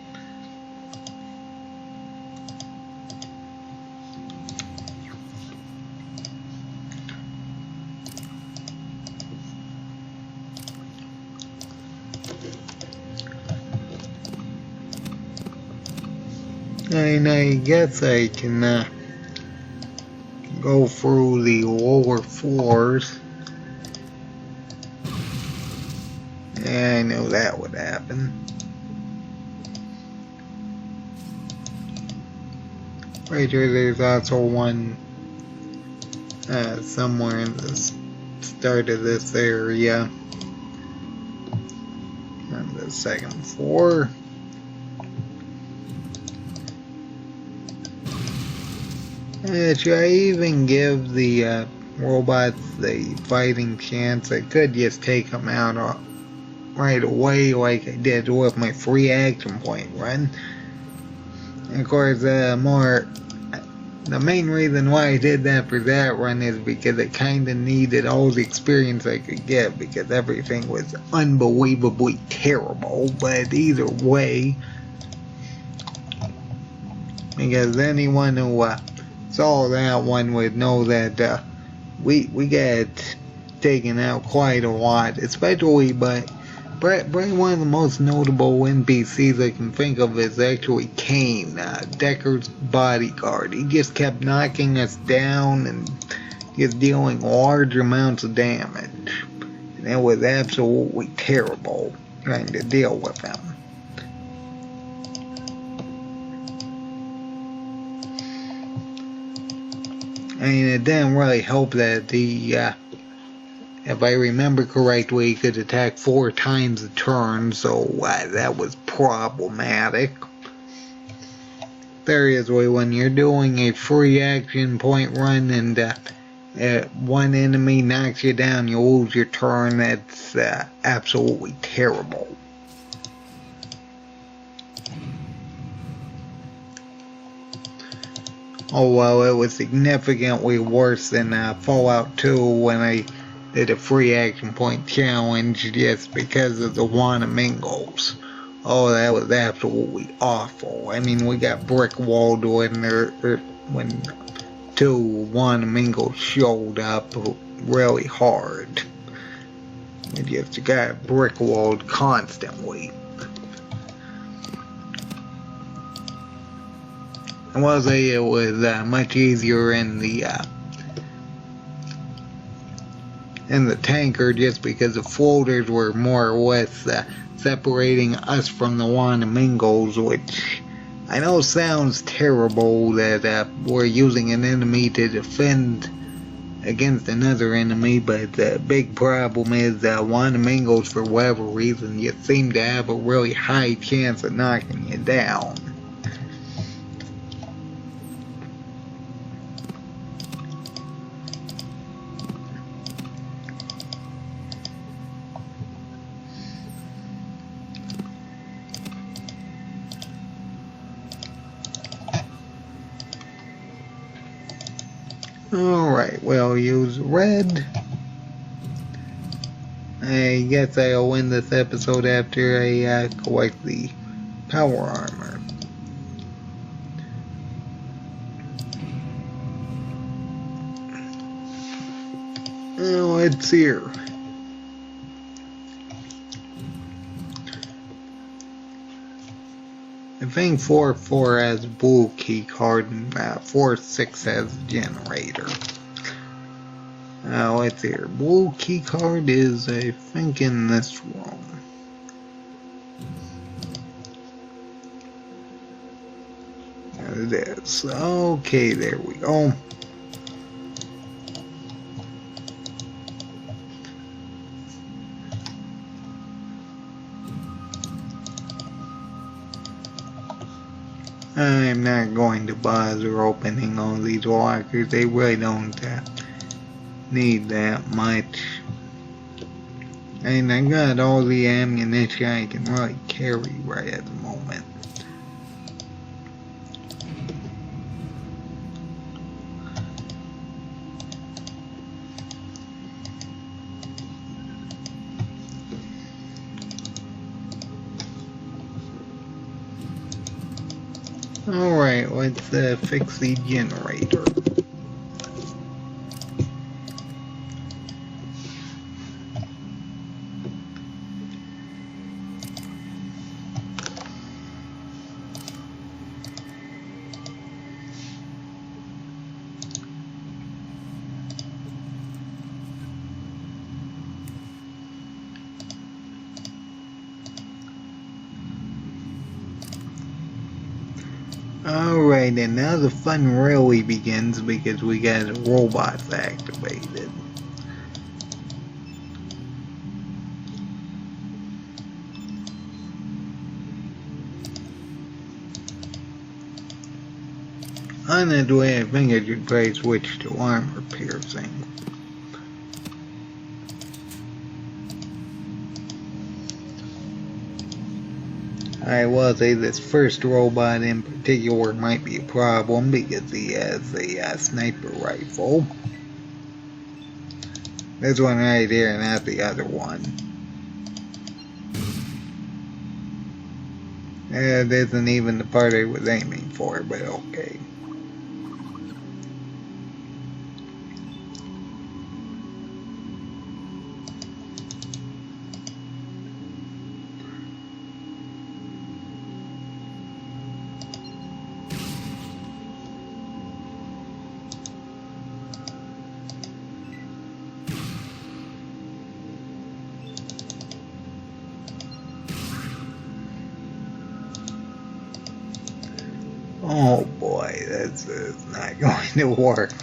And I guess I can go through the lower floors. Yeah, I knew that would happen. Right here, there's also one somewhere in the start of this area. On the second floor. Should I even give the robots the fighting chance? I could just take them out right away like I did with my free action point run. And of course, the main reason why I did that for that run is because I kinda needed all the experience I could get because everything was unbelievably terrible. But either way, because anyone who saw that one would know that we got taken out quite a lot, especially by probably one of the most notable NPCs I can think of is actually Kane, Decker's bodyguard. He just kept knocking us down and just dealing large amounts of damage. And it was absolutely terrible trying to deal with him. I mean, it didn't really help that if I remember correctly, he could attack 4 times a turn, so that was problematic. Seriously, when you're doing a free action point run and one enemy knocks you down, you lose your turn, that's absolutely terrible. Oh well, it was significantly worse than Fallout 2 when I did a free action point challenge just because of the Wanamingos. Oh, that was absolutely awful. I mean, we got brick walled when 2 Wanamingos showed up really hard. We just got brick walled constantly. I will say it was much easier in the tanker just because the floaters were more or less separating us from the Wanamingos, which I know sounds terrible that we're using an enemy to defend against another enemy, but the big problem is Wanamingos, for whatever reason, you seem to have a really high chance of knocking you down. Alright, we'll use red. I guess I'll win this episode after I collect the power armor. Oh, it's here. I think 4-4 has blue key card and 4-6 has generator. Let's see here. Blue key card is, I think, in this room. There it is. Okay, there we go. I'm not going to bother opening all these lockers. They really don't need that much. And I got all the ammunition I can really carry right at the moment. Alright, let's fix the generator. Alright, and now the fun really begins because we got robots activated. On that way, I think I should probably switch to armor piercing. I will say this first robot in particular might be a problem because he has a sniper rifle. This one right here, not the other one. That isn't even the part I was aiming for, but okay. Oh boy, this is not going to work.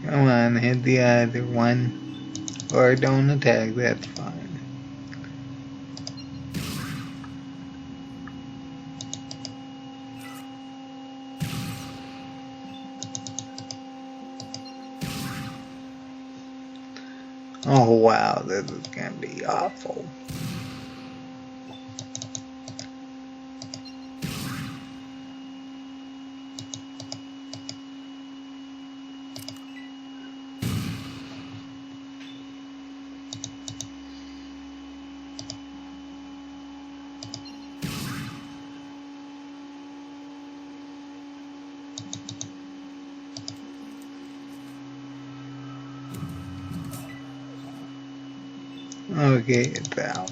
Come on, hit the other one. Or don't attack, that's fine. Oh wow, this is gonna be awful. Okay, it's out.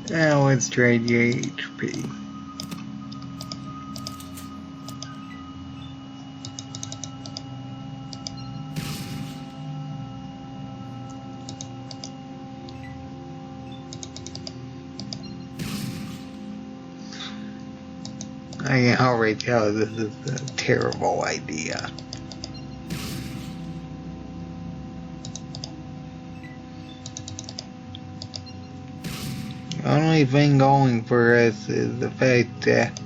Now let's trade your HP. I can already tell this is a terrible idea. The only thing going for us is the fact that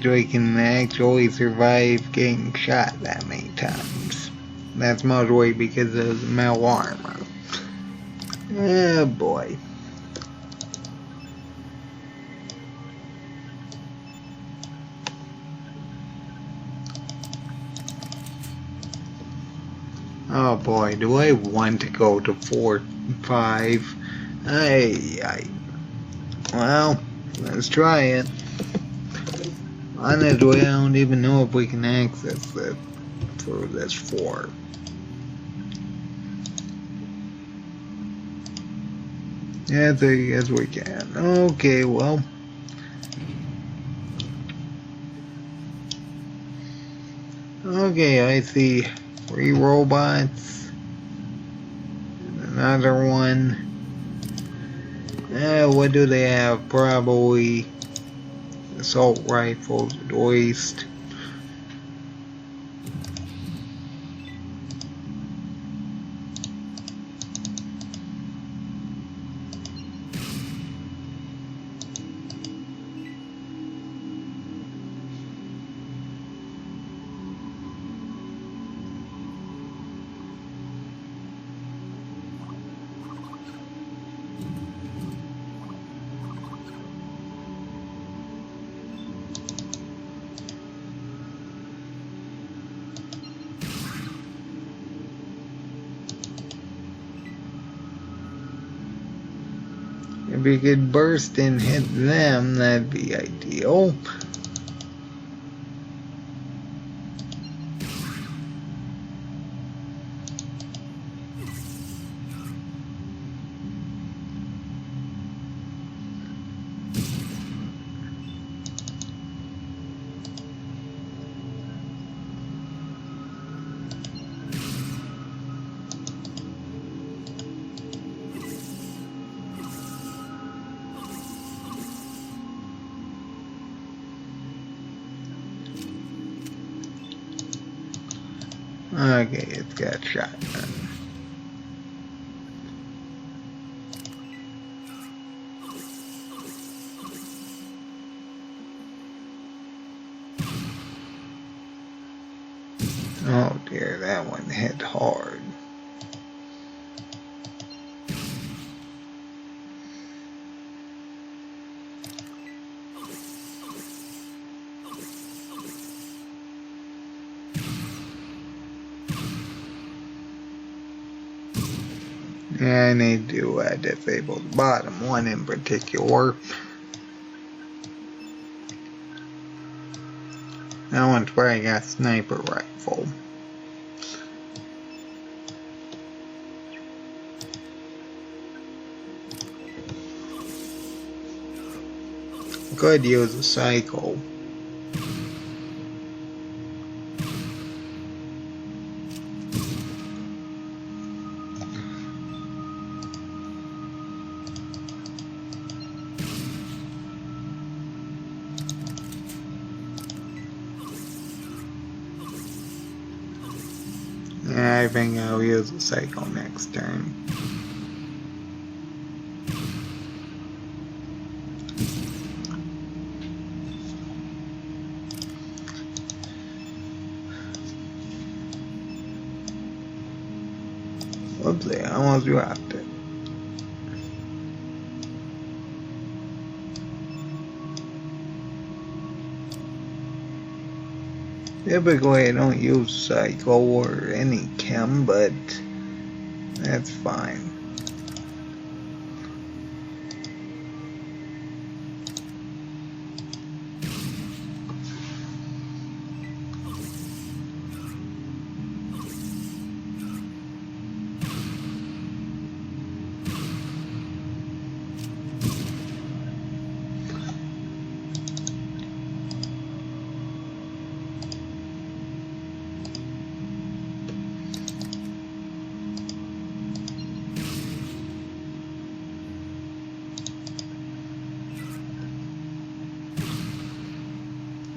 we can actually survive getting shot that many times. That's mostly because of the metal armor. Oh boy. Oh boy, do I want to go to 4-5? Well, let's try it. Honestly, I don't even know if we can access it through this 4. Yes, we can. Okay, well. Okay, I see 3 robots. Another one. What do they have? Probably assault rifles at least. If you could burst and hit them, that'd be ideal. Okay, it's got shotgun. Oh dear, that one hit hard. Yeah, I need to disable the bottom one in particular. That one's probably got a sniper rifle. Could use a cycle. Yeah, I think I'll use a cycle next turn. Whoopsie, I almost dropped it. Typically I don't use cycle or any chem, but that's fine.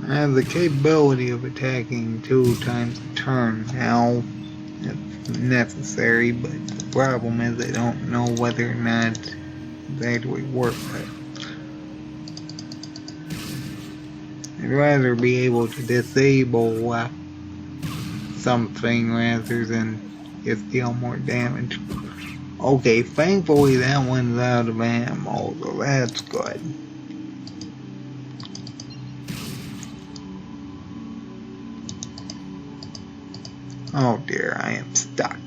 I have the capability of attacking 2 times a turn now, if necessary, but the problem is I don't know whether or not it's actually worth it. I'd rather be able to disable something rather than just deal more damage. Okay, thankfully that one's out of ammo, so that's good. Oh dear, I am stuck.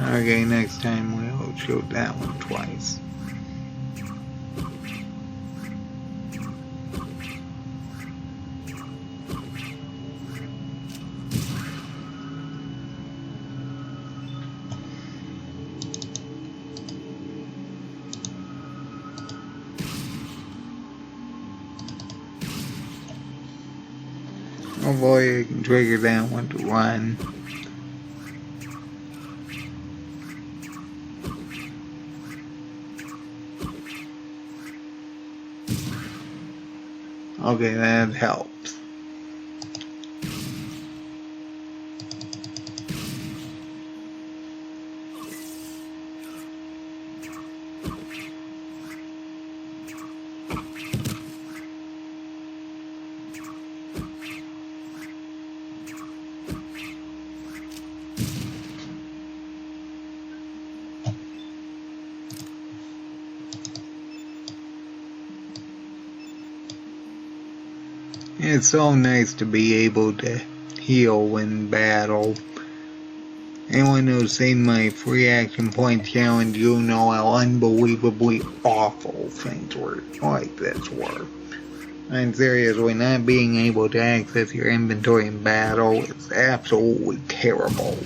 Okay, next time we'll shoot that one twice. Hopefully I can trigger that one to run. Okay, that helps. It's so nice to be able to heal in battle. Anyone who's seen my free action point challenge, you know how unbelievably awful things were like this were. I'm seriously, not being able to access your inventory in battle is absolutely terrible.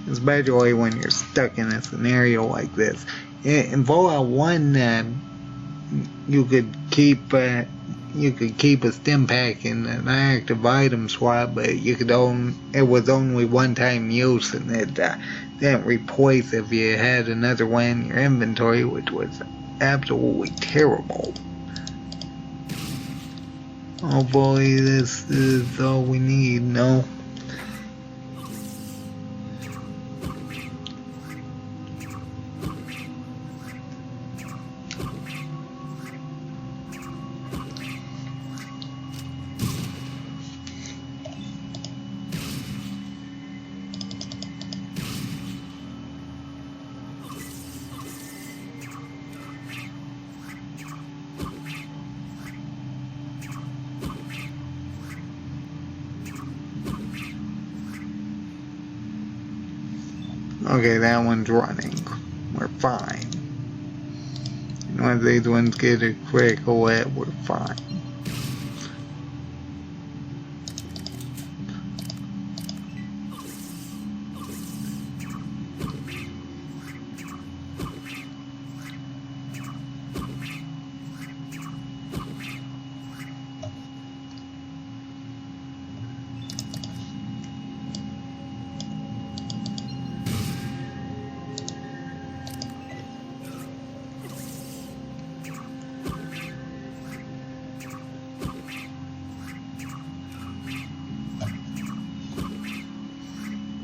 Especially when you're stuck in a scenario like this. In Fallout 1, you could keep a stim pack in an active item slot, but it was only one-time use, and it didn't replace if you had another one in your inventory, which was absolutely terrible. Hopefully this is all we need, no? Okay, that one's running. We're fine. And once these ones get a critical hit, we're fine.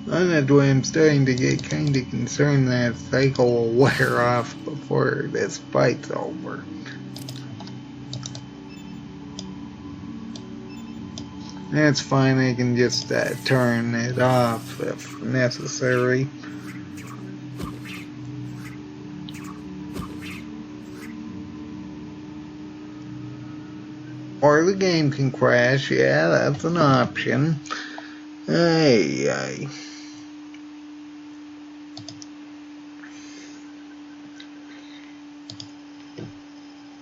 That's why I'm starting to get kinda concerned that cycle will wear off before this fight's over. That's fine, I can just turn it off if necessary. Or the game can crash, yeah, that's an option. Ay.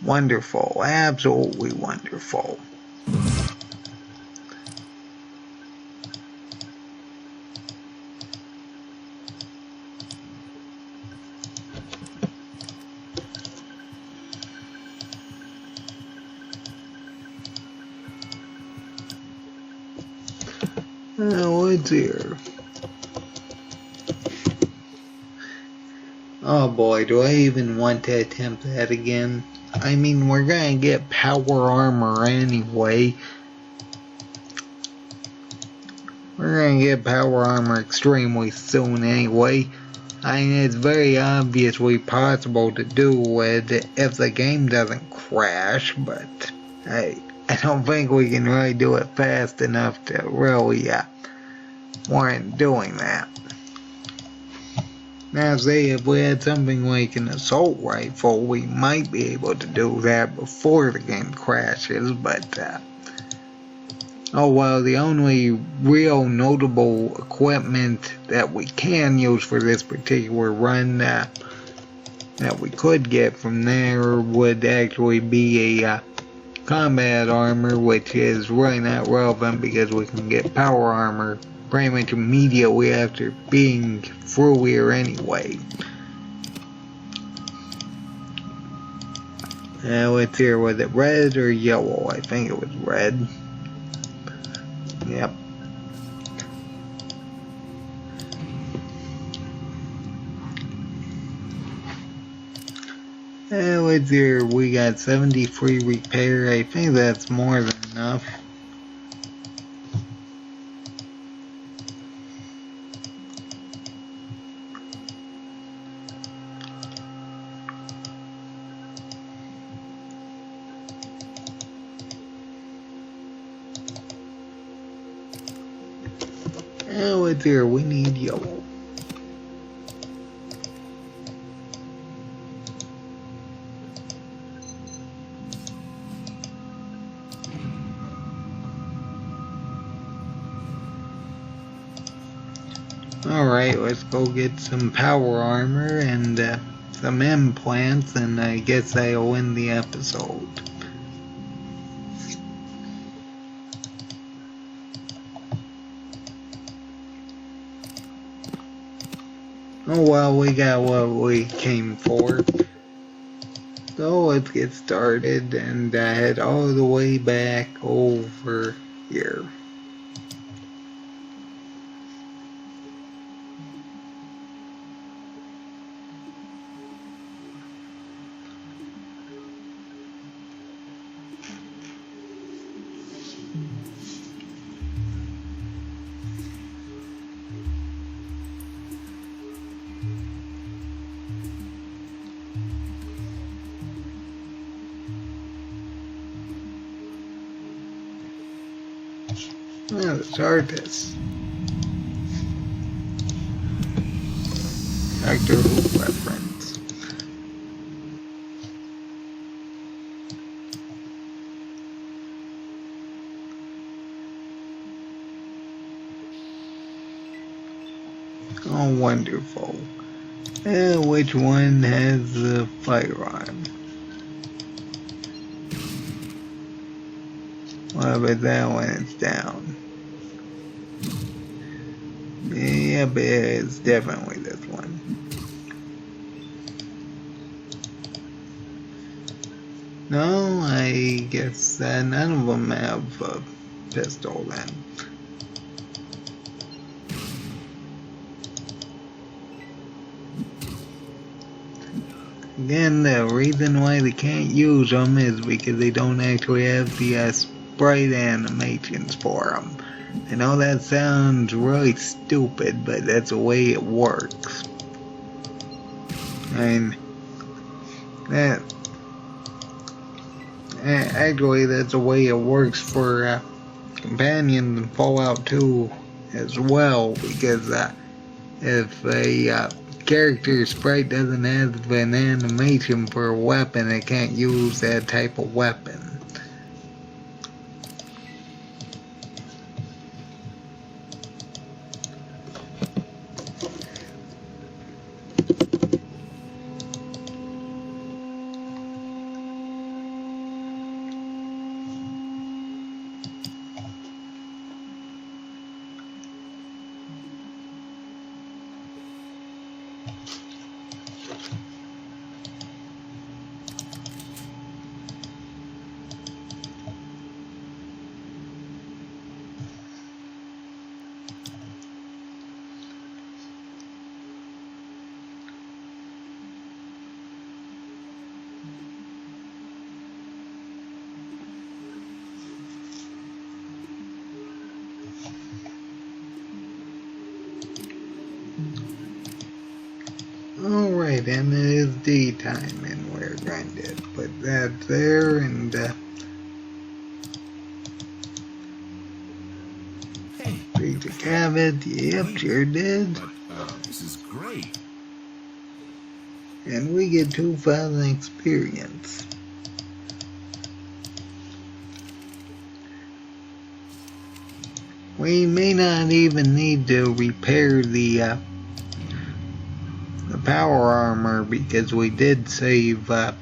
Wonderful, absolutely wonderful. What's here? Oh boy, do I even want to attempt that again? I mean, we're gonna get power armor anyway. We're gonna get power armor extremely soon anyway. I mean, it's very obviously possible to do it if the game doesn't crash, but I don't think we can really do it fast enough to really warrant doing that. Now, say if we had something like an assault rifle, we might be able to do that before the game crashes, but oh well, the only real notable equipment that we can use for this particular run that we could get from there would actually be a combat armor, which is really not relevant because we can get power armor pretty much immediately after being through here anyway. Let's hear, was it red or yellow? I think it was red. Yep. Let's hear, we got 73 repair. I think that's more than enough. Let's hear, we need yellow. Alright, let's go get some power armor and some implants, and I guess I'll end the episode. Oh well, we got what we came for. So let's get started and head all the way back over here. Let's start this. Doctor Who reference. Oh, wonderful. Which one has the firearm? Well, but that one is down. Yep, it's definitely this one. No, I guess none of them have a pistol then. Again, the reason why they can't use them is because they don't actually have the sprite animations for them. I know that sounds really stupid, but that's the way it works. And actually that's the way it works for Companion and Fallout 2 as well, because if a character sprite doesn't have an animation for a weapon, it can't use that type of weapon. Alright, and it is daytime, and we're going to put that there, and Hey, read the cabinet. Yep, sure did. but this is great. And we get 2,000 experience. We may not even need to repair the power armor, because we did save the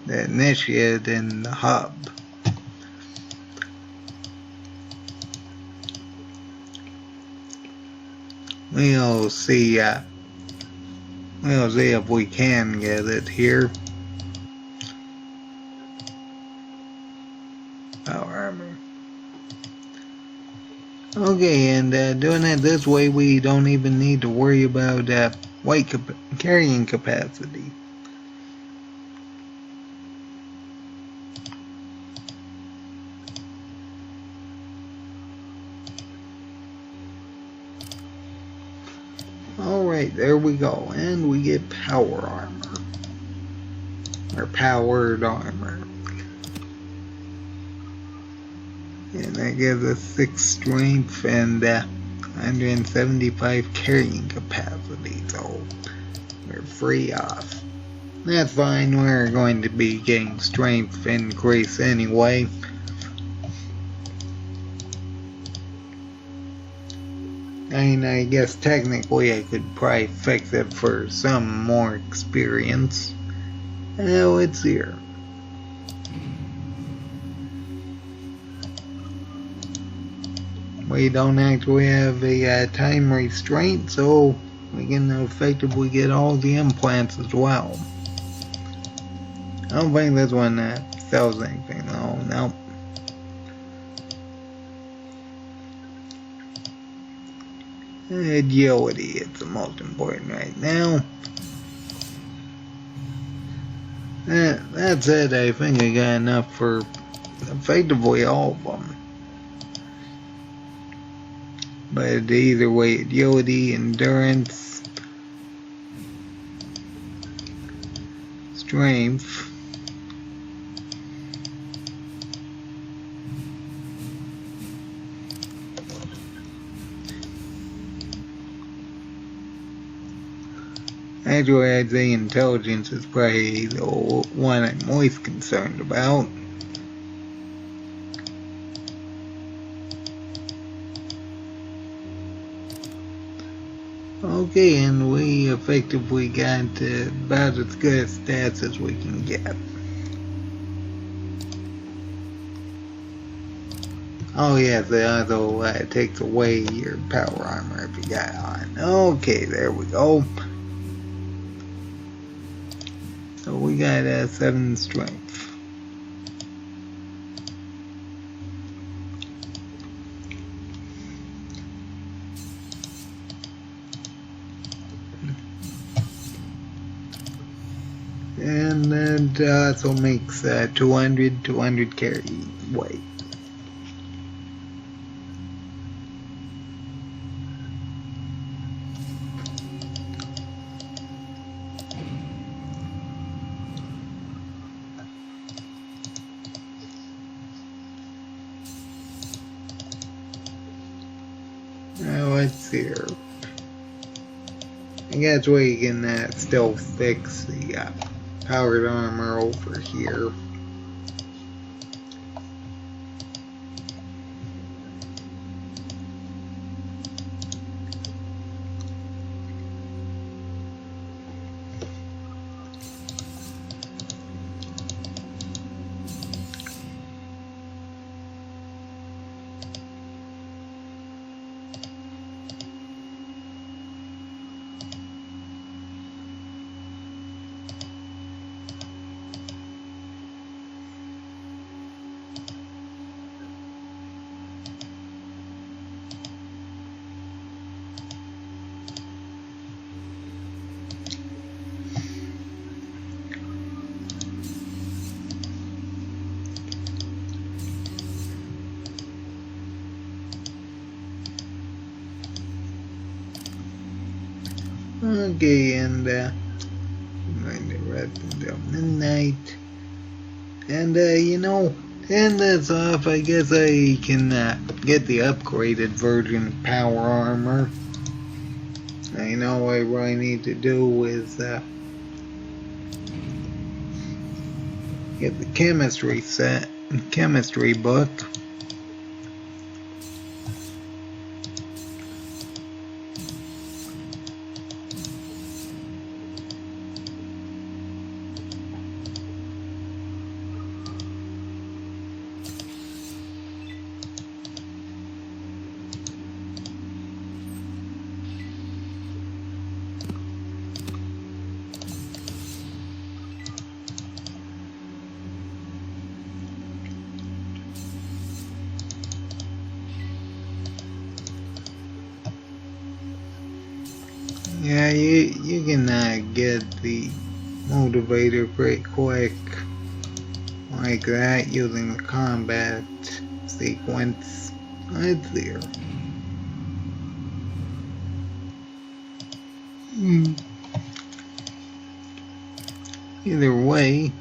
initiate in the hub. We'll see if we can get it here. Power armor. Okay, and doing it this way, we don't even need to worry about weight carrying capacity. Alright, there we go, and we get power armor. Or powered armor. And that gives us 6 strength and 175 carrying capacity, so we're free off. That's fine, we're going to be getting strength increase anyway. mean, I guess technically I could probably fix it for some more experience. Oh, it's here. We don't actually have a time restraint, so we can effectively get all the implants as well. I don't think this one sells anything though. Nope. Agility, it's the most important right now. That's it. I think I got enough for effectively all of them. But either way, agility, endurance, strength, actually I'd say intelligence is probably the one I'm most concerned about. Okay, and we effectively got about as good stats as we can get. Oh yes, it also takes away your power armor if you got it on. Okay, there we go. So we got 7 strength. And that also makes 200 carry weight. Now let's see here. I guess we can still fix the powered armor over here. Okay, and I'm going to rest until midnight. And you know, to end this off, I guess I can get the upgraded version of power armor. I know what I really need to do is get the chemistry book. Yeah, you can get the motivator pretty quick like that using the combat sequence. It's there. Either way,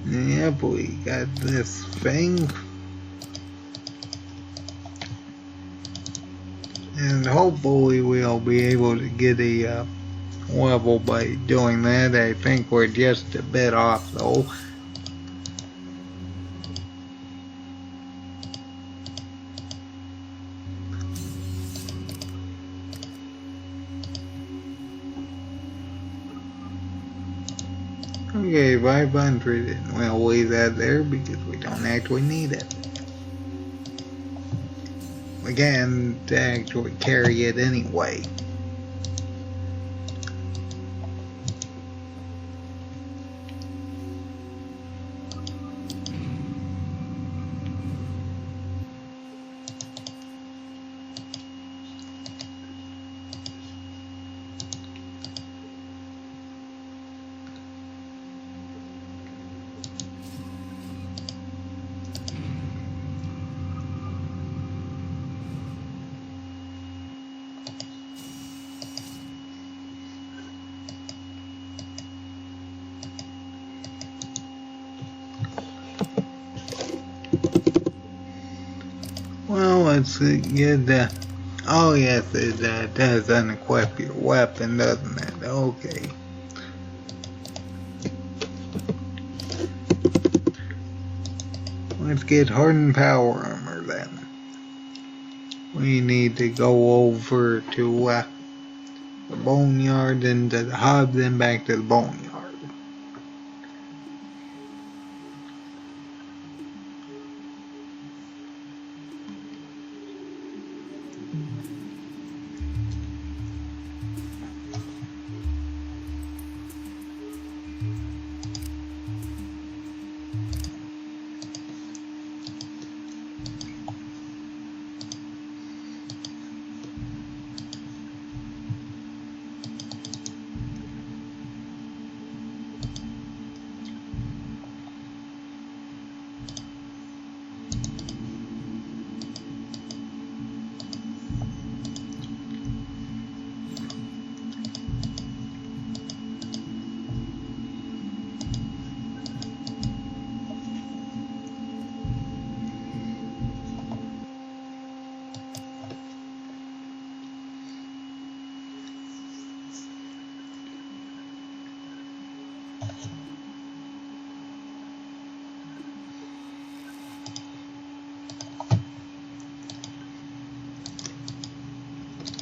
yep, we got this thing. And hopefully we'll be able to get a level by doing that. I think we're just a bit off though. Okay, 500, and we'll leave that there because we don't actually need it. We can't actually carry it anyway. Well, let's get the... Oh yes, it does unequip your weapon, doesn't it? Okay. Let's get hardened power armor then. We need to go over to the boneyard and to the hub, then back to the boneyard.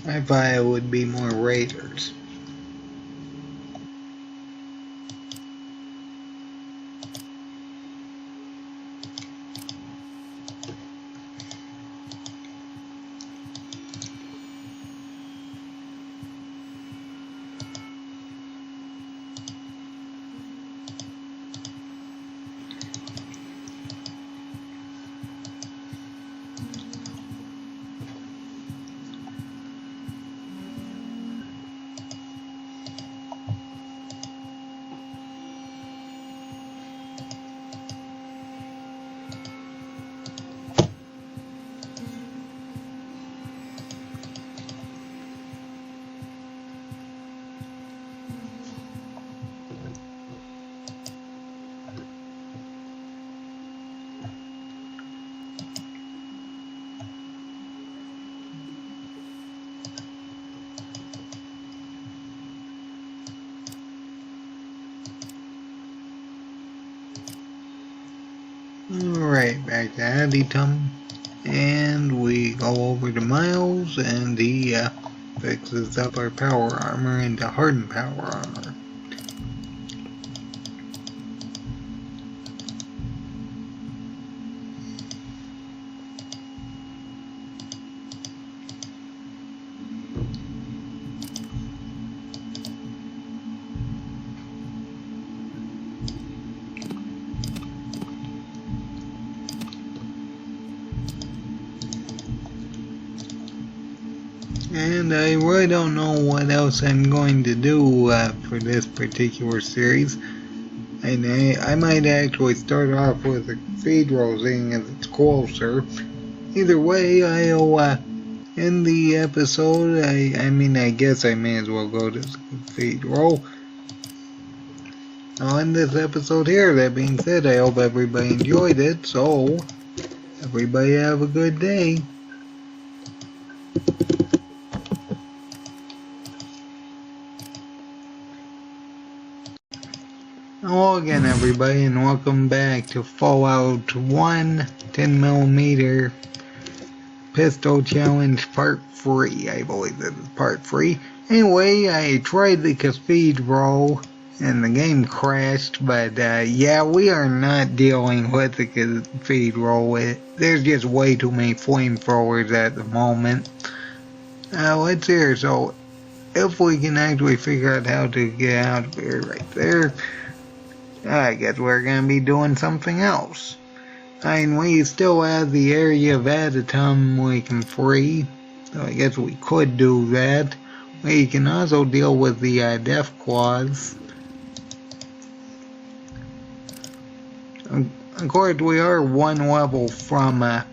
I thought it would be more raiders. Alright, back to Additum, and we go over to Miles, and he fixes up our power armor into hardened power armor. And I really don't know what else I'm going to do for this particular series. And I might actually start off with a cathedral, seeing as it's closer. Either way, I'll end the episode. I guess I may as well go to the cathedral. I'll end this episode here. That being said, I hope everybody enjoyed it. So, everybody have a good day. Hello again, everybody, and welcome back to Fallout 1 10mm Pistol Challenge Part 3. I believe this is Part 3. Anyway, I tried the cathedral, and the game crashed, but yeah, we are not dealing with the cathedral. There's just way too many flamethrowers at the moment. Let's hear, so if we can actually figure out how to get out of here right there, I guess we're going to be doing something else. I mean, we still have the area of Adatum we can free, so I guess we could do that. We can also deal with the Death Claws. Of course, we are one level from, about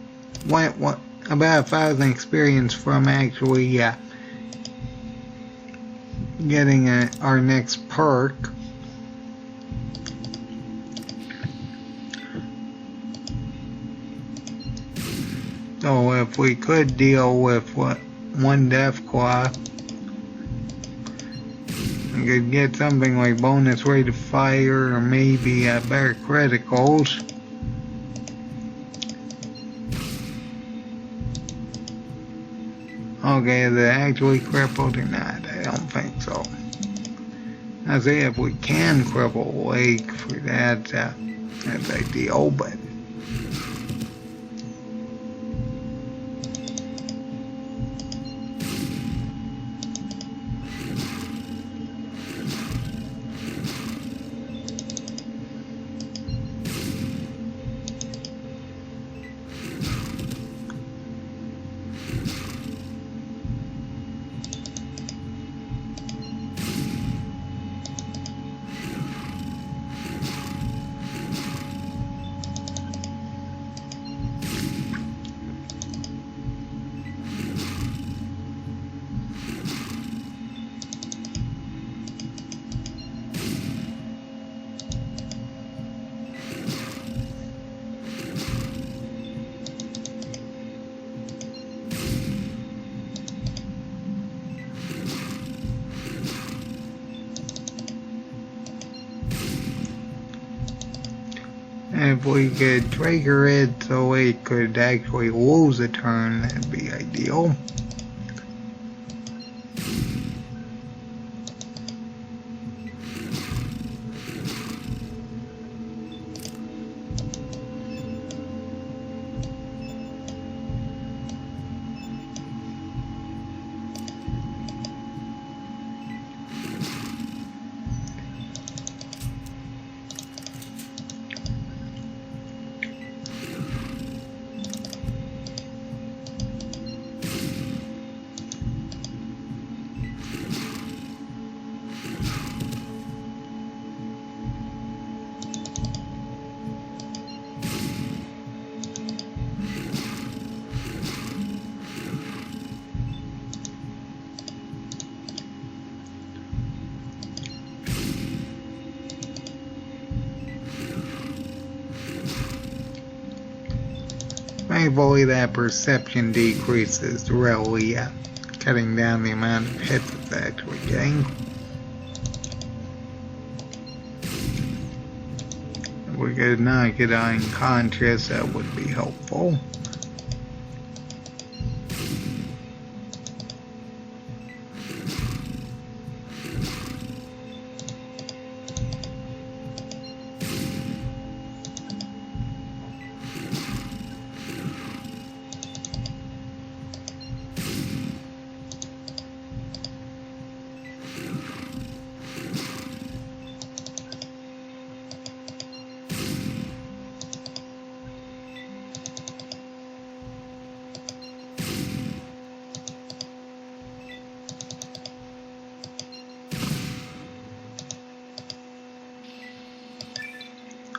1,000 experience from actually getting our next perk. So if we could deal with one Death Claw, we could get something like bonus rate of fire or maybe better criticals. Okay, is it actually crippled or not? I don't think so. I say if we can cripple a leg for that, that's ideal, but if we could trigger it so it could actually lose a turn, that'd be ideal. Thankfully that perception decreases, really cutting down the amount of hits it's actually getting. If we could knock it unconscious, that would be helpful.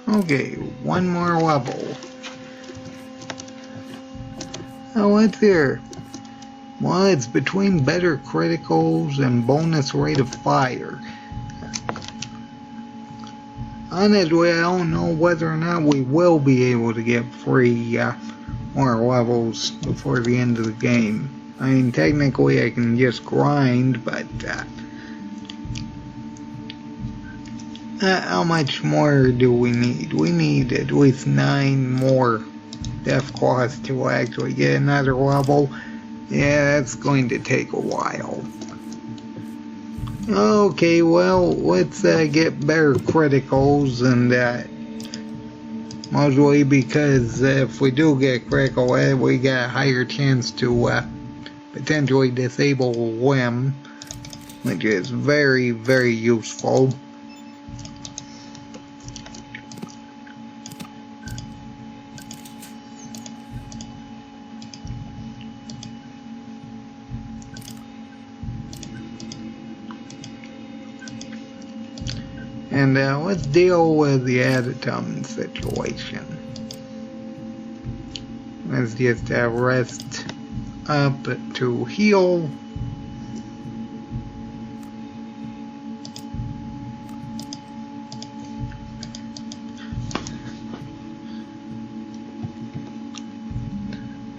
Okay, one more level. Oh, what's here? Well, it's between better criticals and bonus rate of fire. Honestly, I don't know whether or not we will be able to get free more levels before the end of the game. I mean, technically I can just grind, but how much more do we need? We need at least 9 more Death Claws to actually get another level. Yeah, that's going to take a while. Okay, well, let's get better criticals and mostly because if we do get critical hit, we got a higher chance to potentially disable a limb, which is very, very useful. And let's deal with the Atatum situation. Let's just rest up to heal.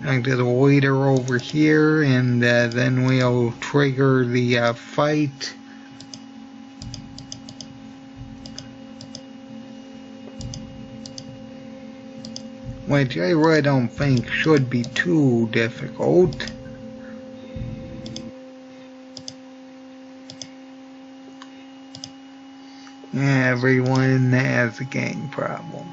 Back to the leader over here, and then we'll trigger the fight. Which I really don't think should be too difficult. Everyone has a gang problem.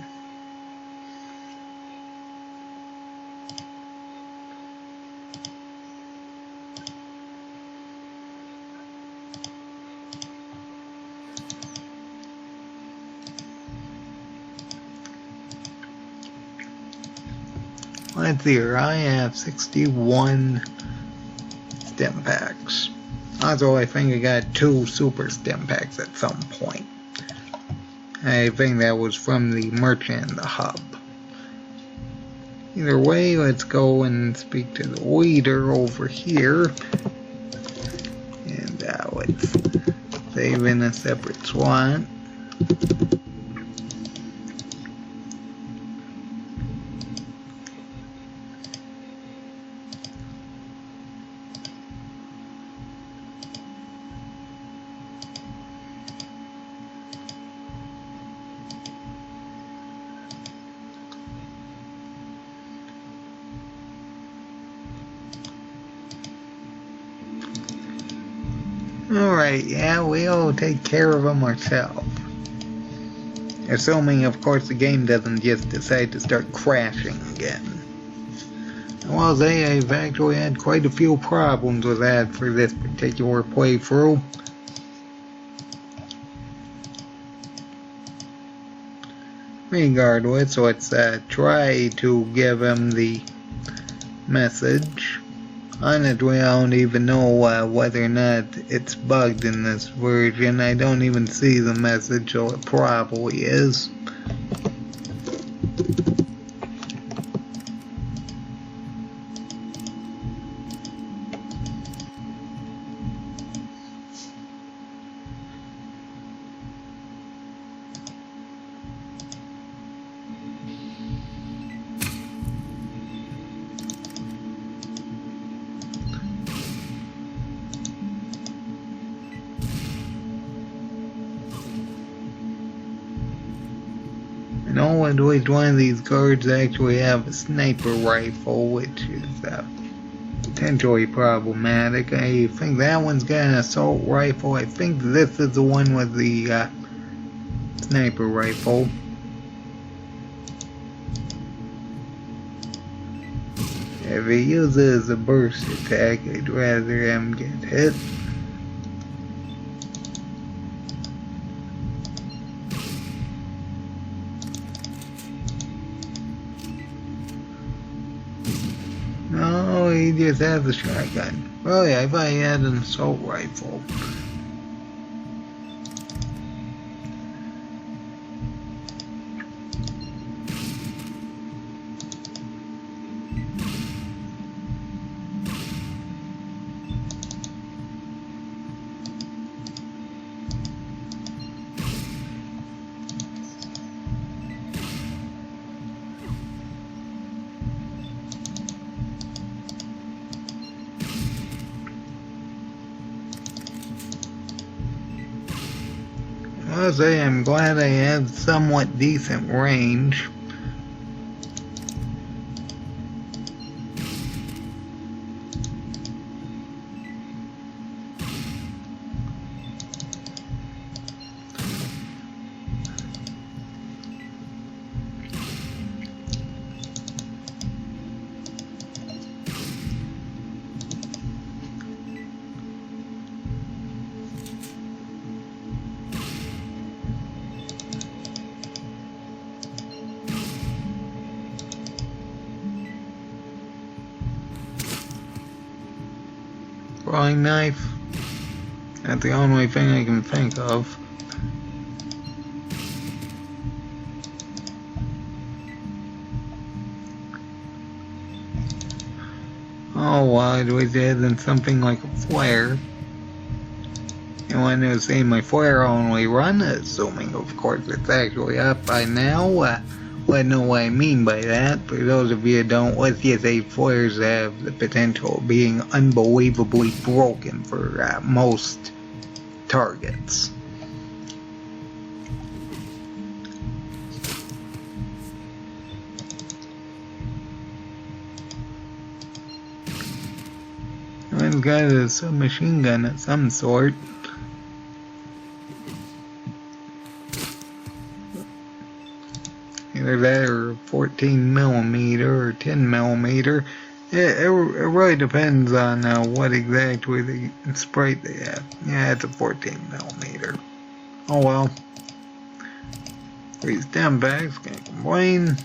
Let's see here, I have 61 stim packs. Also, I think I got 2 super stim packs at some point. I think that was from the merchant in the hub. Either way, let's go and speak to the leader over here. And let's save in a separate slot. Alright, yeah, we'll take care of them ourselves. Assuming, of course, the game doesn't just decide to start crashing again. Well, I've actually had quite a few problems with that for this particular playthrough. Regardless, let's try to give him the message. Honestly, I don't even know whether or not it's bugged in this version. I don't even see the message, so it probably is. And oh, at least one of these guards actually have a sniper rifle, which is potentially problematic. I think that one's got an assault rifle. I think this is the one with the sniper rifle. If he uses a burst attack, I'd rather him get hit. No, he just has a shotgun. Really, I thought he had an assault rifle. I'll say I'm glad I have somewhat decent range. throwing knife. That's the only thing I can think of. Oh, well, it was in something like a flare. You want to see my flare only run, assuming of course it's actually up by now. Let know what I mean by that. For those of you who don't, let's just say flares have the potential of being unbelievably broken for most targets. I've got a submachine gun of some sort. Either that or 14mm or 10mm. It really depends on what exactly the sprite they have. Yeah, it's a 14mm. Oh well. These damn bags can't complain.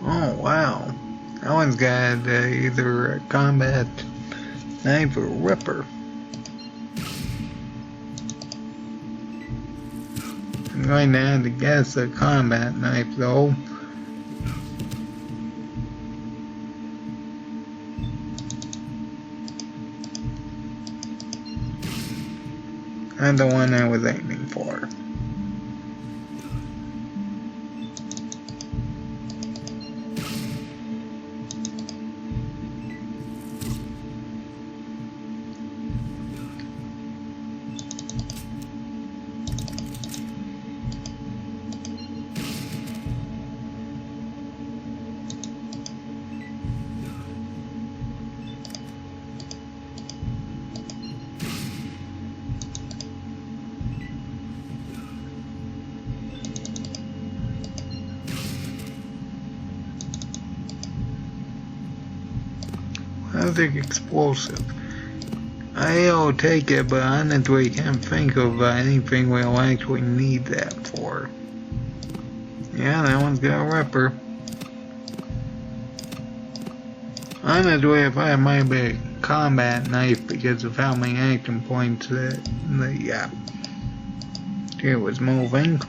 Oh wow. That one's got either a combat knife or ripper. I'm going to have to guess a combat knife though. Not the one I was aiming for. Another explosive. I'll take it, but honestly can't think of anything we'll actually need that for. Yeah, that one's got a ripper. Honestly, if I might be a combat knife because of how many action points the it was moving.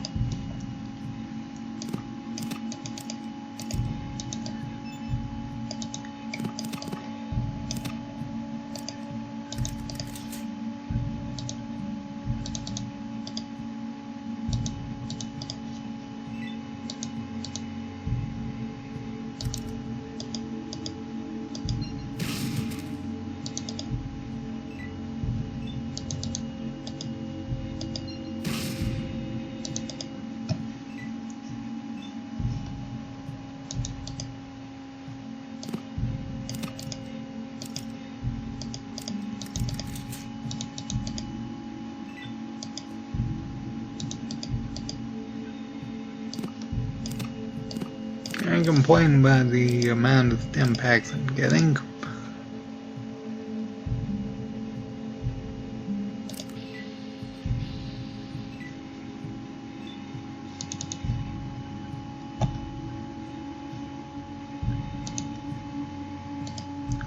I complain about the amount of stim packs I'm getting.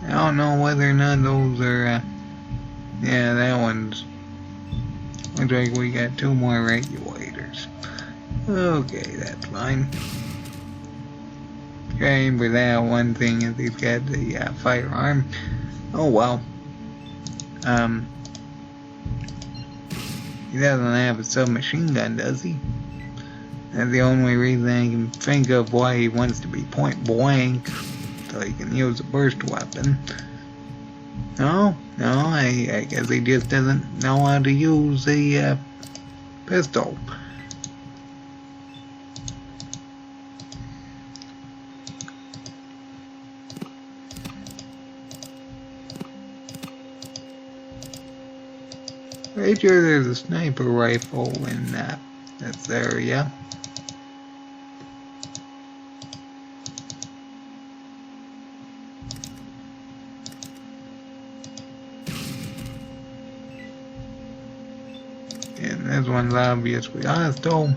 I don't know whether or not those are, yeah, that one's, looks like we got 2 more regulators. Okay, that's fine. For that one thing is he's got the firearm. Oh well. He doesn't have a submachine gun, does he? That's the only reason I can think of why he wants to be point blank, so he can use a burst weapon. No, I guess he just doesn't know how to use the pistol. Pretty sure there's a sniper rifle in this area. And This one's obviously hostile.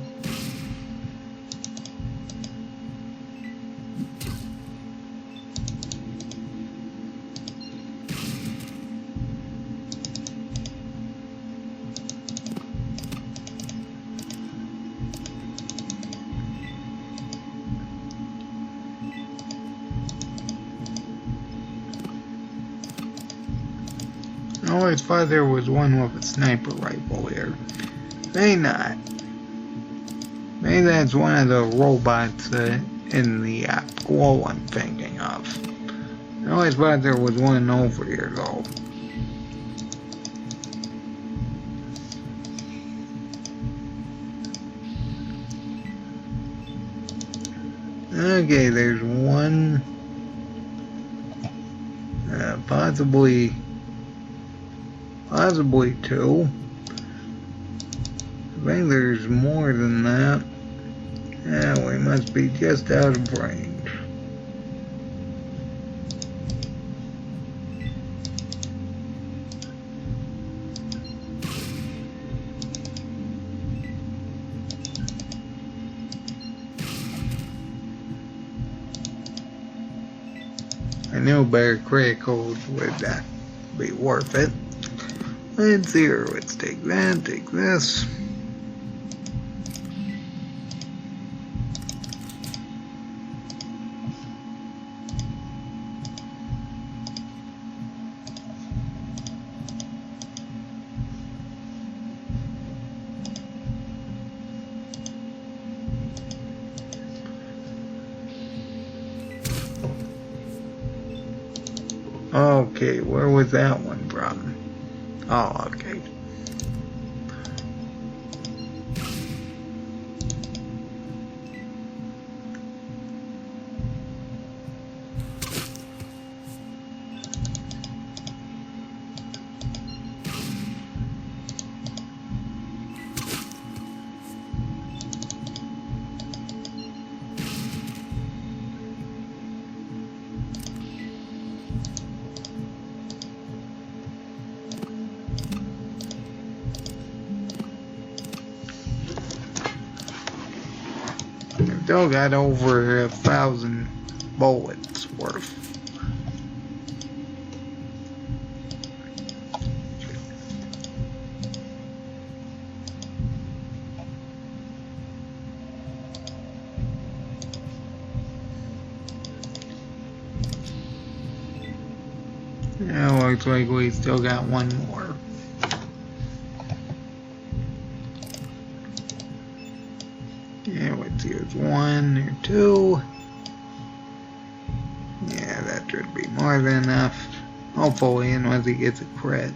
I always thought there was one with a sniper rifle here. May not. Maybe that's one of the robots in the school I'm thinking of. I always thought there was one over here though. Okay, there's one. Possibly two. I think there's more than that. Yeah, we must be just out of range. I knew better credit codes would be worth it. Let's see here, let's take that, take this. Okay, where was that one from? Oh, okay. Still got over 1,000 bullets worth. Yeah, looks like we still got one more. Yeah, let's see, it's 1 or 2. Yeah, that should be more than enough. Hopefully, unless he gets a crit.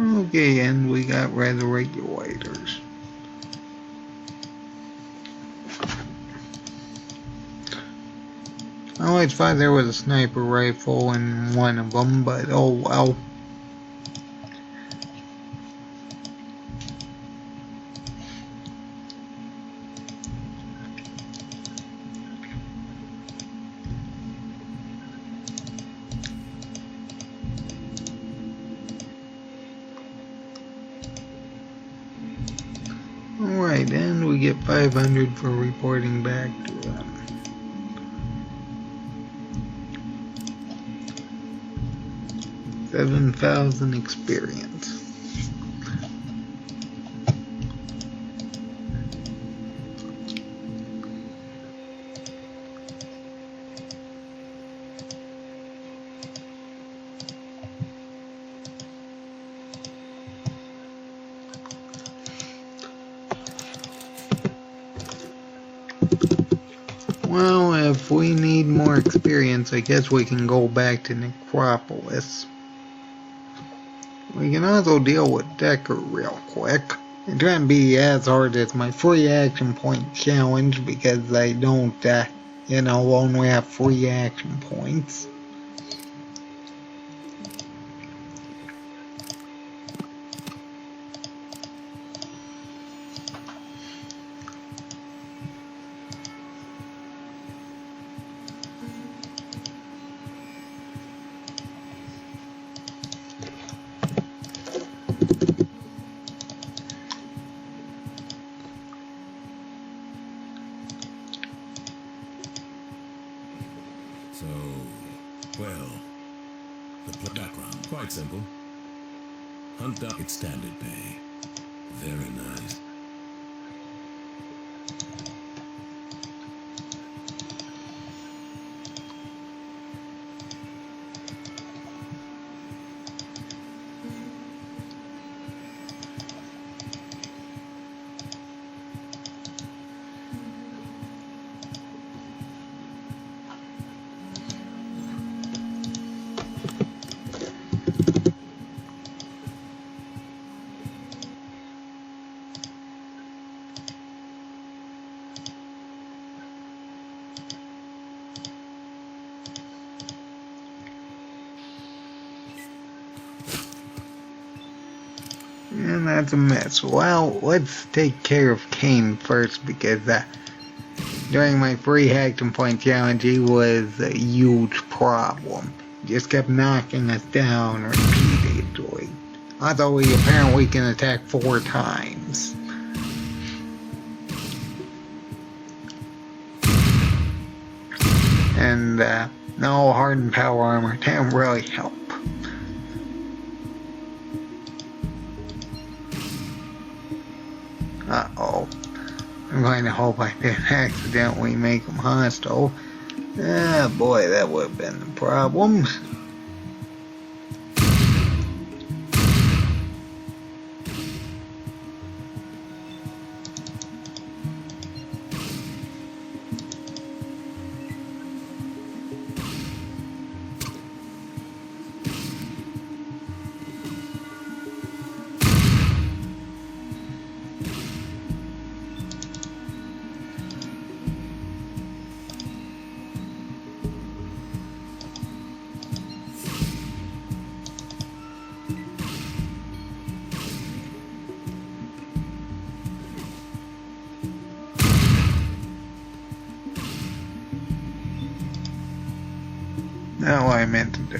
Okay, and we got red regulators. I always thought there was a sniper rifle in one of them, but oh well. Alright, and we get 500 for reporting back to them. $7,000 experience. Well, if we need more experience, I guess we can go back to Necropolis. We can also deal with Decker real quick. It shouldn't be as hard as my free action point challenge because I don't You know, when we have free action points. So, well, the background, quite simple. Hunt up its standard pay. Very nice. And that's a mess. Well, let's take care of Kane first, because during my free action point challenge, he was a huge problem. Just kept knocking us down repeatedly. Although we apparently can attack 4 times. And no hardened power armor didn't really help. Uh-oh. I'm going to hope I didn't accidentally make them hostile. Ah, boy, that would have been the problem. Not what I meant to do.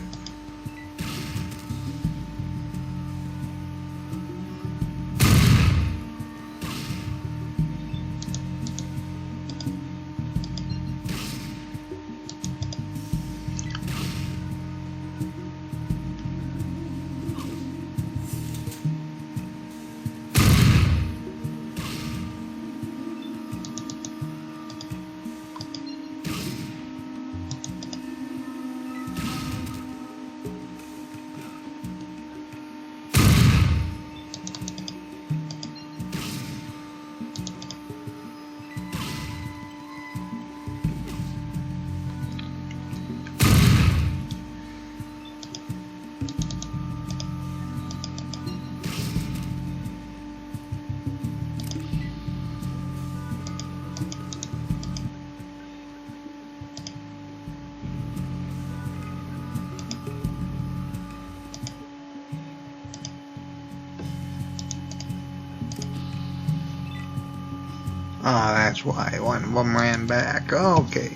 Oh, that's why one of them ran back. Okay.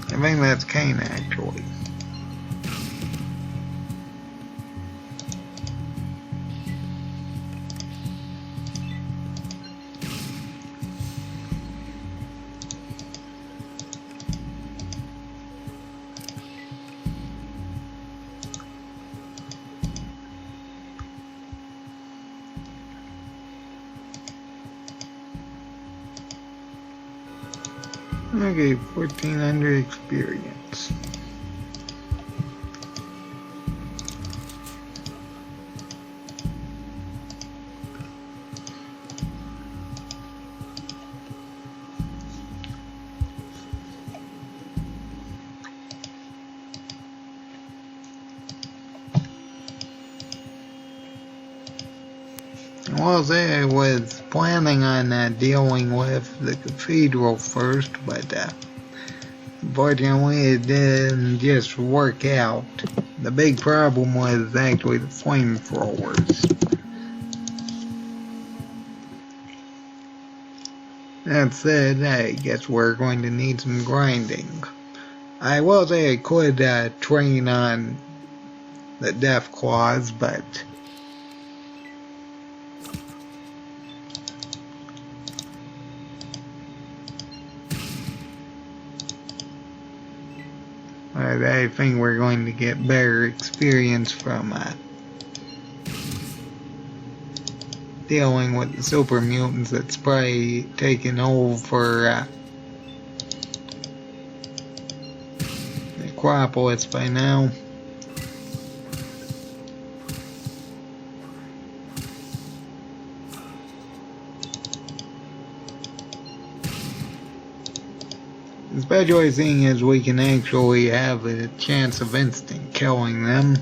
I think that's Kane, actually. Okay, 1400 experience. Well, I was planning on dealing with the cathedral first, but unfortunately it didn't just work out. The big problem was actually the flamethrowers. That said, I guess we're going to need some grinding. I will say I could train on the death claws, but I think we're going to get better experience from dealing with the super mutants that's probably taking over Necropolis by now. Especially seeing as we can actually have a chance of instant killing them.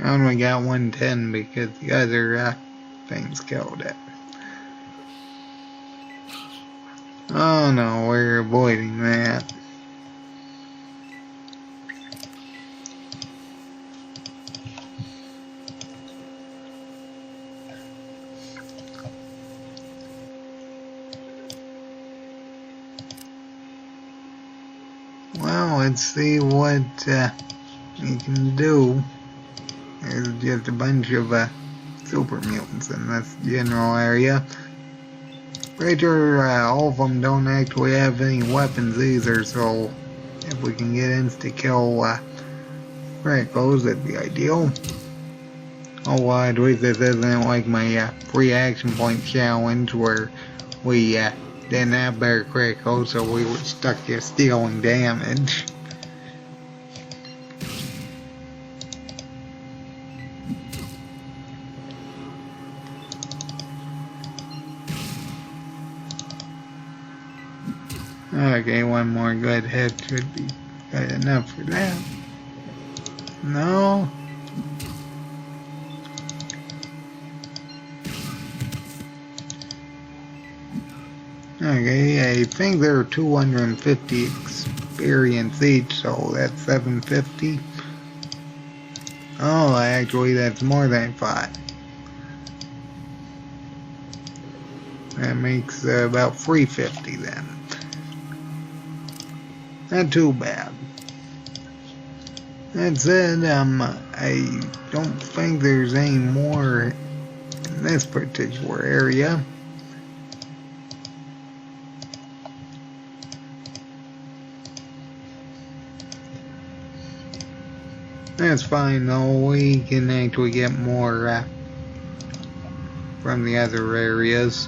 I only got 110 because the other things killed it. Oh no, we're avoiding that. Well, let's see what we can do. There's just a bunch of super mutants in this general area. Pretty sure all of them don't actually have any weapons either, so if we can get insta-kill Kratos, that'd be ideal. Oh, at least this isn't like my free action point challenge where we didn't have better Kratos, so we were stuck just dealing damage. Okay, one more good hit should be good enough for that. No. Okay, I think there are 250 experience each, so that's 750. Oh, actually that's more than 5. That makes about 350 then. Not too bad. That said, I don't think there's any more in this particular area. That's fine though, we can actually get more from the other areas.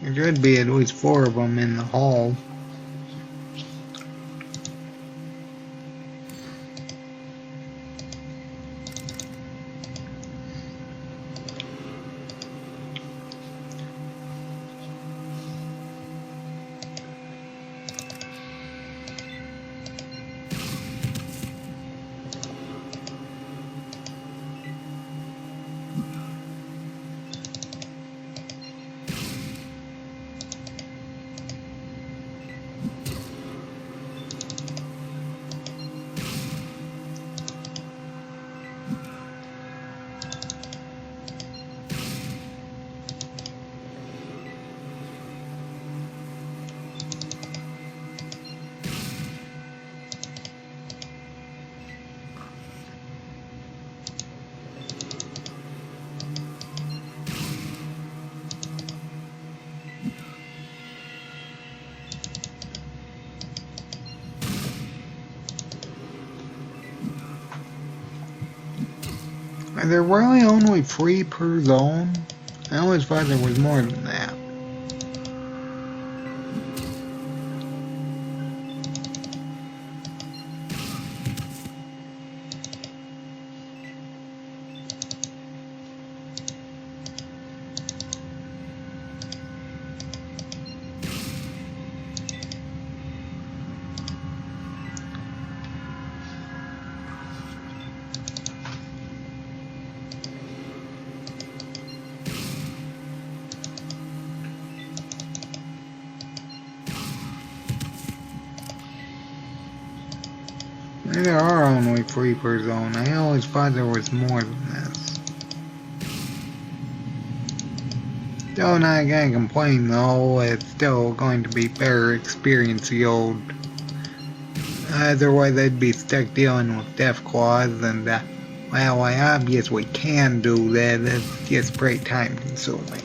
There should be at least 4 of them in the hall. Are there really only 3 per zone? I always thought there was more than that. There are only 3 per zone. I always thought there was more than this. Still not gonna complain though, it's still going to be better experience yield. Otherwise I'd be stuck dealing with Deathclaws and well, I obviously can do that, it's just pretty time consuming.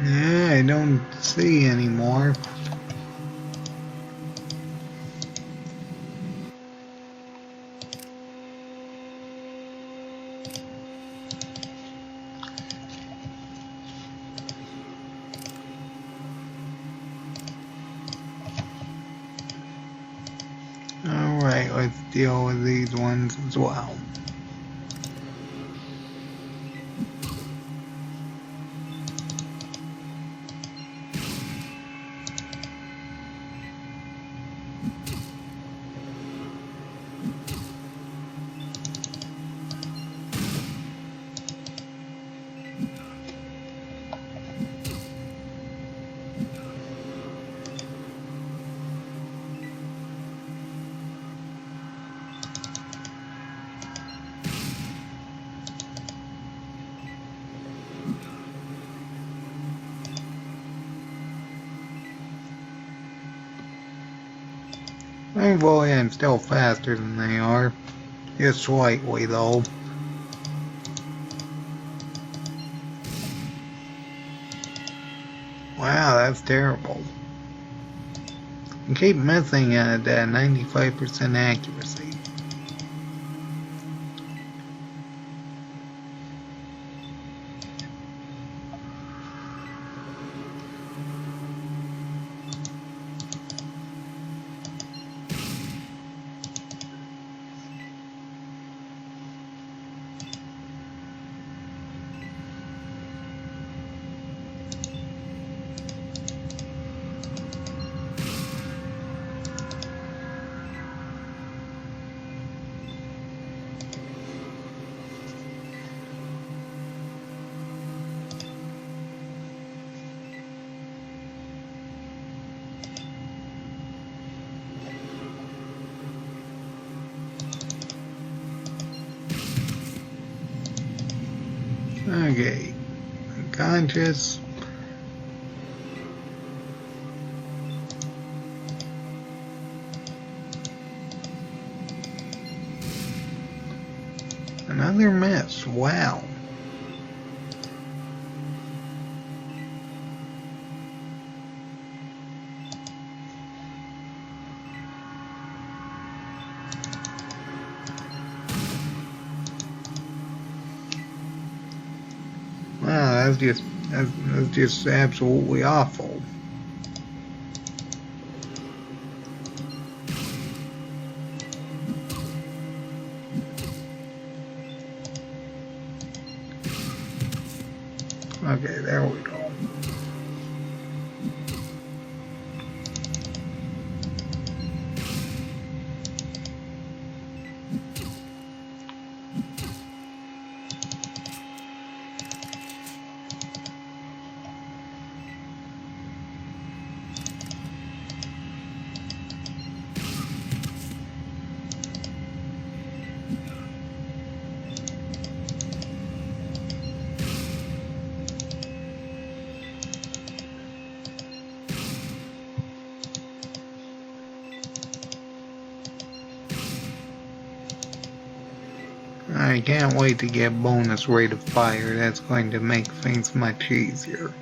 Yeah, I don't see any more. Alright, let's deal with these ones as well. Thankfully, I'm still faster than they are. Just slightly, though. Wow, that's terrible. I keep missing at 95% accuracy. Okay, unconscious. Another miss, wow. Wow, that's just absolutely awful. Okay, there we go. I can't wait to get bonus rate of fire. That's going to make things much easier.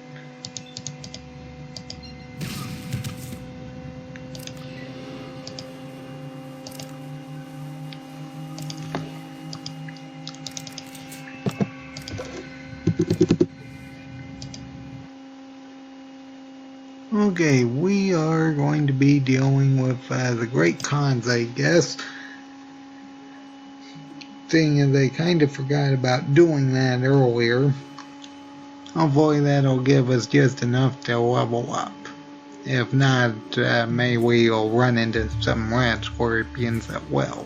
Okay, we are going to be dealing with the Great Khans, I guess. Seeing as I kind of forgot about doing that earlier. Hopefully that'll give us just enough to level up. If not, maybe we'll run into some rat scorpions that will.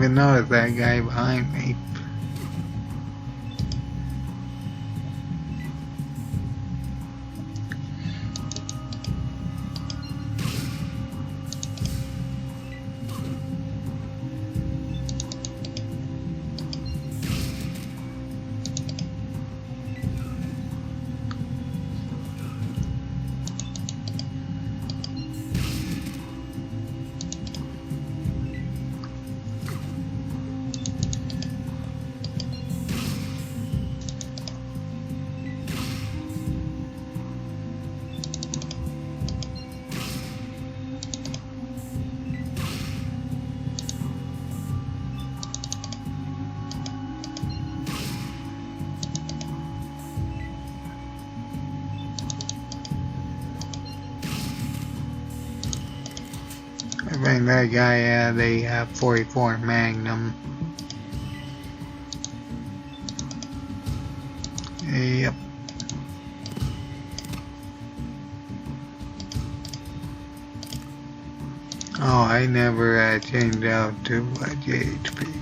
even notice that guy behind me. I think that guy had a 44 Magnum. Yep. Oh, I never changed out to GHP.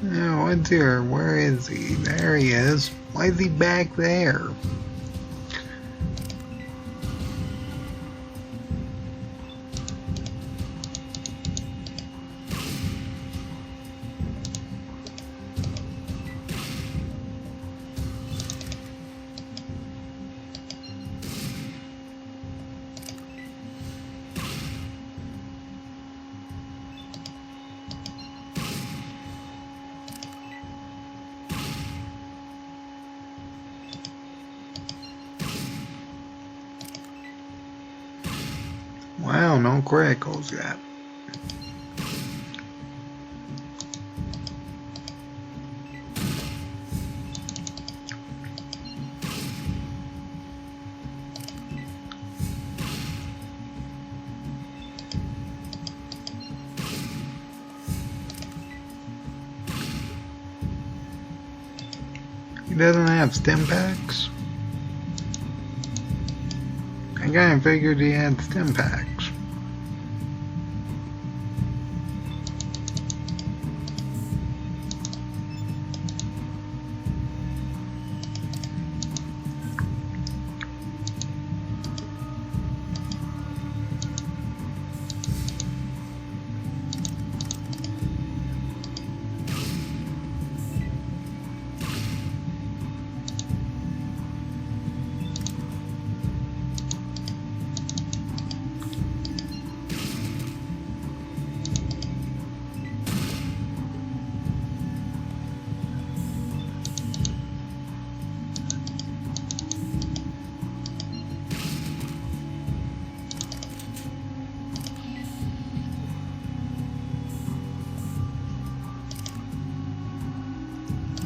Oh, what's here? Where is he? There he is. Why is he back there? Wow, no criticals yet. He doesn't have stim packs? I kinda figured he had stim packs.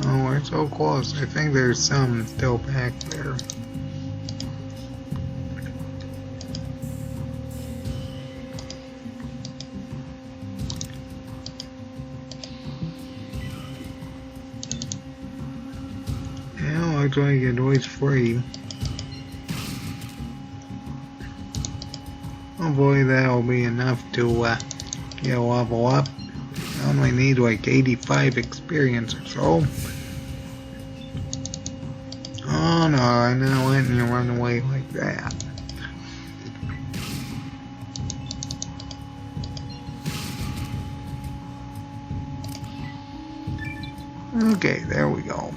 Oh, we're so close. I think there's some still back there. Yeah, looks like it was free. Hopefully that'll be enough to level up. I only need like 85 experience or so. Oh no, I'm not letting you run away like that. Okay, there we go.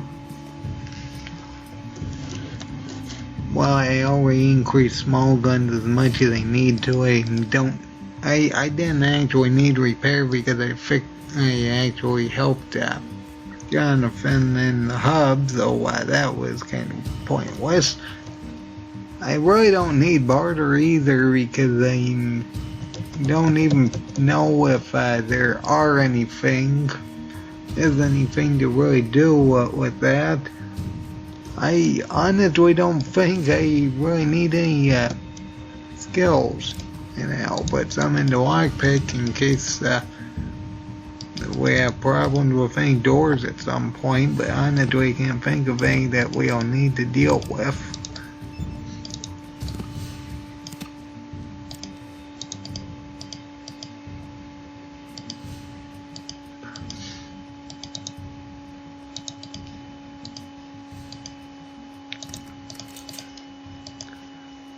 Well, I already increased small guns as much as I need to. I don't I didn't actually need repair because I actually helped Jonathan in the hub, so that was kind of pointless. I really don't need barter either because I don't even know if there are anything. Is anything to really do with that. I honestly don't think I really need any skills. And I'll put some into lockpick in case we have problems with any doors at some point, but honestly I can't think of any that we'll need to deal with.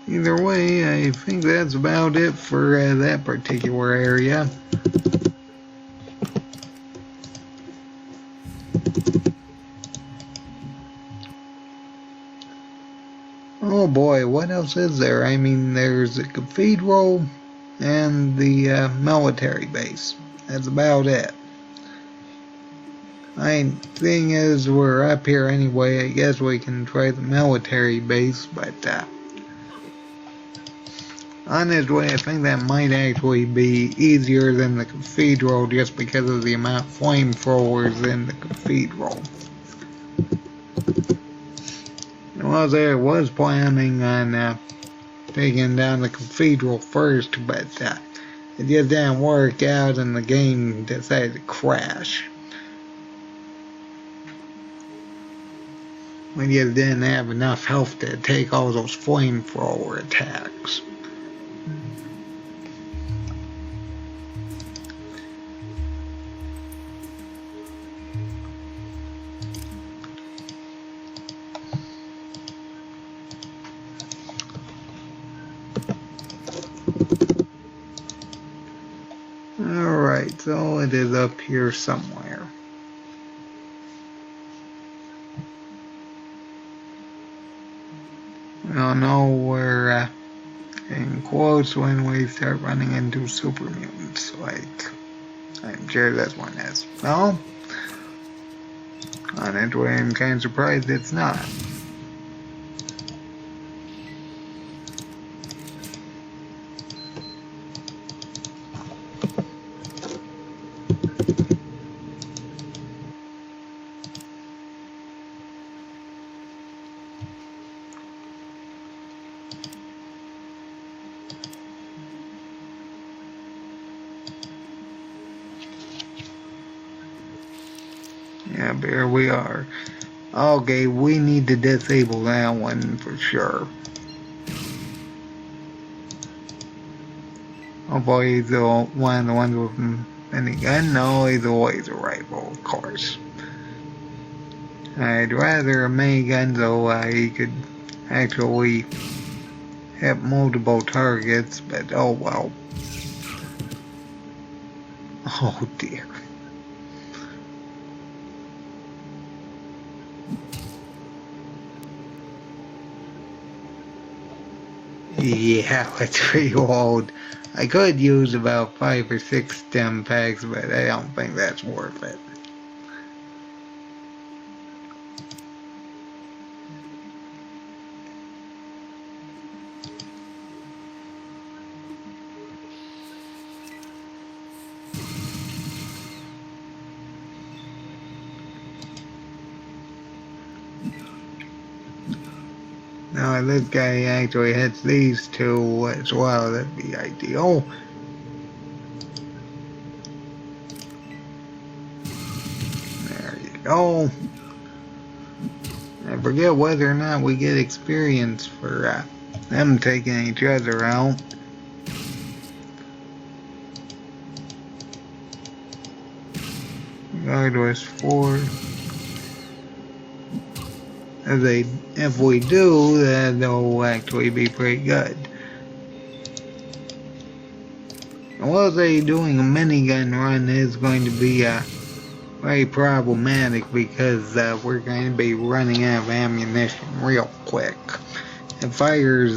Either way, I think that's about it for that particular area. Oh boy, what else is there? I mean, there's the cathedral and the military base. That's about it. Thing is, we're up here anyway. I guess we can try the military base, but honestly, I think that might actually be easier than the cathedral just because of the amount of flamethrowers in the cathedral. I was planning on taking down the cathedral first, but it just didn't work out and the game decided to crash. We just didn't have enough health to take all those flamethrower attacks. Alright, so it is up here somewhere. We'll know we're getting close when we start running into super mutants, like I'm sure this one is. Well, honestly, I'm kind of surprised it's not. Yeah, but here we are. Okay, we need to disable that one for sure. Hopefully he's one of the ones with minigun. No, he's a laser rifle, of course. I'd rather a minigun so he could actually hit multiple targets, but oh well. Oh dear. Yeah, let's reload. I could use about 5 or 6 stem packs, but I don't think that's worth it. Now if this guy actually hits these two as well, that'd be ideal. There you go. I forget whether or not we get experience for them taking each other out. Regardless, 4. If we do, then they'll actually be pretty good. Well, doing a minigun run is going to be very problematic because we're going to be running out of ammunition real quick. It fires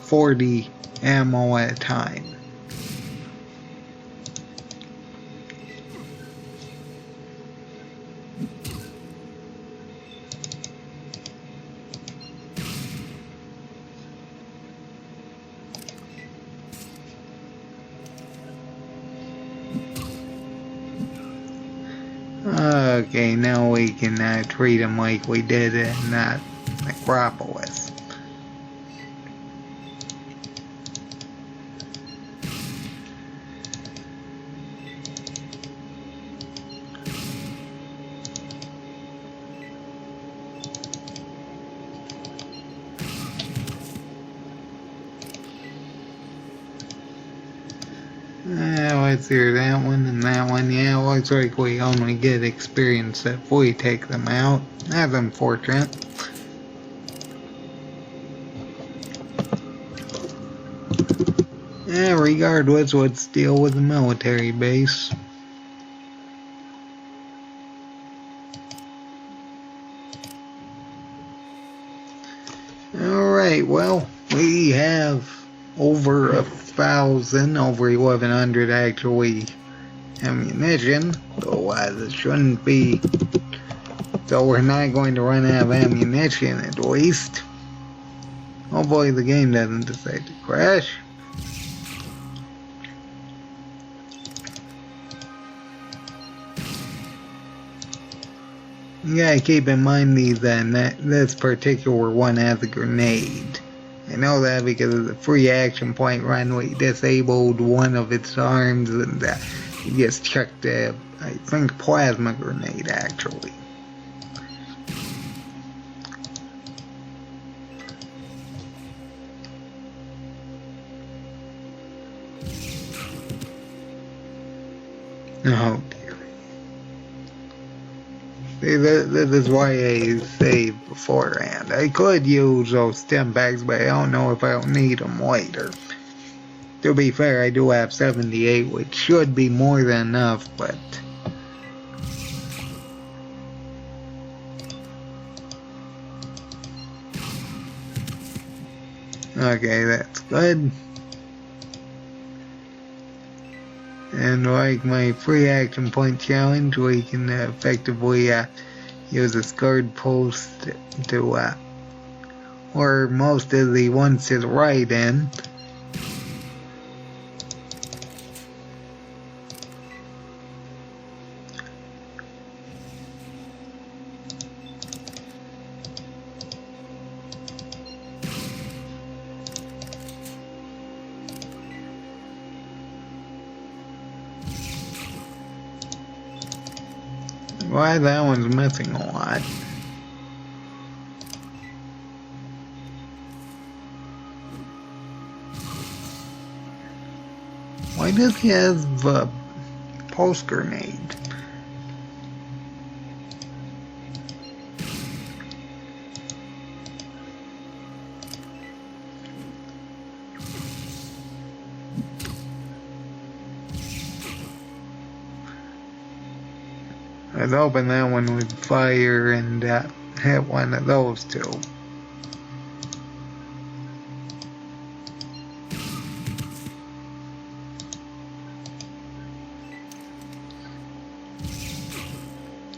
40 ammo at a time. Okay, now we can treat him like we did in Necropolis. Let's hear that one and that one. Yeah, looks like we only get experience if we take them out. That's unfortunate. Yeah, regardless, let's deal with the military base. Alright, well, we have over 1,000, over 1,100 actually ammunition, so this shouldn't be, so we're not going to run out of ammunition at least. Hopefully the game doesn't decide to crash. You gotta keep in mind this particular one has a grenade. I know that because of the free action point run, we disabled one of its arms and he just chucked a, I think, plasma grenade actually. Oh dear. See, this is why I saved beforehand. I could use those stim packs, but I don't know if I'll need them later. To be fair, I do have 78, which should be more than enough, but... Okay, that's good. And like my free action point challenge, we can effectively use a scarred post to, or most of the ones to the right in. Why that one's missing a lot. Why does he have a pulse grenade? I was hoping that one would fire and hit one of those two.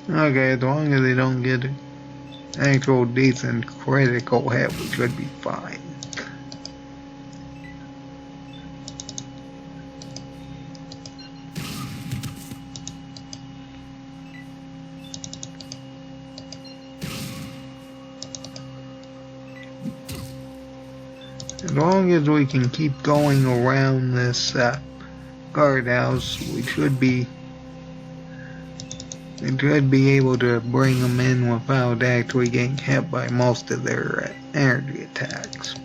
Okay, as long as they don't get an actual decent critical hit, we should be fine. As long as we can keep going around this guardhouse, we should be able to bring them in without actually getting hit by most of their energy attacks.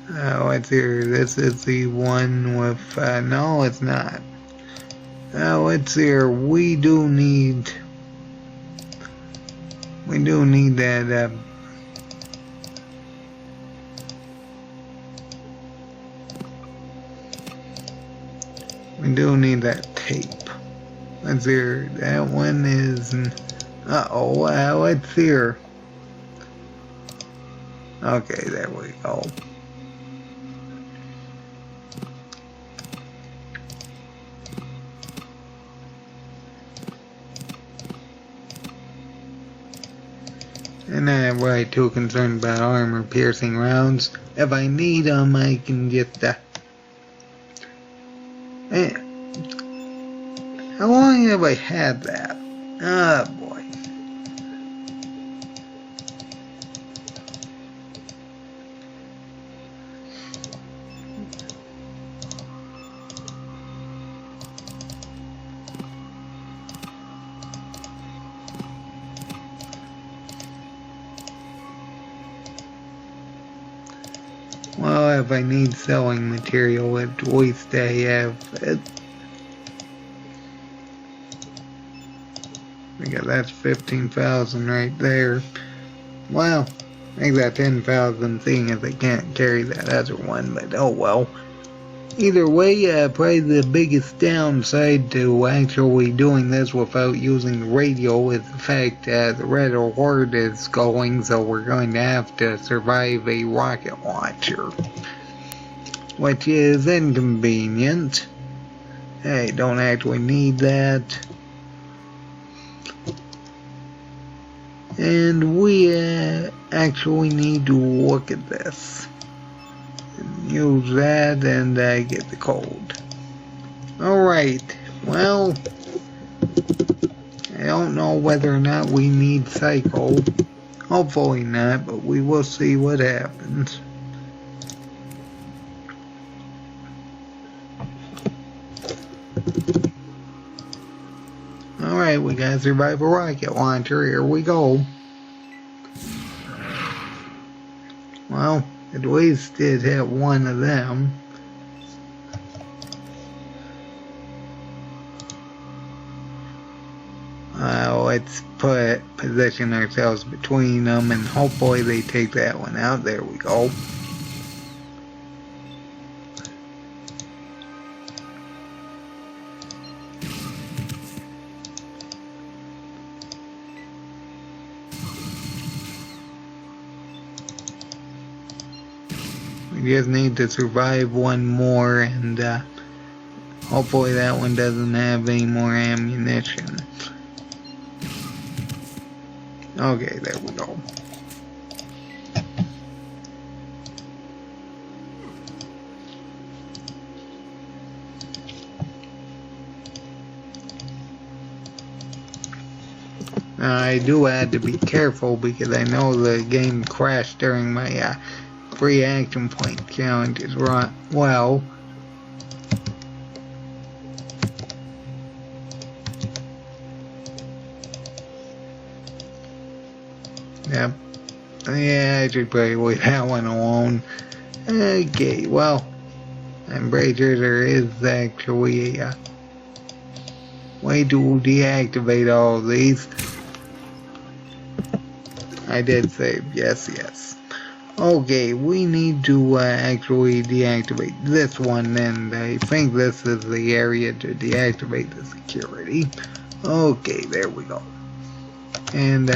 Let's hear, this is the one with, no it's not. Let's see here, we do need that, we do need that tape. Let's see here, that one is, let's see here. Okay, there we go. And I'm not really too concerned about armor-piercing rounds. If I need them, I can get the... How long have I had that? Ah, boy. Well, if I need sewing material, at least I have it. Because that's 15,000 right there. Well, make that 10,000 seeing as I can't carry that other one, but oh well. Either way, probably the biggest downside to actually doing this without using the radio is the fact that the Red Horde is going, so we're going to have to survive a rocket launcher. Which is inconvenient. I don't actually need that. And we actually need to look at this. And use that and get the code. Alright, well, I don't know whether or not we need Psycho. Hopefully not, but we will see what happens. Alright, we gotta survive a rocket launcher. Here we go. Well, at least it hit one of them. Let's position ourselves between them and hopefully they take that one out. There we go. We just need to survive one more and hopefully that one doesn't have any more ammunition. Okay, there we go. Now, I do have to be careful because I know the game crashed during my free action point challenges. Right? Well, yep. Yeah, I should probably leave that one alone. Okay, well, I'm pretty sure there is actually a way to deactivate all of these. I did save, yes. Okay, we need to actually deactivate this one, and I think this is the area to deactivate the security. Okay, there we go. And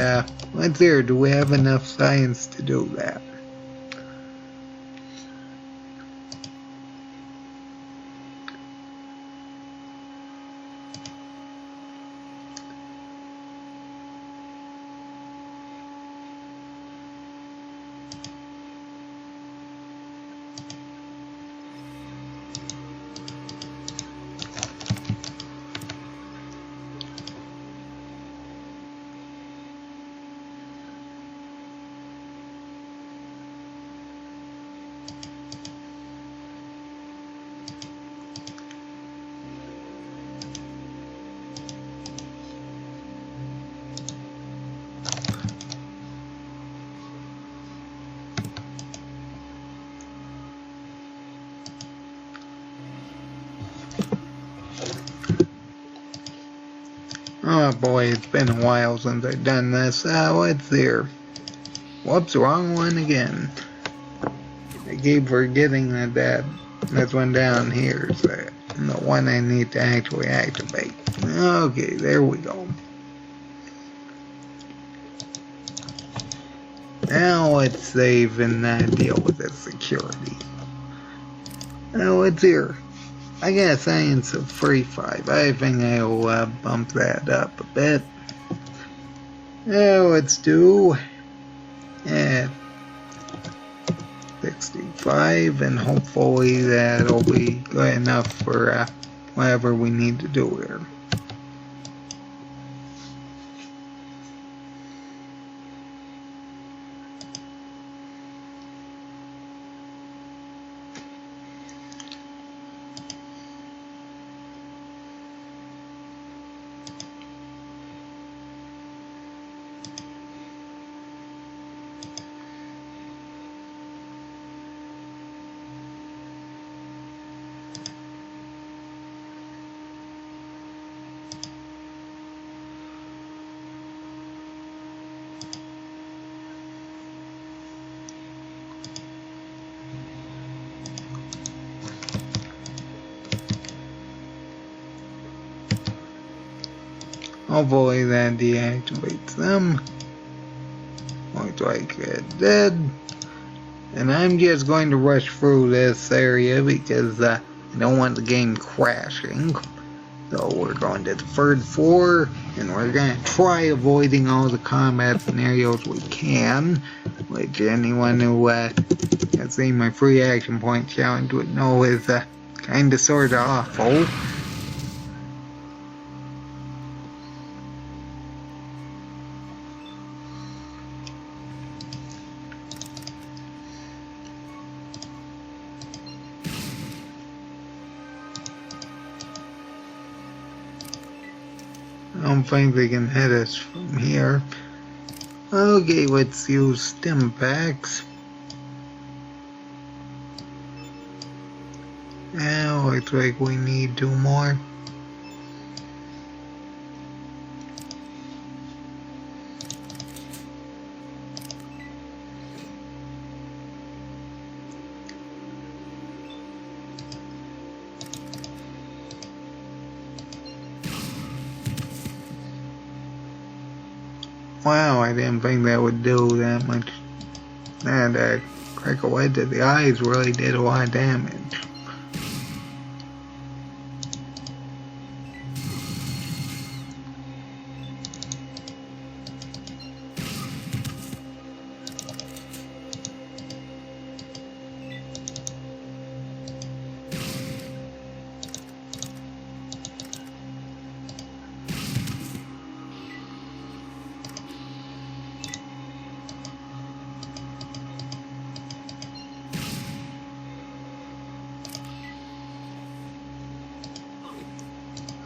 let's hear, do we have enough science to do that? Oh boy, it's been a while since I've done this. Let's see here. Whoops, wrong one again. I keep forgetting that this one down here is the one I need to actually activate. Okay, there we go. Now let's save and deal with this security. Now let's hear. I got a science of 35. I think I'll bump that up a bit. Now let's do at 65, and hopefully that'll be good enough for whatever we need to do here. Hopefully that deactivates them. Looks like it did. And I'm just going to rush through this area because I don't want the game crashing. So we're going to the third floor, and we're going to try avoiding all the combat scenarios we can, which anyone who has seen my free action point challenge would know is kinda sorta awful. I don't think they can hit us from here. Okay, let's use stim packs. Now looks like we need 2 more. Wow, I didn't think that would do that much. That crackle wedge to the eyes really did a lot of damage.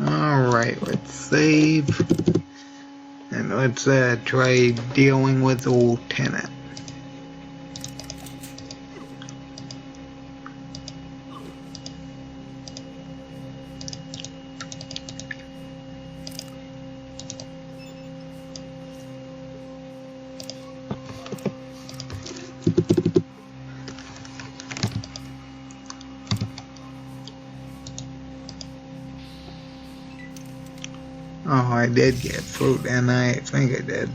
Alright, let's save. And let's try dealing with the lieutenant. Oh, I did get fruit, and I think I did.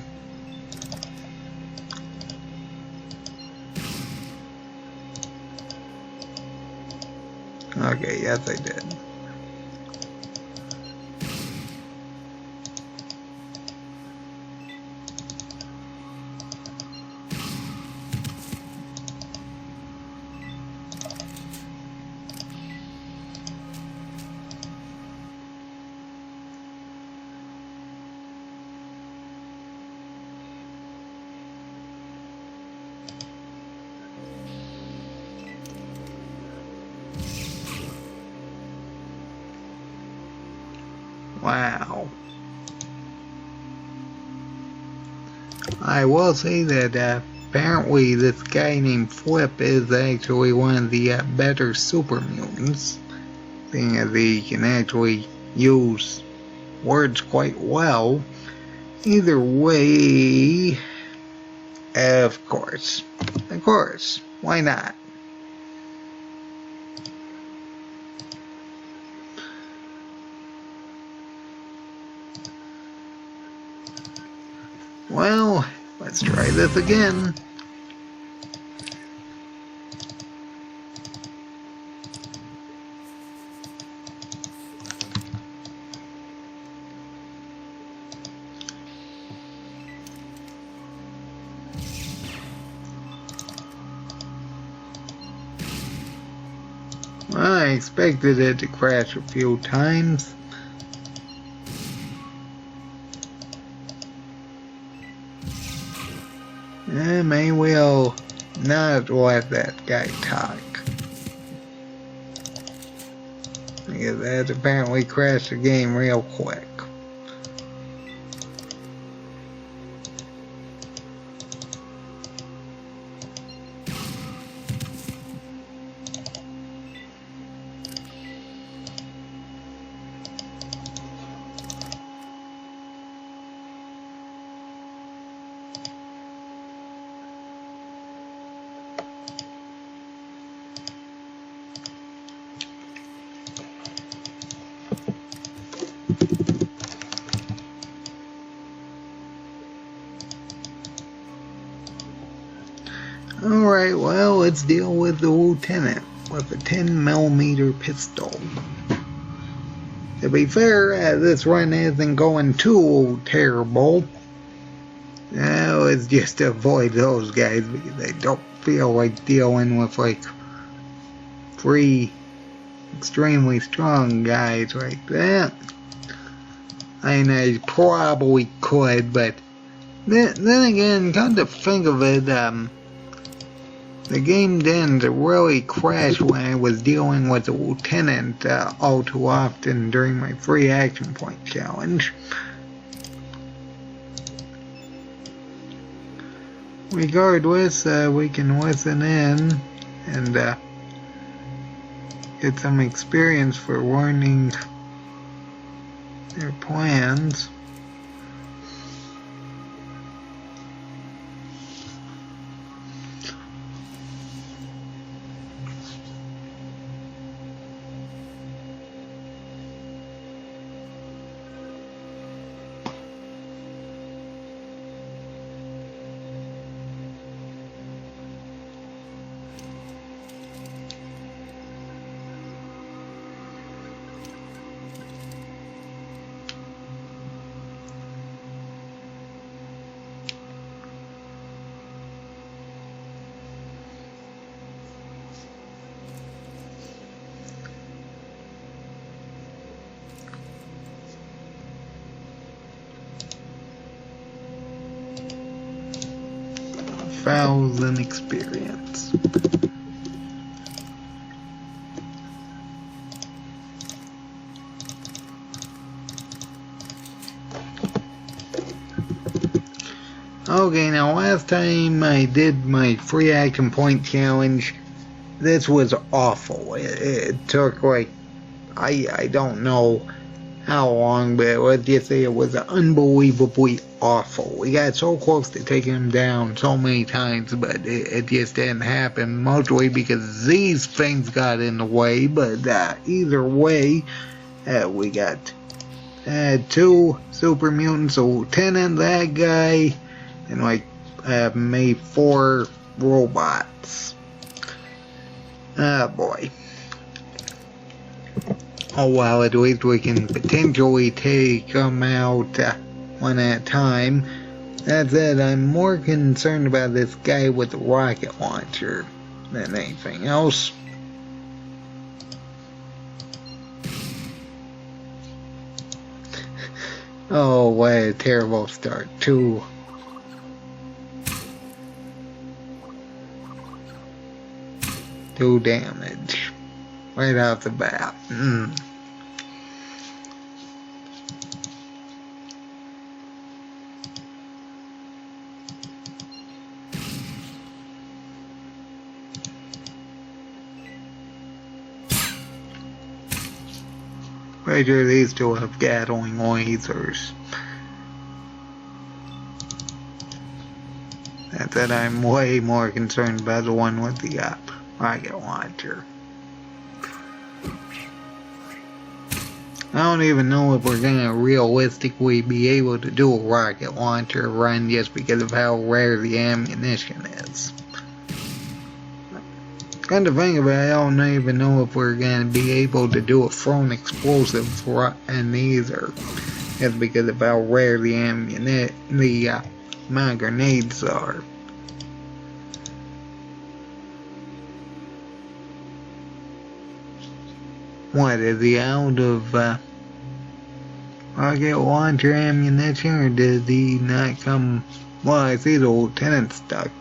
Okay, yes I did. Wow. I will say that apparently this guy named Flip is actually one of the better super mutants, seeing as he can actually use words quite well. Either way, of course, why not? Well, let's try this again. I expected it to crash a few times. And maybe we'll not let that guy talk. Because that apparently crashed the game real quick. Alright, well, let's deal with the lieutenant with a 10mm pistol. To be fair, this run isn't going too terrible. Now, let's just avoid those guys because I don't feel like dealing with like 3 extremely strong guys like that. I mean, I probably could, but then again, come to think of it, the game didn't really crash when I was dealing with the lieutenant all too often during my free action point challenge. Regardless, we can listen in and get some experience for learning their plans. Thousand experience. Okay, now last time I did my free action point challenge, this was awful. It took like, I don't know how long, but let's just say it was unbelievably awful. We got so close to taking him down so many times, but it just didn't happen, mostly because these things got in the way. But either way, we got 2 super mutants, a lieutenant, that guy, and like maybe 4 robots. Ah, boy. Oh well, at least we can potentially take them out one at a time. That said, I'm more concerned about this guy with the rocket launcher than anything else. Oh, what a terrible start, too. Two damage right off the bat. Pretty sure these two have Gatling lasers. That I'm way more concerned about the one with the rocket launcher. I don't even know if we're gonna realistically be able to do a rocket launcher run just because of how rare the ammunition is. Come to think of it, I don't even know if we're gonna be able to do a thrown explosive run either, just because of how rare the ammunition, the amount of grenades are. What, is he out of rocket launcher ammunition, or did he not come? Well, I see the lieutenant stuck.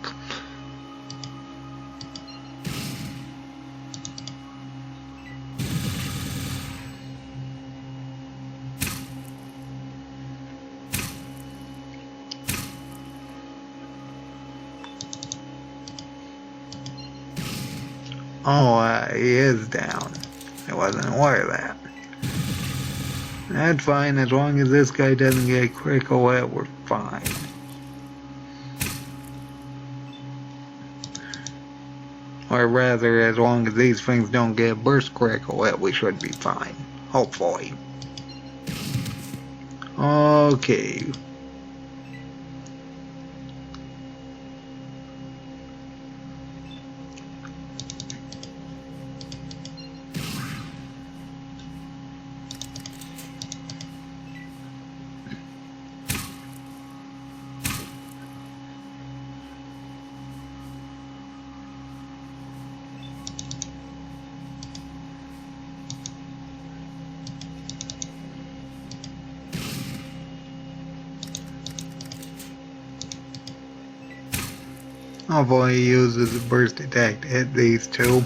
Oh, he is down. I wasn't aware of that. That's fine, as long as this guy doesn't get critical hit, we're fine. Or rather, as long as these things don't get burst critical hit, we should be fine. Hopefully. Okay. Hopefully he uses a burst attack to hit these two.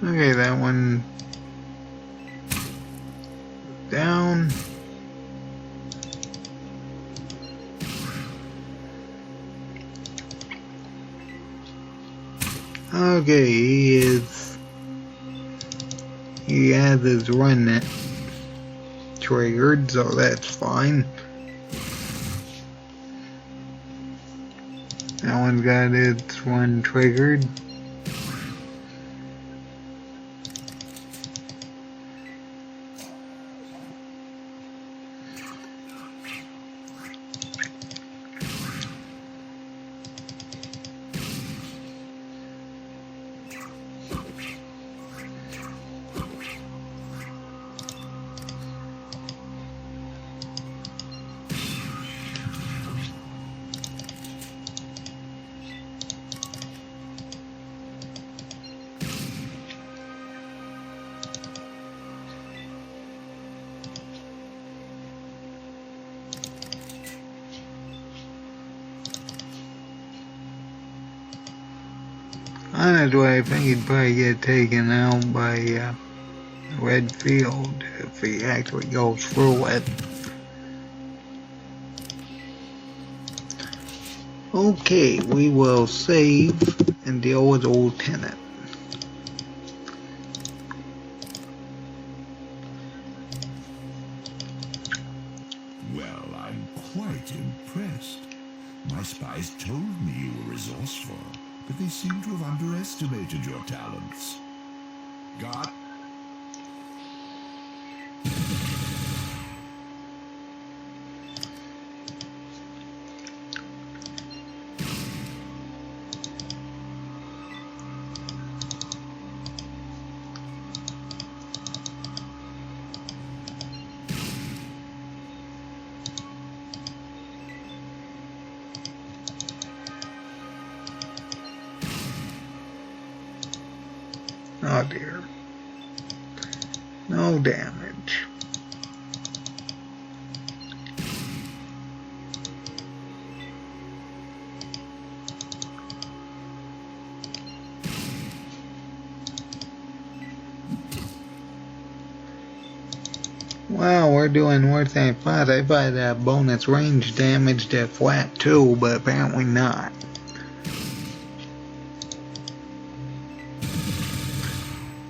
Okay, that one down. Okay, he has his run net triggered, so that's fine. That one's got its run triggered. Honestly, I think he'd probably get taken out by Red Field if he actually goes through it. Okay, we will save and deal with the lieutenant. Well, I'm quite impressed. My spies told me you were resourceful, but they seem to have underestimated your talents. God? Oh dear. No damage. Wow, we're doing worse than I thought. I thought that bonus range damage to flat too, but apparently not.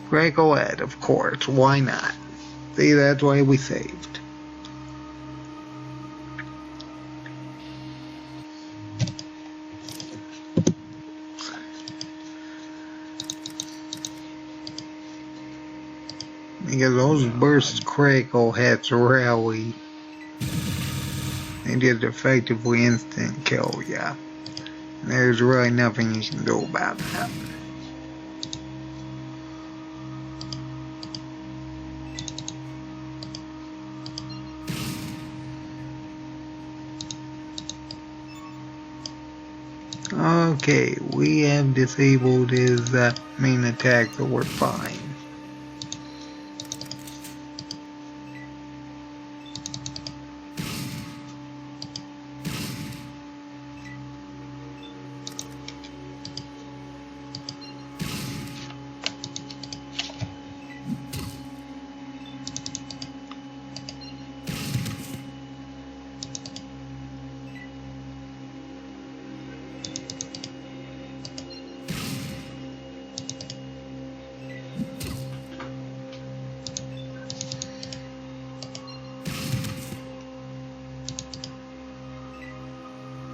Critical hit, of course. Why not? See, that's why we saved. Because those burst critical hits really, they just effectively instant kill ya. There's really nothing you can do about that. Okay, we have disabled his main attack, so we're fine.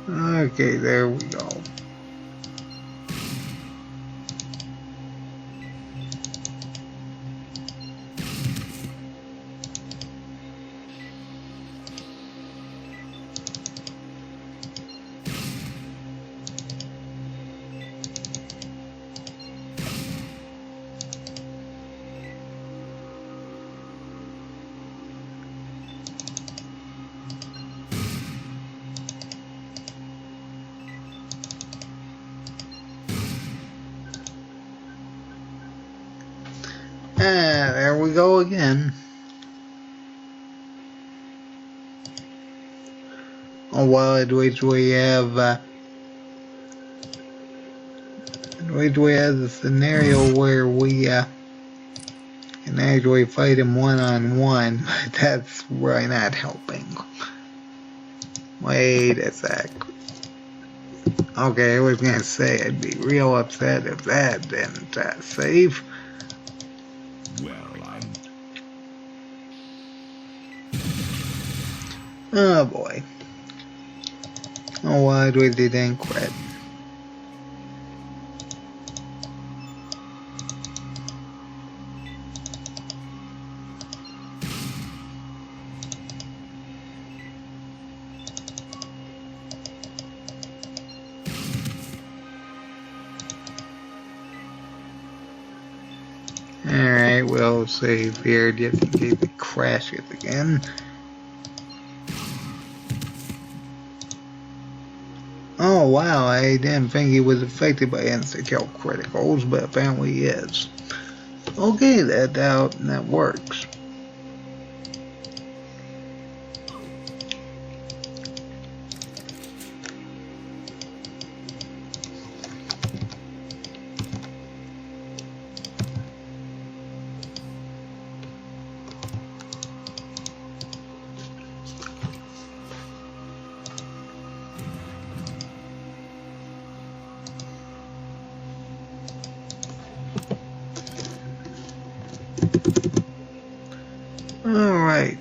Okay, there we go. There we go again. Oh well, at which we have a scenario where we can actually fight him one-on-one, but that's really not helping. Wait a sec. Okay, I was gonna say I'd be real upset if that didn't save. Well, Oh boy. Oh, why we didn't quit? Alright, we'll save here just in case it crashes again. Oh wow, I didn't think he was affected by insta-kill criticals, but apparently he is. Okay, that works. Alright.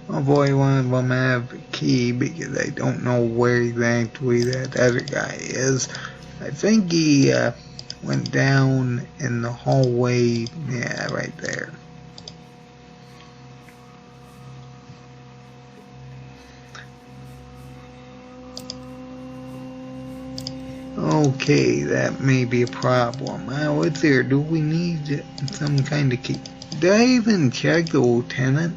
Hopefully one of them have a key because I don't know where exactly that other guy is. I think he went down in the hallway, yeah, right there. Okay, that may be a problem. What's there? Do we need some kind of key? Did I even check the lieutenant?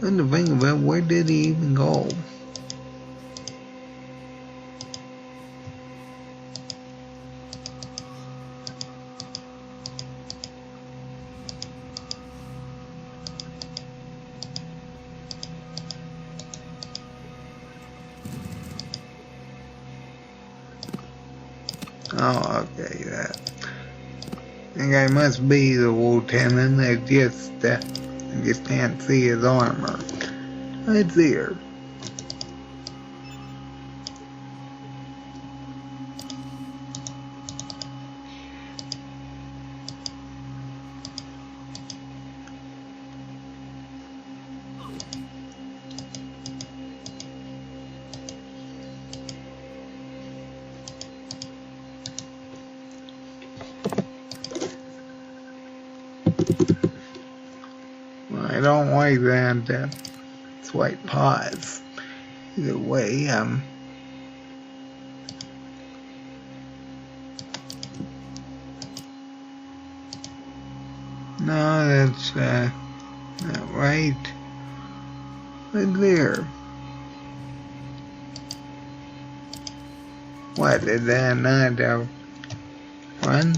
Come to think of it, where did he even go? Oh, okay, that. I think I must be the lieutenant. I just can't see his armor. It's here. don't like that. That's why I pause. Either way, no, that's not right. Right there. What, did that not run?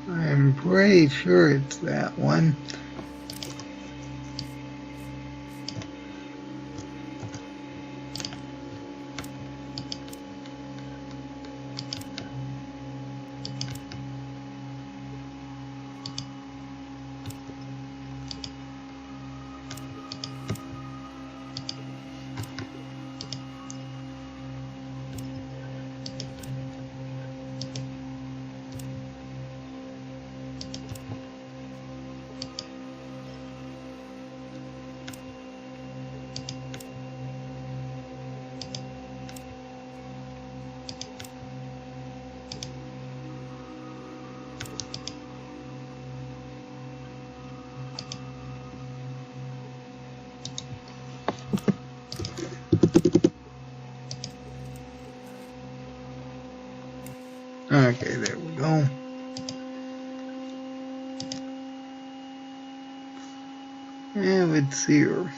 I'm pretty sure it's that one. Okay, there we go. And it's here.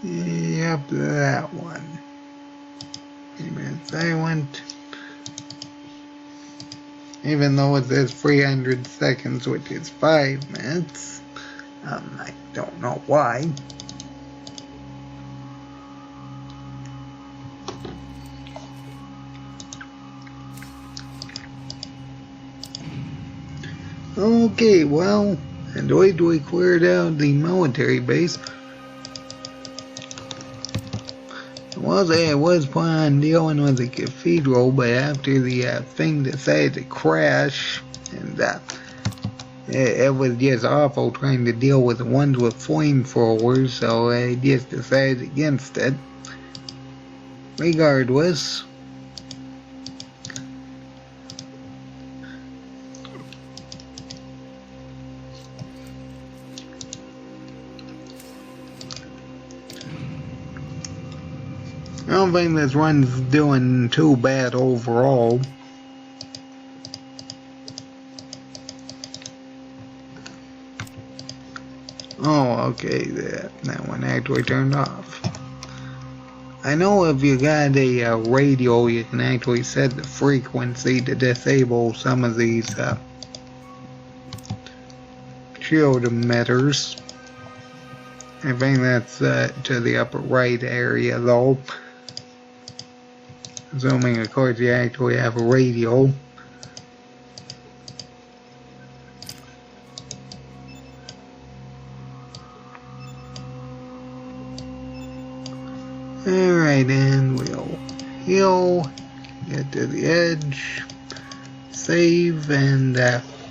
Yep, that one. Silent. Even though it says 300 seconds, which is 5 minutes. I don't know why. Okay, well, and we cleared out the military base. Well, I was planning on dealing with the cathedral, but after the thing decided to crash, and it was just awful trying to deal with the ones with flamethrowers, so I just decided against it. Regardless, I don't think this one's doing too bad overall. Oh, okay, that one actually turned off. I know if you got a radio, you can actually set the frequency to disable some of these shield emitters. I think that's to the upper right area though. Assuming, of course, you actually have a radio. Alright, and we'll heal, get to the edge, save, and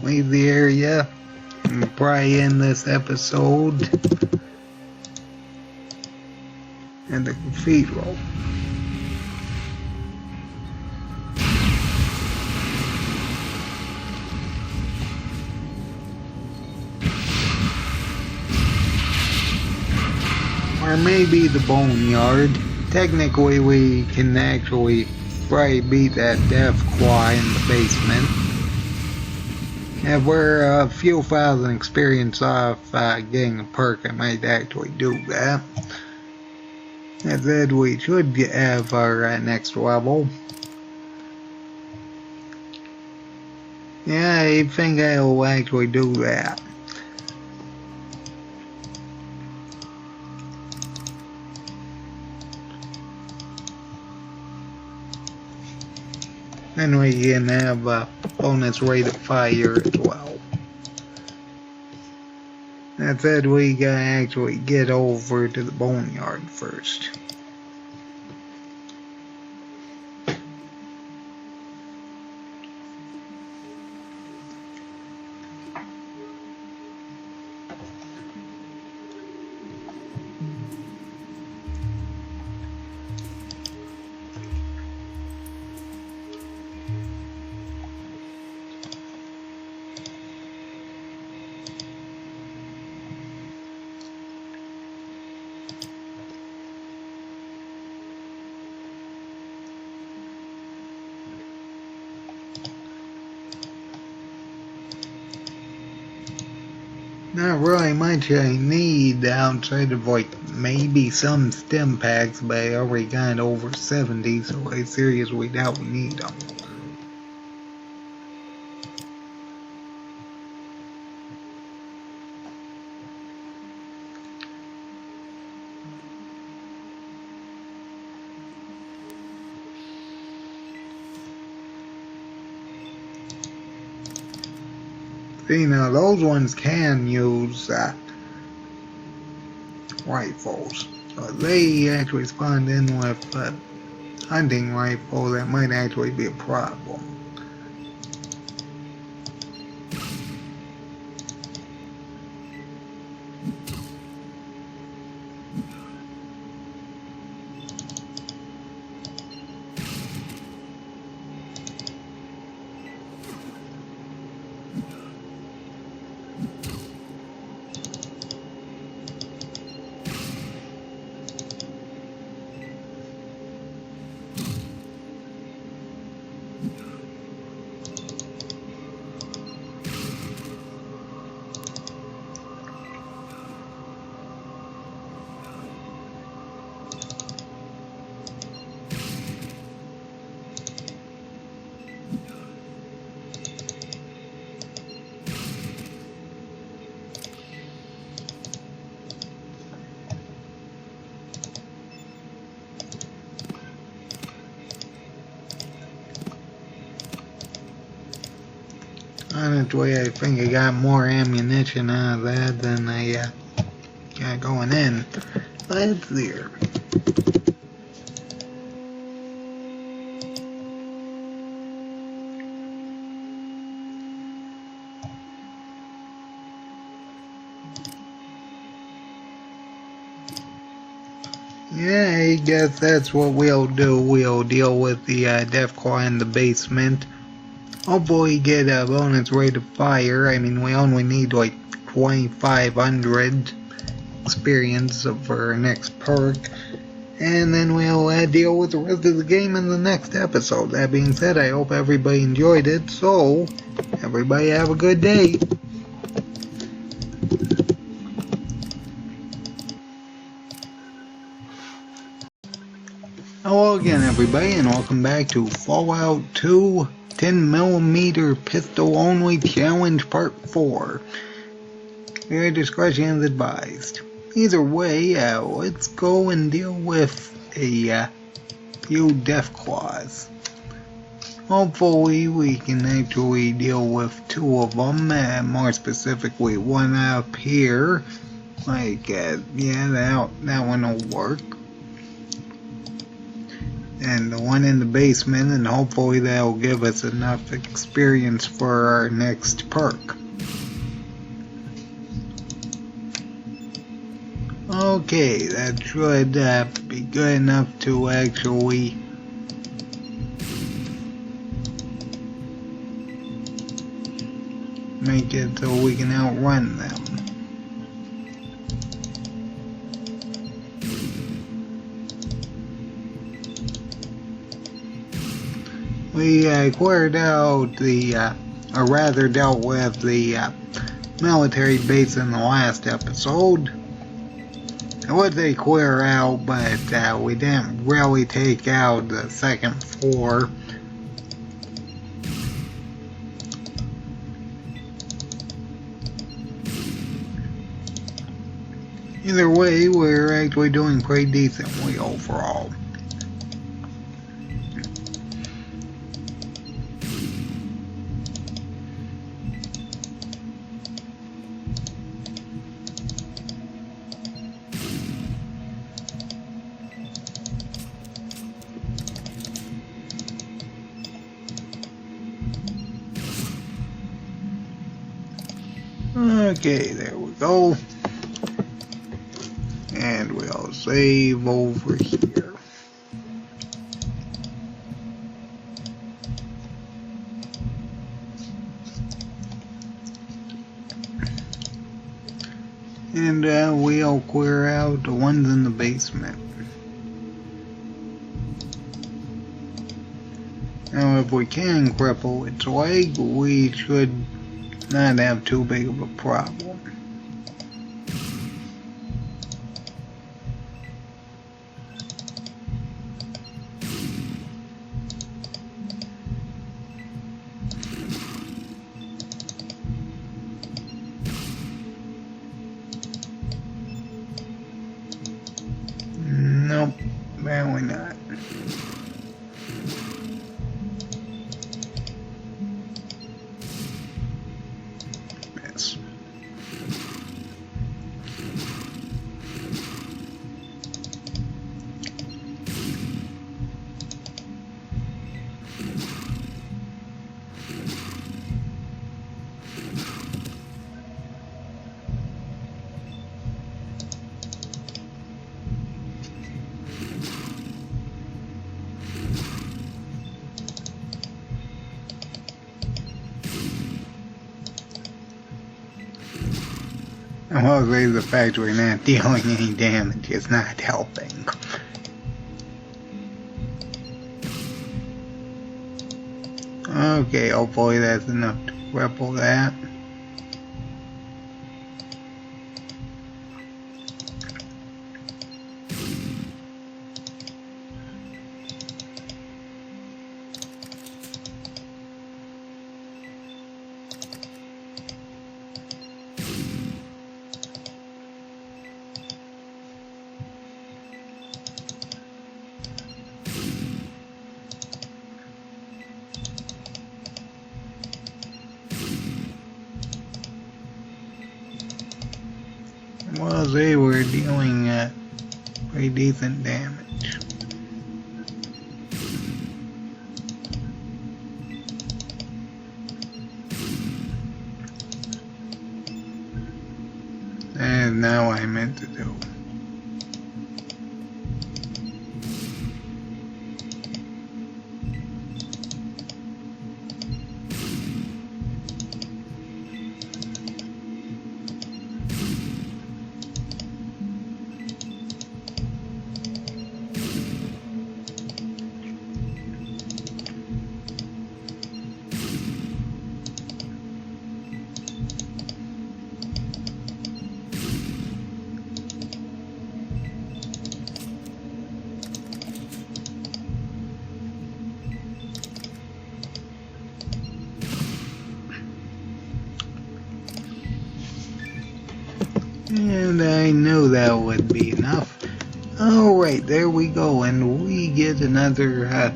leave the area, and probably end this episode at the cathedral. Or maybe the boneyard. Technically, we can actually probably beat that death claw in the basement. If we're a few thousand experience off getting a perk, I might actually do that. That said, we should have our next level. Yeah, I think I'll actually do that. Then we can have a bonus rate of fire as well. That said, we gotta actually get over to the boneyard first. Not really much I need outside of like maybe some stim packs, but I already got over 70, so I seriously doubt we need them. See, now those ones can use rifles. So they actually spawned in with a hunting rifle. That might actually be a problem. Honestly, I think I got more ammunition out of that than I got going in. Let's see here. Yeah, I guess that's what we'll do. We'll deal with the Deathclaw in the basement. Hopefully get a bonus rate of fire. I mean, we only need like 2,500 experience for our next perk. And then we'll deal with the rest of the game in the next episode. That being said, I hope everybody enjoyed it. So, everybody have a good day. Hello again, everybody, and welcome back to Fallout 2 10mm Pistol Only Challenge Part 4. Your discretion is advised. Either way, let's go and deal with a few Deathclaws. Hopefully we can actually deal with 2 of them, more specifically one up here. Like, yeah, that one will work. And the one in the basement, and hopefully that'll give us enough experience for our next perk. Okay, that should be good enough to actually make it so we can outrun them. We cleared out the, or rather dealt with the military base in the last episode. I would say clear out, but we didn't really take out the second floor. Either way, we're actually doing pretty decently overall. Okay, there we go. And we'll save over here. And we'll clear out the ones in the basement. Now if we can cripple its leg, we should not have too big of a problem. Nope, apparently not. Yes. Well, the fact we're not dealing any damage is not helping. Okay, hopefully that's enough to cripple that. Well, they were dealing pretty decent damage. And now I meant to do. And I knew that would be enough. Alright, there we go, and we get another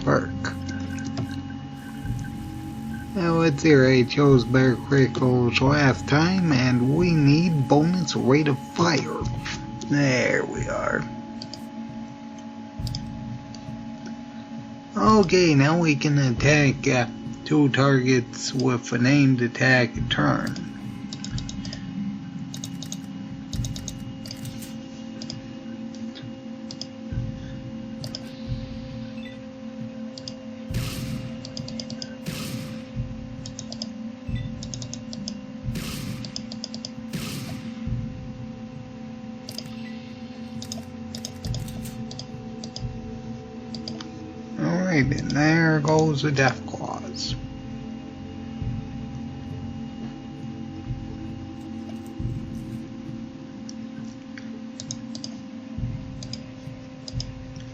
perk. Now let's see, I chose better criticals last time, and we need bonus rate of fire. There we are. Okay, now we can attack two targets with an aimed attack turn. Alright, and there goes the Death Claws.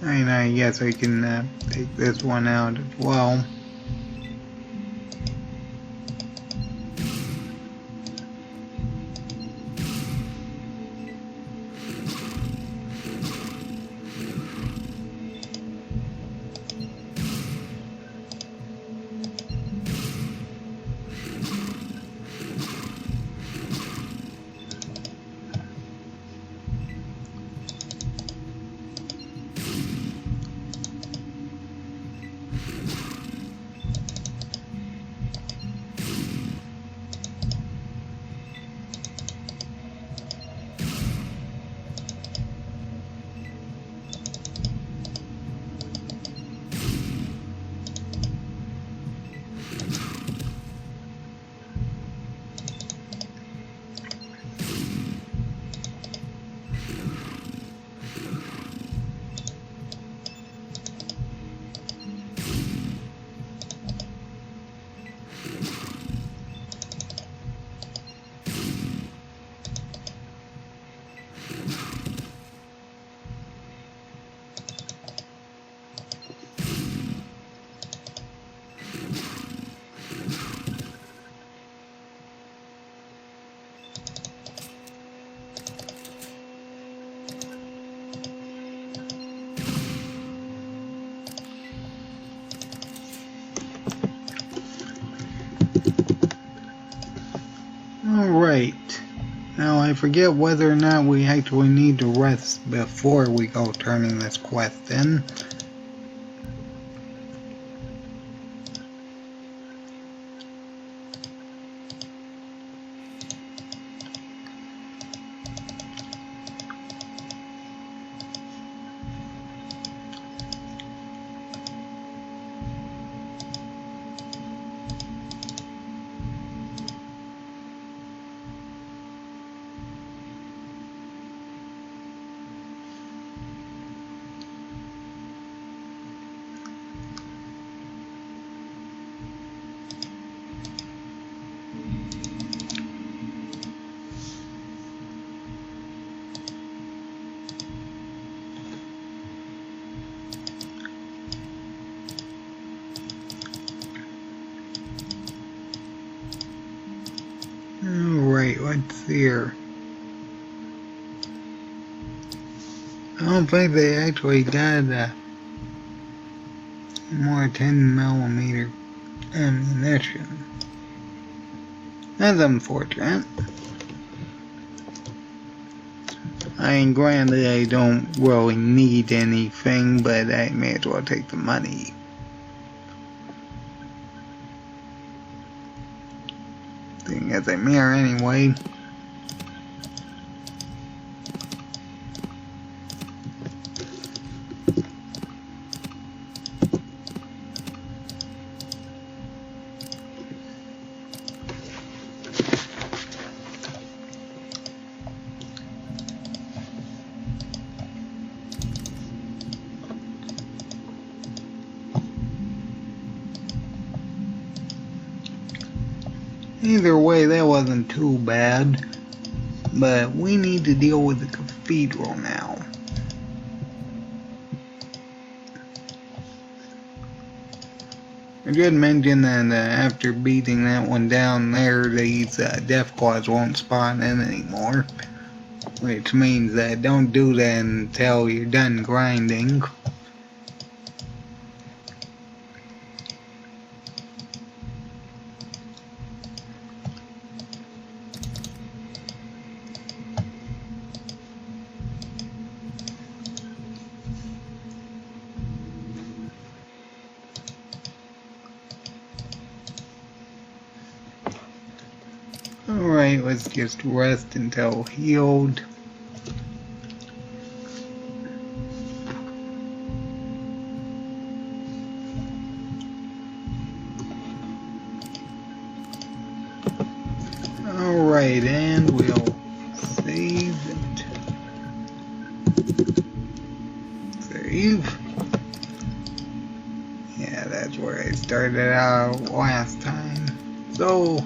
And I guess I can take this one out as well. Alright. Now I forget whether or not we actually need to rest before we go turning this quest in. Alright, what's here? I don't think they actually got more 10mm ammunition. That's unfortunate. I mean, granted, I don't really need anything, but I may as well take the money. Thing as I'm here anyway. Either way, that wasn't too bad, but we need to deal with the cathedral now. I did mention that after beating that one down there, these death claws won't spawn in anymore, which means that don't do that until you're done grinding. Alright, let's just rest until healed. Alright, and we'll save it. Save. Yeah, that's where I started out last time. So,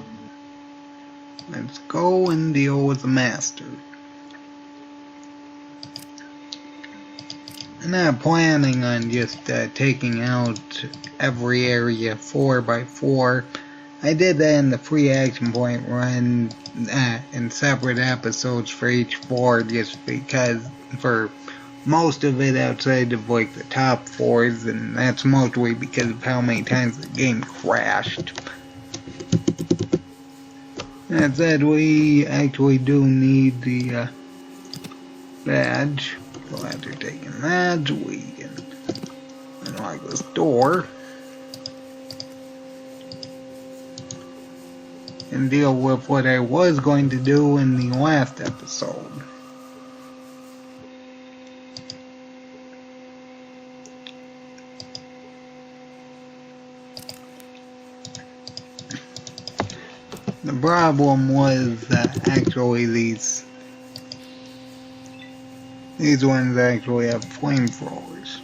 let's go and deal with the master. I'm not planning on just taking out every area 4x4. I did that in the free action point run in separate episodes for each floor just because for most of it outside of like the top floors, and that's mostly because of how many times the game crashed. That said, we actually do need the badge. So after taking that, we can unlock this door and deal with what I was going to do in the last episode. The problem was actually these ones actually have flamethrowers.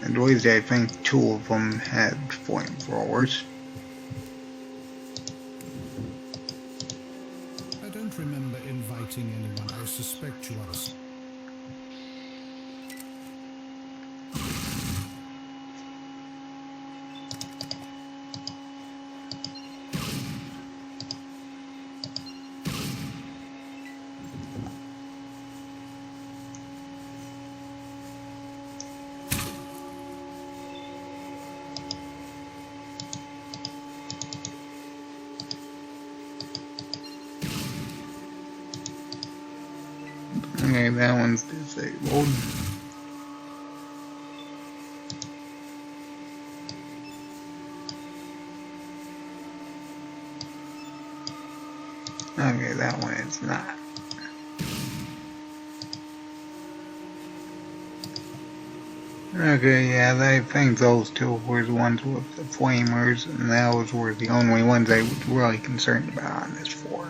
At least I think 2 of them had flamethrowers. I don't remember inviting anyone. I suspect you are. that one's disabled. Okay, that one is not. Okay, yeah, I think those two were the ones with the flamers, and those were the only ones I was really concerned about on this floor.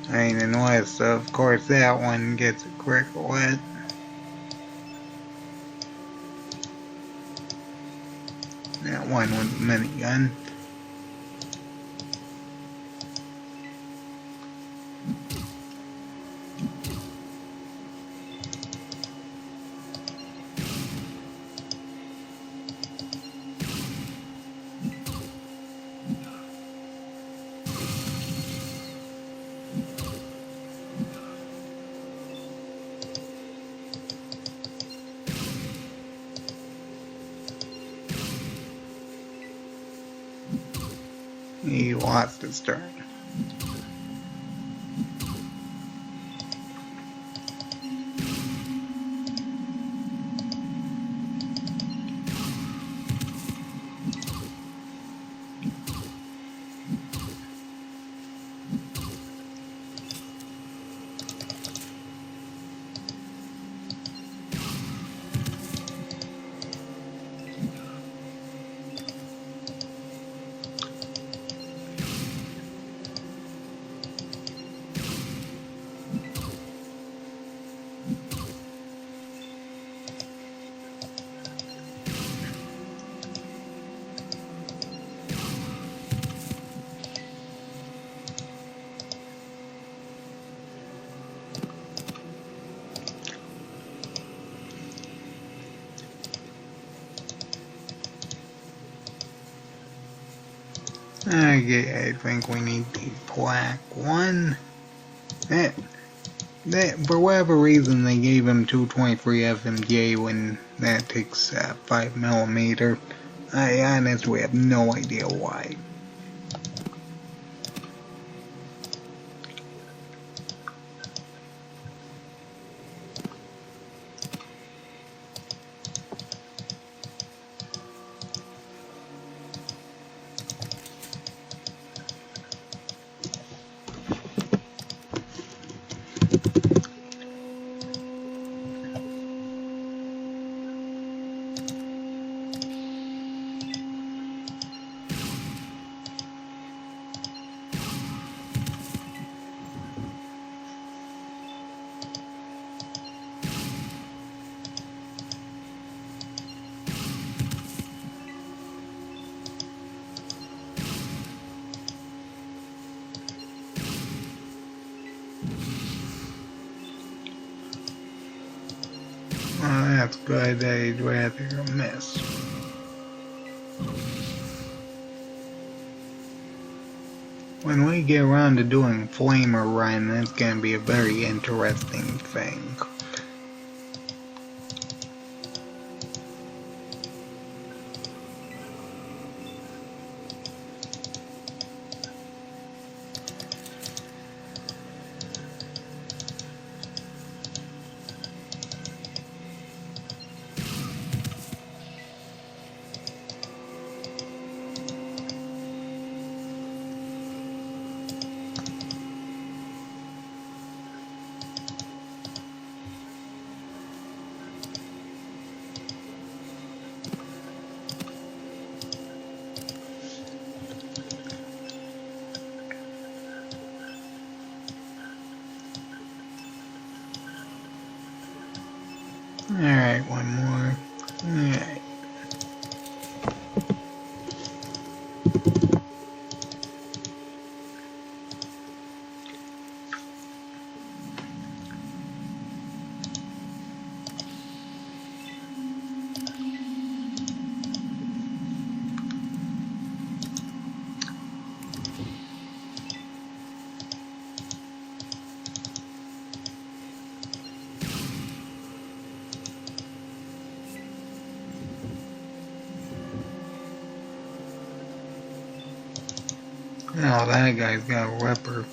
I mean, unless, of course, that one gets a critical hit. That one with the minigun. He lost his turn. Okay, I think we need the black one. That, for whatever reason, they gave him 223 FMJ when that takes 5mm. I honestly have no idea why. Well, that's good. I'd rather miss. When we get around to doing Flamer Run, that's gonna be a very interesting thing. Alright, one more. Alright. Oh, that guy's got a ripper.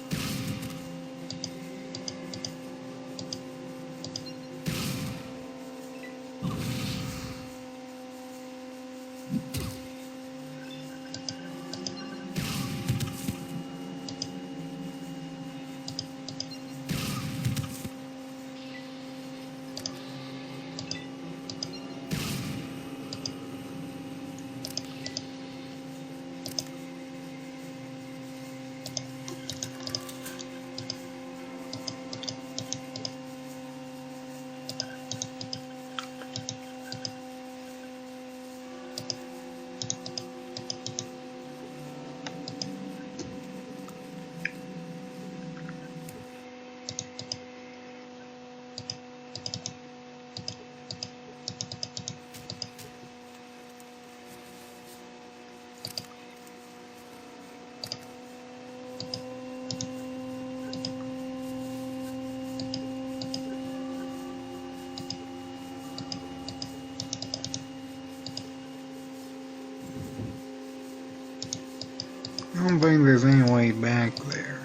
don't think there's any way back there.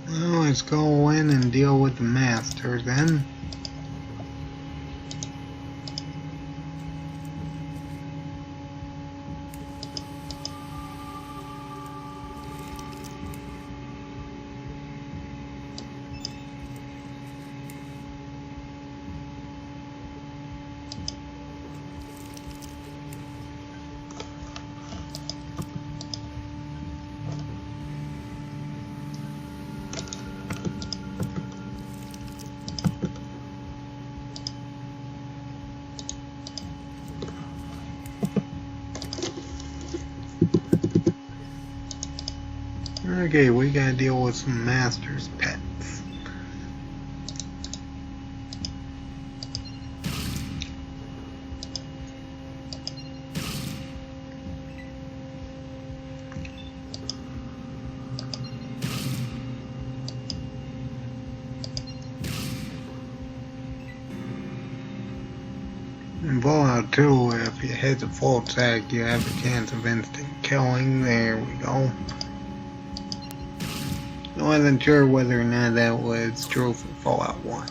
Well, let's go in and deal with the master then. Okay, we gotta deal with some master's pets. In Fallout 2, if you hit the full attack, you have a chance of instant killing. There we go. I wasn't sure whether or not that was true for Fallout 1.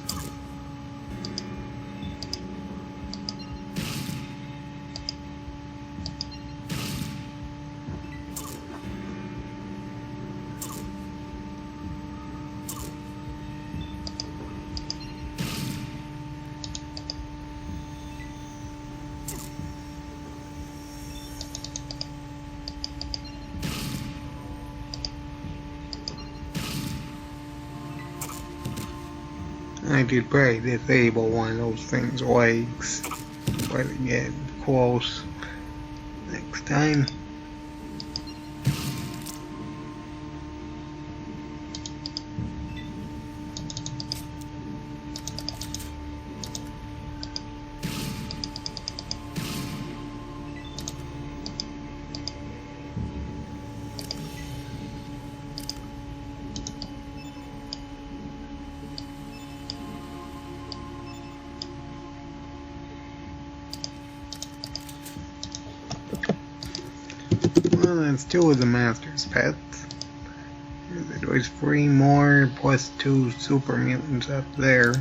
I could probably disable one of those things' legs before they get close next time. Well, that's 2 of the master's pets. There's 3 more plus 2 super mutants up there.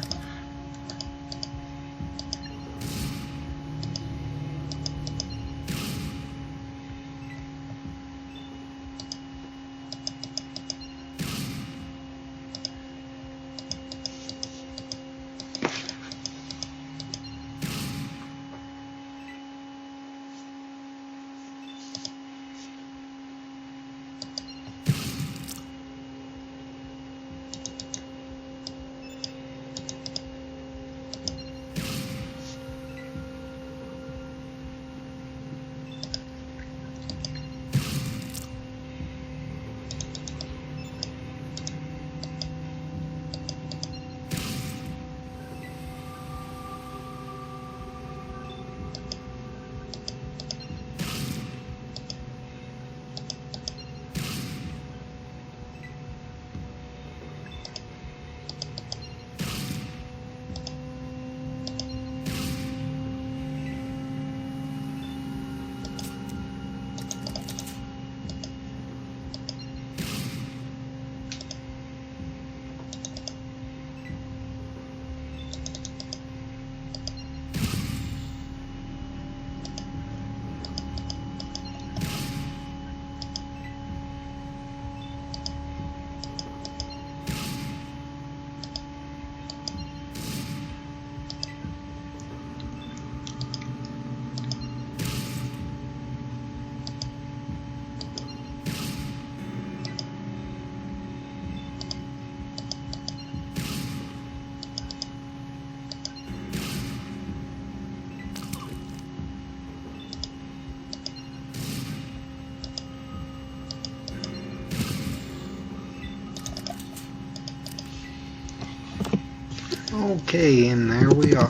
Okay, and there we are.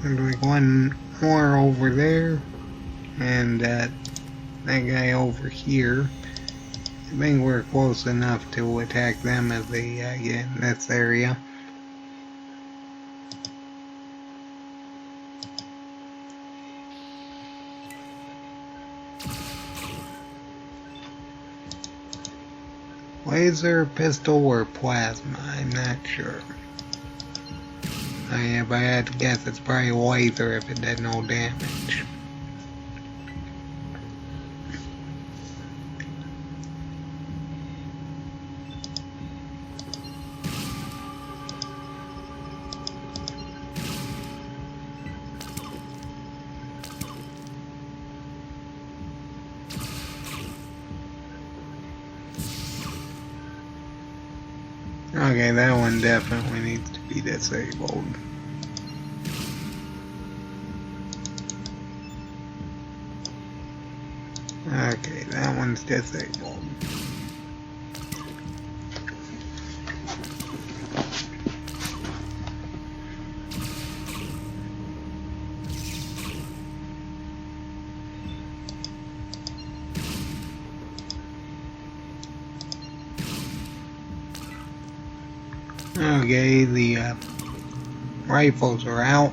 And we one more over there. And that guy over here. I think we're close enough to attack them as they get in this area. Laser, pistol, or plasma? I'm not sure. If I had to guess, it's probably laser if it did no damage. Okay, that one definitely needs to be disabled. Okay, that one's disabled. Okay, the rifles are out.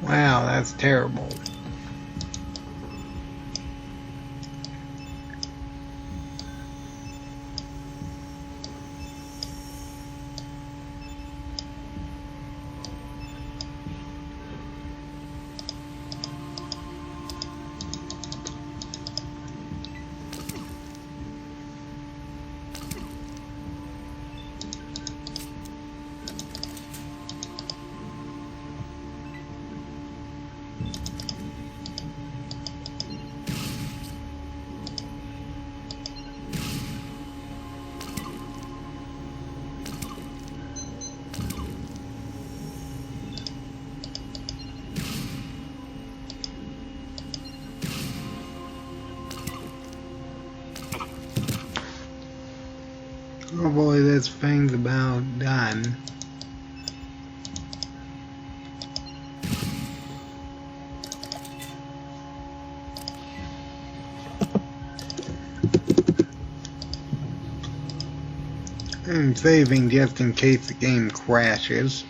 Wow, that's terrible. Oh boy, this thing's about done. I'm saving just in case the game crashes.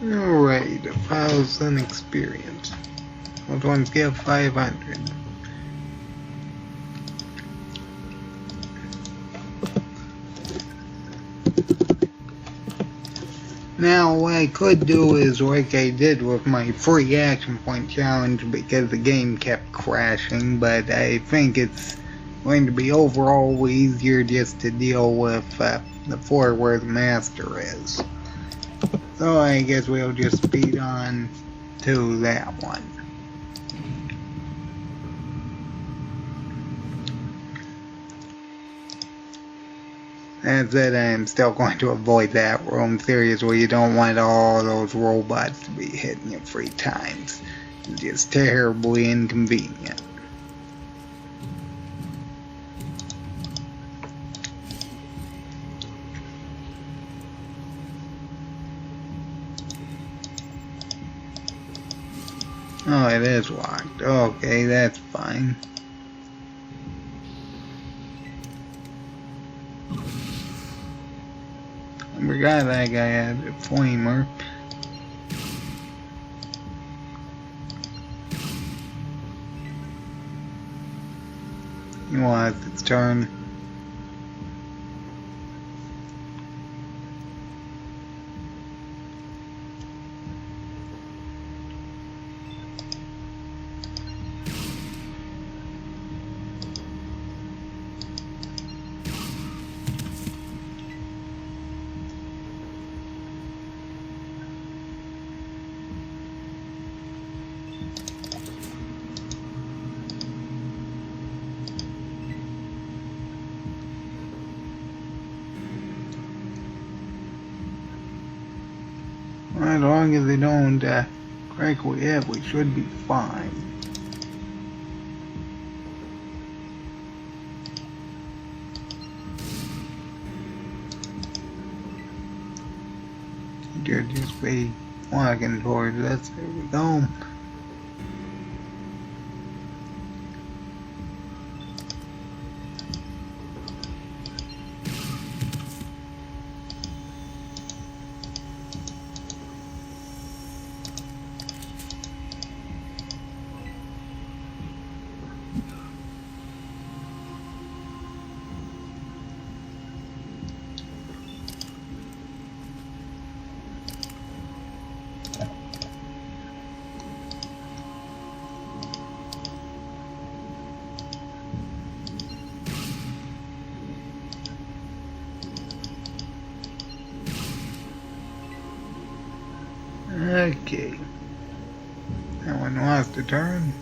Alright, 1,000 experience. Which ones give 500? Now what I could do is like I did with my free action point challenge because the game kept crashing, but I think it's going to be overall easier just to deal with the floor where the master is. So I guess we'll just speed on to that one. That said, I am still going to avoid that room. Seriously, you don't want all those robots to be hitting you 3 times. It's just terribly inconvenient. Oh, it is locked. Okay, that's fine. I forgot that guy had a flamer. You want its turn. As long as they don't crack we have, we should be fine. You'll just be walking towards us. There we go. Okay. That one lost a turn.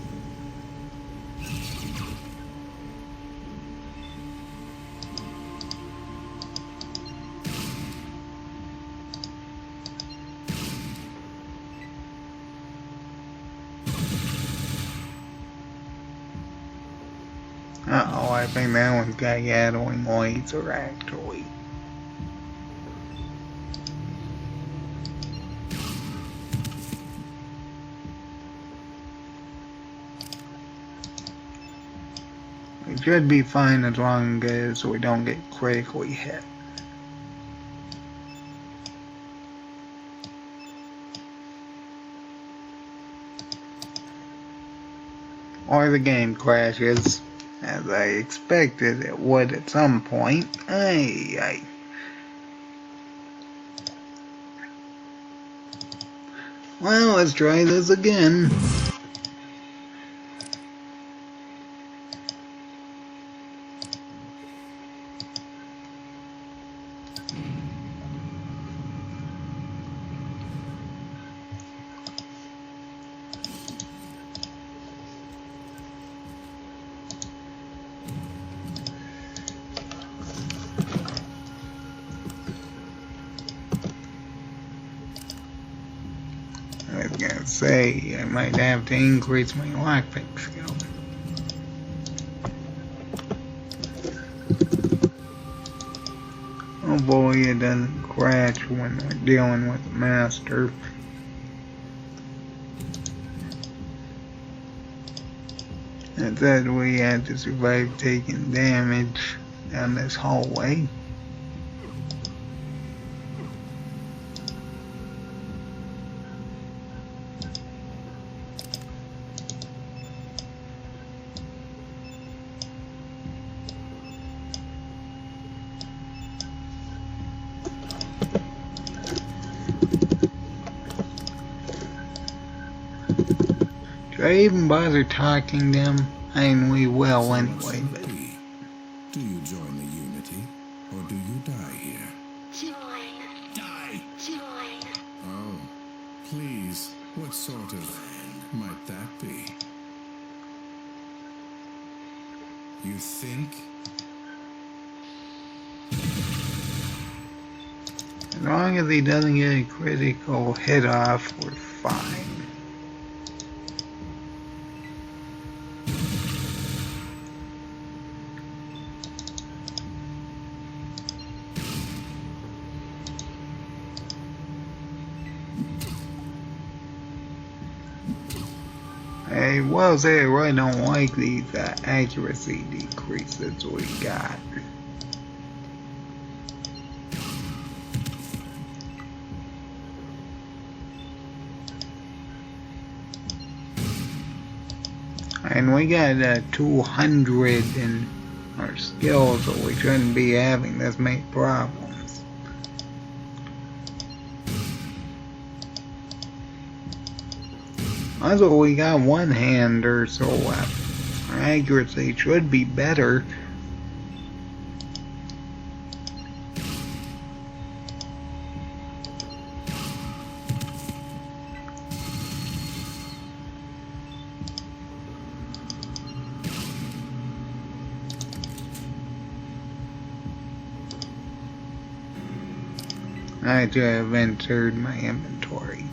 Uh-oh, I think that one's got Gatling laser actually. We should be fine as long as we don't get critically hit. Or the game crashes, as I expected it would at some point. Ay. Well, let's try this again. I was gonna say, I might have to increase my lockpick skill. Hopefully it doesn't crash when we're dealing with the master. It said we had to survive taking damage down this hallway. Should I even bother talking to him? I mean, we will anyway, but... Do you join the Unity, or do you die here? Die! Oh, please, what sort of might that be? You think? As long as he doesn't get a critical hit off, we're fine. I will say I really don't like these accuracy decreases we got. And we got 200 in our skills, so we shouldn't be having this many problems. Also, we got one hander, so our accuracy should be better. I should have entered my inventory.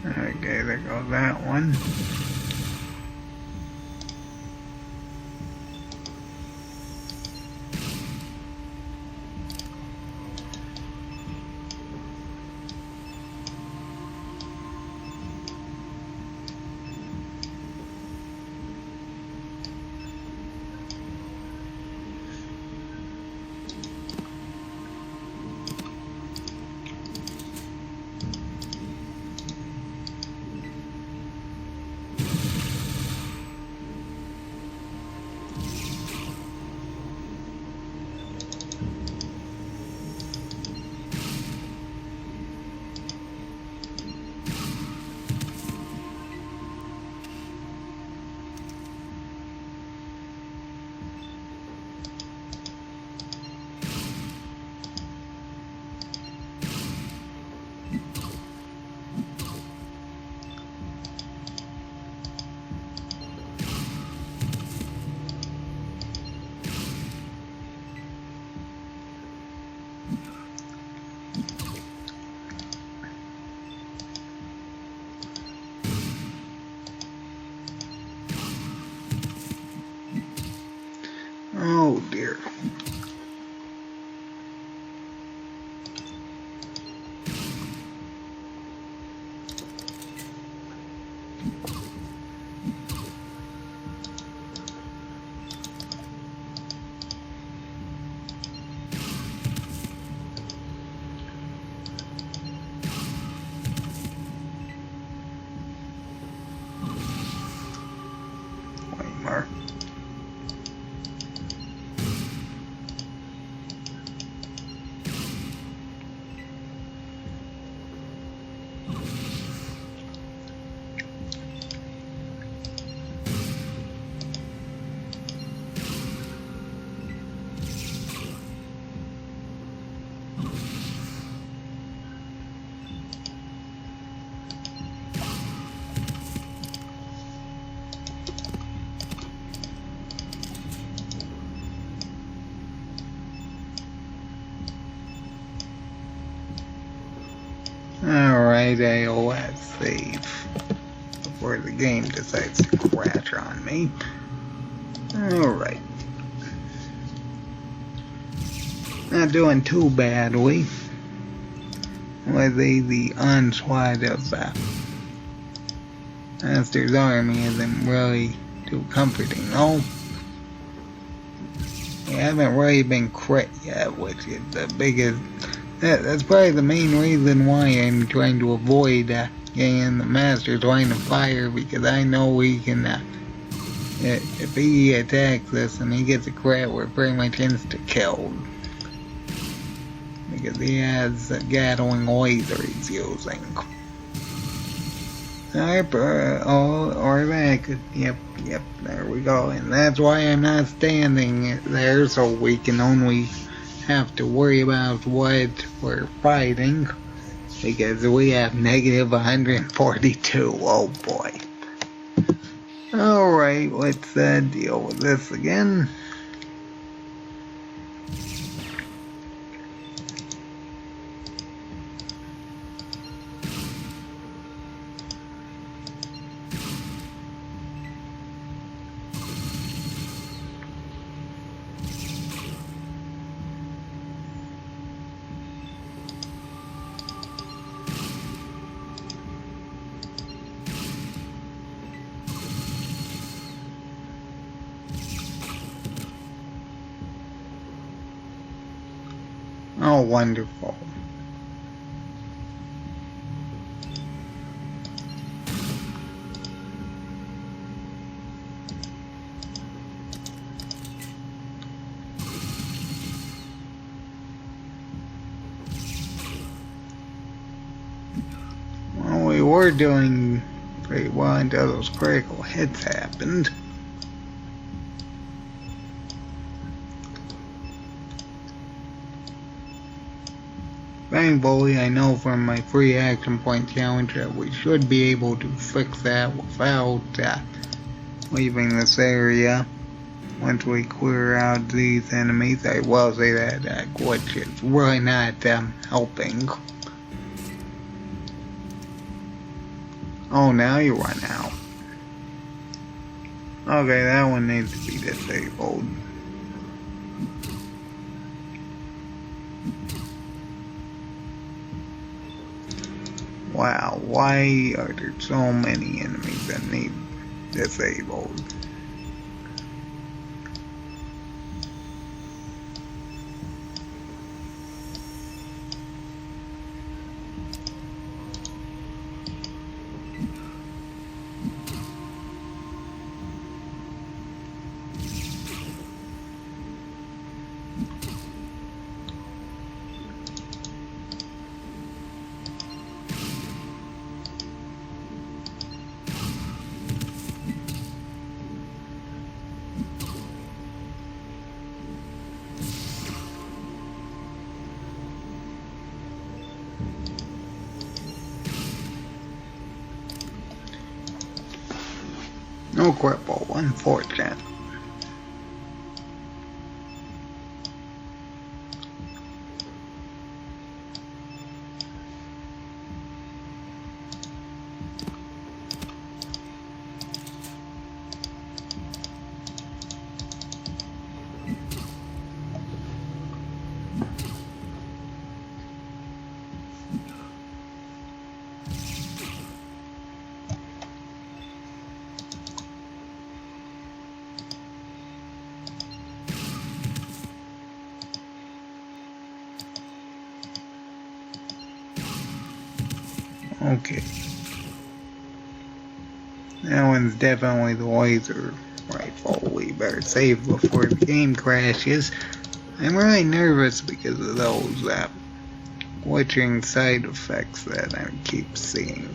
Okay, there goes that one. Oh dear. Wait more. Alright, AOS save before the game decides to crash on me. Alright. Not doing too badly with the onslaught of Master's Army isn't really too comforting though. We haven't really been crit yet, which is the biggest. That's probably the main reason why I'm trying to avoid getting in the Master's Line of Fire, because I know he can, if he attacks us and he gets a crit, we're pretty much insta-killed. Because he has a Gatling laser he's using. Or that could, yep, there we go. And that's why I'm not standing there, so we can only have to worry about what we're fighting, because we have negative 142. Oh boy. Alright, let's deal with this again. wonderful. Well, we were doing pretty well until those critical hits happened. Thankfully, I know from my free action point challenge that we should be able to fix that without leaving this area. Once we clear out these enemies, I will say that glitch is really not helping. Oh, now you run out. Okay, that one needs to be disabled. Wow, why are there so many enemies that need disabled? No cripple, unfortunate. Okay. That one's definitely the laser rifle. We better save before the game crashes. I'm really nervous because of those glitching side effects that I keep seeing.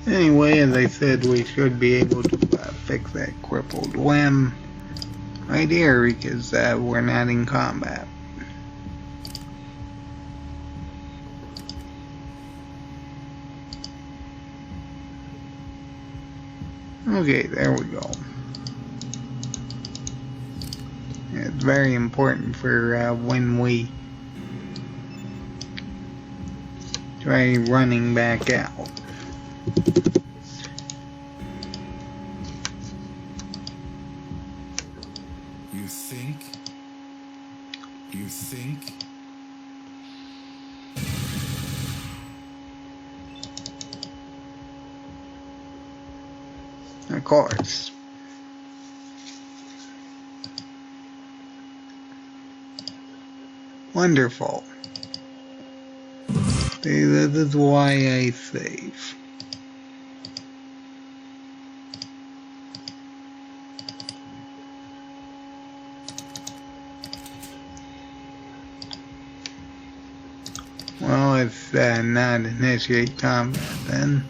Anyway, as I said, we should be able to fix that crippled limb right here because we're not in combat. Okay, there we go. It's very important for when we try running back out. You think? Of course. Wonderful. See, this is why I save. Well, it's not initiate combat then.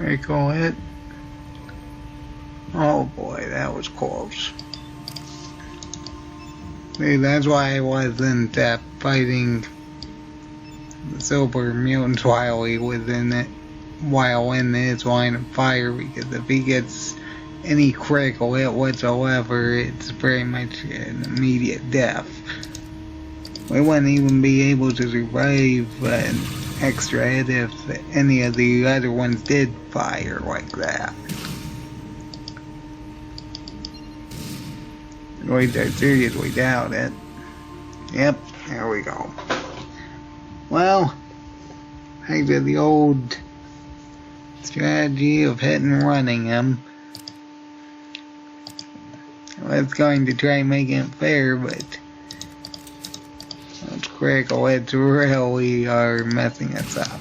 Critical hit. Oh boy, that was close. See, that's why I wasn't fighting the silver mutants while he was in it, while in his line of fire, because if he gets any critical hit whatsoever, it's very much an immediate death. We wouldn't even be able to survive an extra hit if any of the other ones did fire like that. I seriously doubt it. Yep, there we go. Well, back to the old strategy of hitting and running him. I was going to try making it fair, but those critical hits really are messing us up.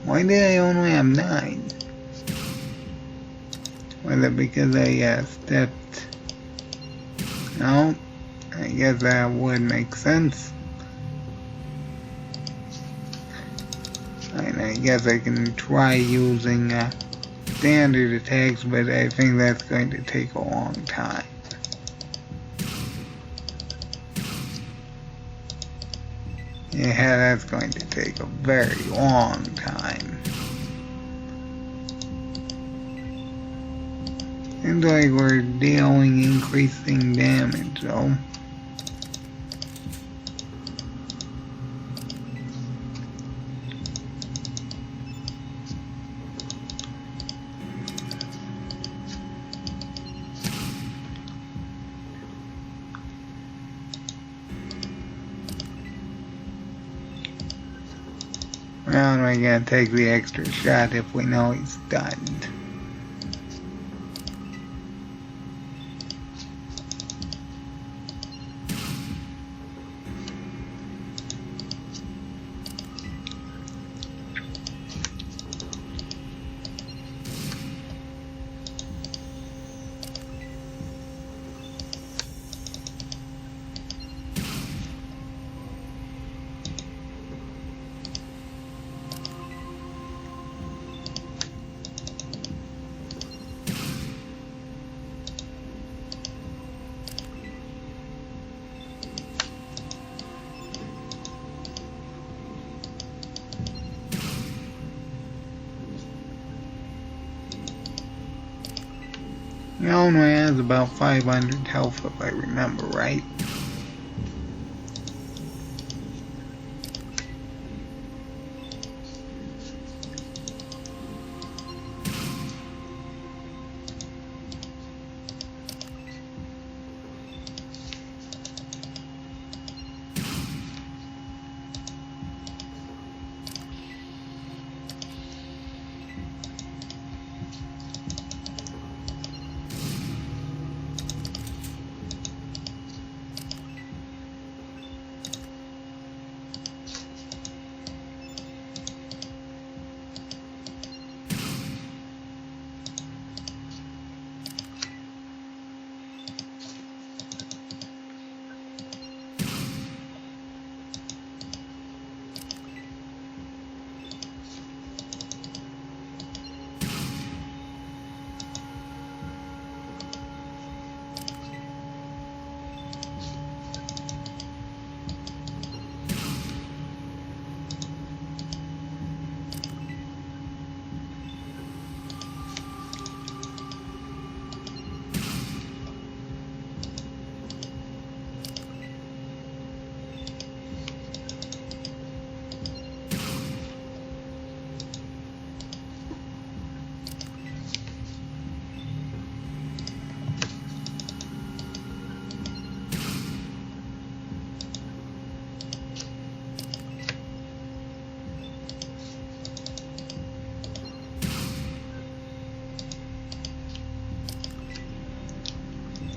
Why did I only have 9? Was it because I stepped? No, I guess that would make sense. And I guess I can try using standard attacks, but I think that's going to take a long time. Yeah, that's going to take a very long time. Seems like we're dealing increasing damage, though. Well, we're gonna take the extra shot if we know he's stunned. He only has about 500 health if I remember right.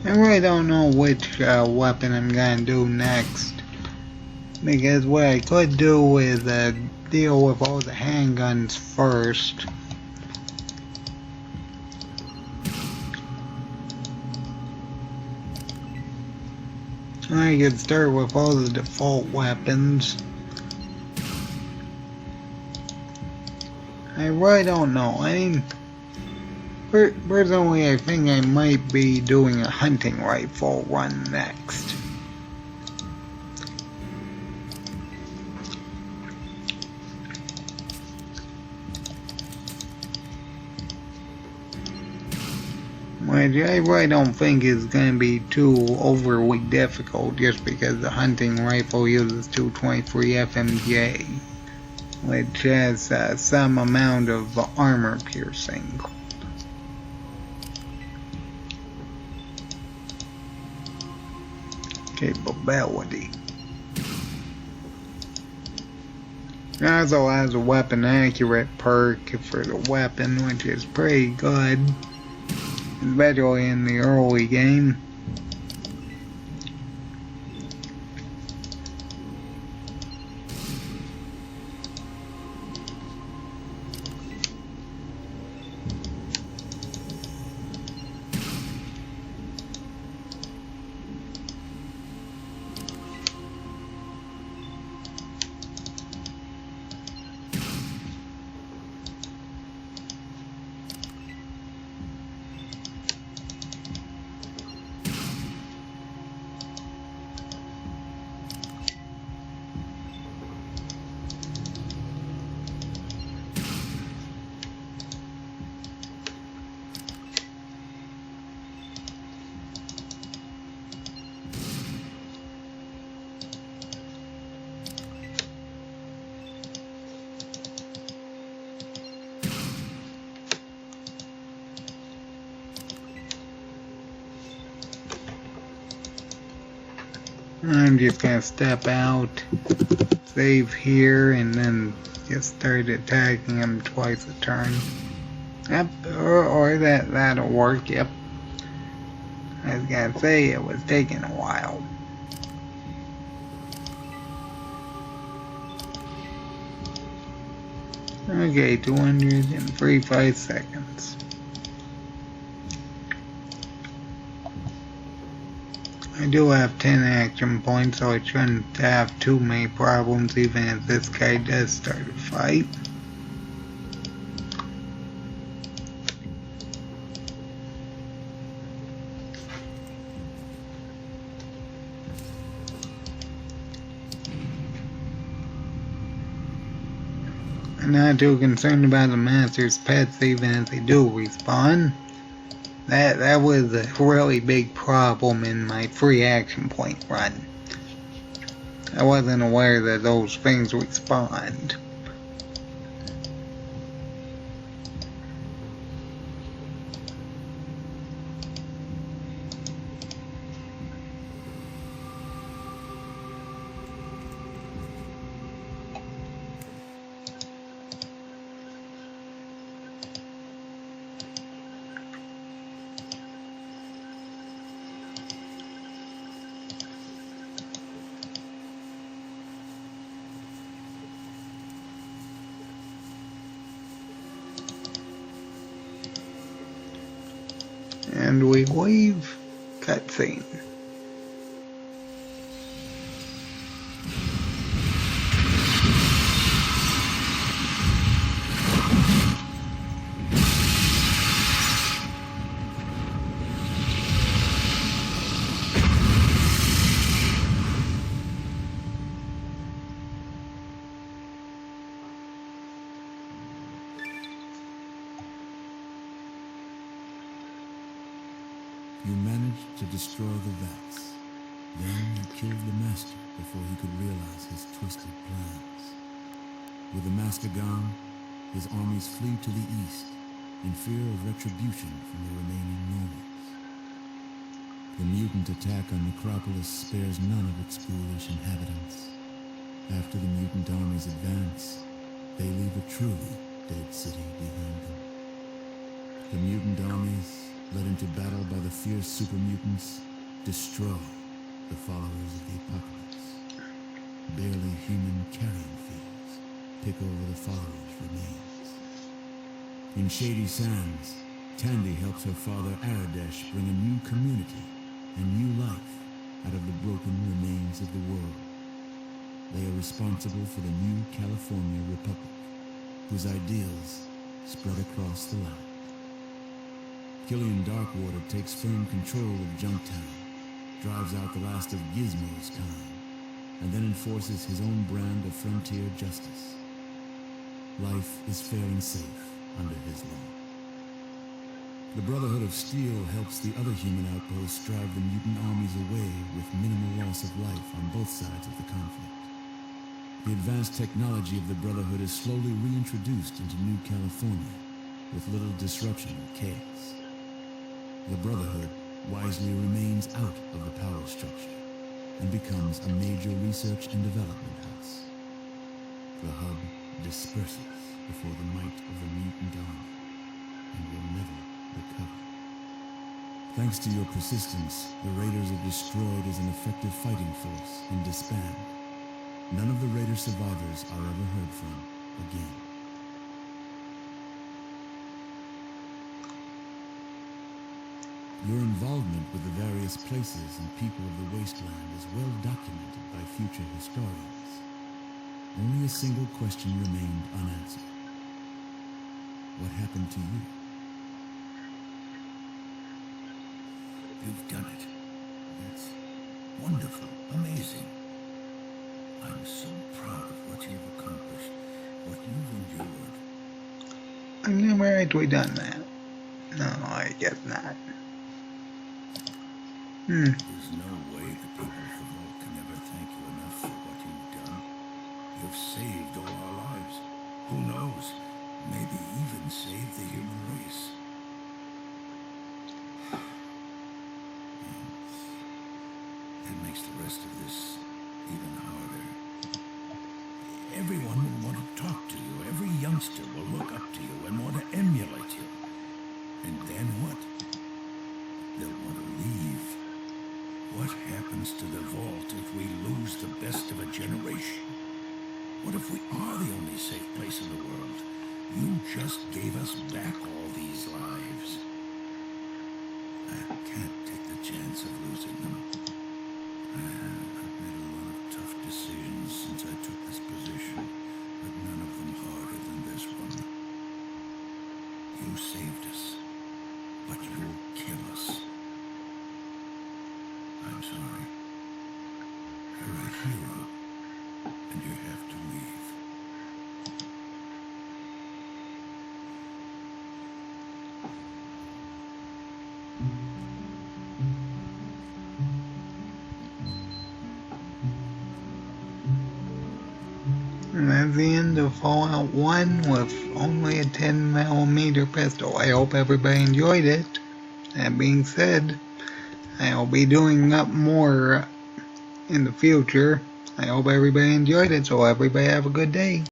I really don't know which weapon I'm gonna do next. Because what I could do is deal with all the handguns first. I could start with all the default weapons. I really don't know. I mean, personally, I think I might be doing a hunting rifle run next. Which I really don't think is going to be too overly difficult, just because the hunting rifle uses 223 FMJ, which has some amount of armor piercing. Capability. It also has a weapon accurate perk for the weapon, which is pretty good, especially in the early game. I'm just gonna step out, save here, and then just start attacking him twice a turn. Yep, or that'll work, yep. I was gonna say it was taking a while. Okay, 235 seconds. I do have 10 action points, so I shouldn't have too many problems even if this guy does start a fight. I'm not too concerned about the master's pets even if they do respawn. That was a really big problem in my free action point run. I wasn't aware that those things respawned. And we leave cutscene. You managed to destroy the Vex. Then you killed the Master before he could realize his twisted plans. With the Master gone, his armies flee to the east in fear of retribution from the remaining Normals. The mutant attack on Necropolis spares none of its ghoulish inhabitants. After the mutant armies advance, they leave a truly dead city behind them. The mutant armies, led into battle by the fierce super mutants, destroy the followers of the apocalypse. barely human carrion fields pick over the father's remains. In Shady Sands, Tandy helps her father Aradesh bring a new community and new life out of the broken remains of the world. They are responsible for the new California Republic, whose ideals spread across the land. Killian Darkwater takes firm control of Junktown, drives out the last of Gizmo's kind, and then enforces his own brand of frontier justice. Life is fair and safe under his law. The Brotherhood of Steel helps the other human outposts drive the mutant armies away with minimal loss of life on both sides of the conflict. The advanced technology of the Brotherhood is slowly reintroduced into New California with little disruption or chaos. The Brotherhood wisely remains out of the power structure and becomes a major research and development house. The hub disperses before the might of the mutant army and will never recover. Thanks to your persistence, the Raiders are destroyed as an effective fighting force and disband. None of the Raider survivors are ever heard from again. Your involvement with the various places and people of the wasteland is well documented by future historians. Only a single question remained unanswered. What happened to you? You've done it. That's wonderful, amazing. I'm so proud of what you've accomplished, what you've endured. I've never actually done that. No, I guess not. There's no way the people of the vault can ever thank you enough for what you've done. You've saved all our lives. Who knows? Maybe even saved the human race. That makes the rest of this even harder. Everyone will want to talk to you. Every youngster will look up to you and want to emulate you. And then what? They'll want to leave. What happens to the vault if we lose the best of a generation? What if we are the only safe place in the world? You just gave us back all these lives. I can't take the chance of losing them. I've made a lot of tough decisions since I took this position, but none of them harder than this one. You saved us, but you'll kill us. I'm sorry. You're a hero, and you have to leave. And that's the end of Fallout 1 with only a 10mm pistol. I hope everybody enjoyed it. That being said, I'll be doing up more in the future. I hope everybody enjoyed it, so everybody have a good day.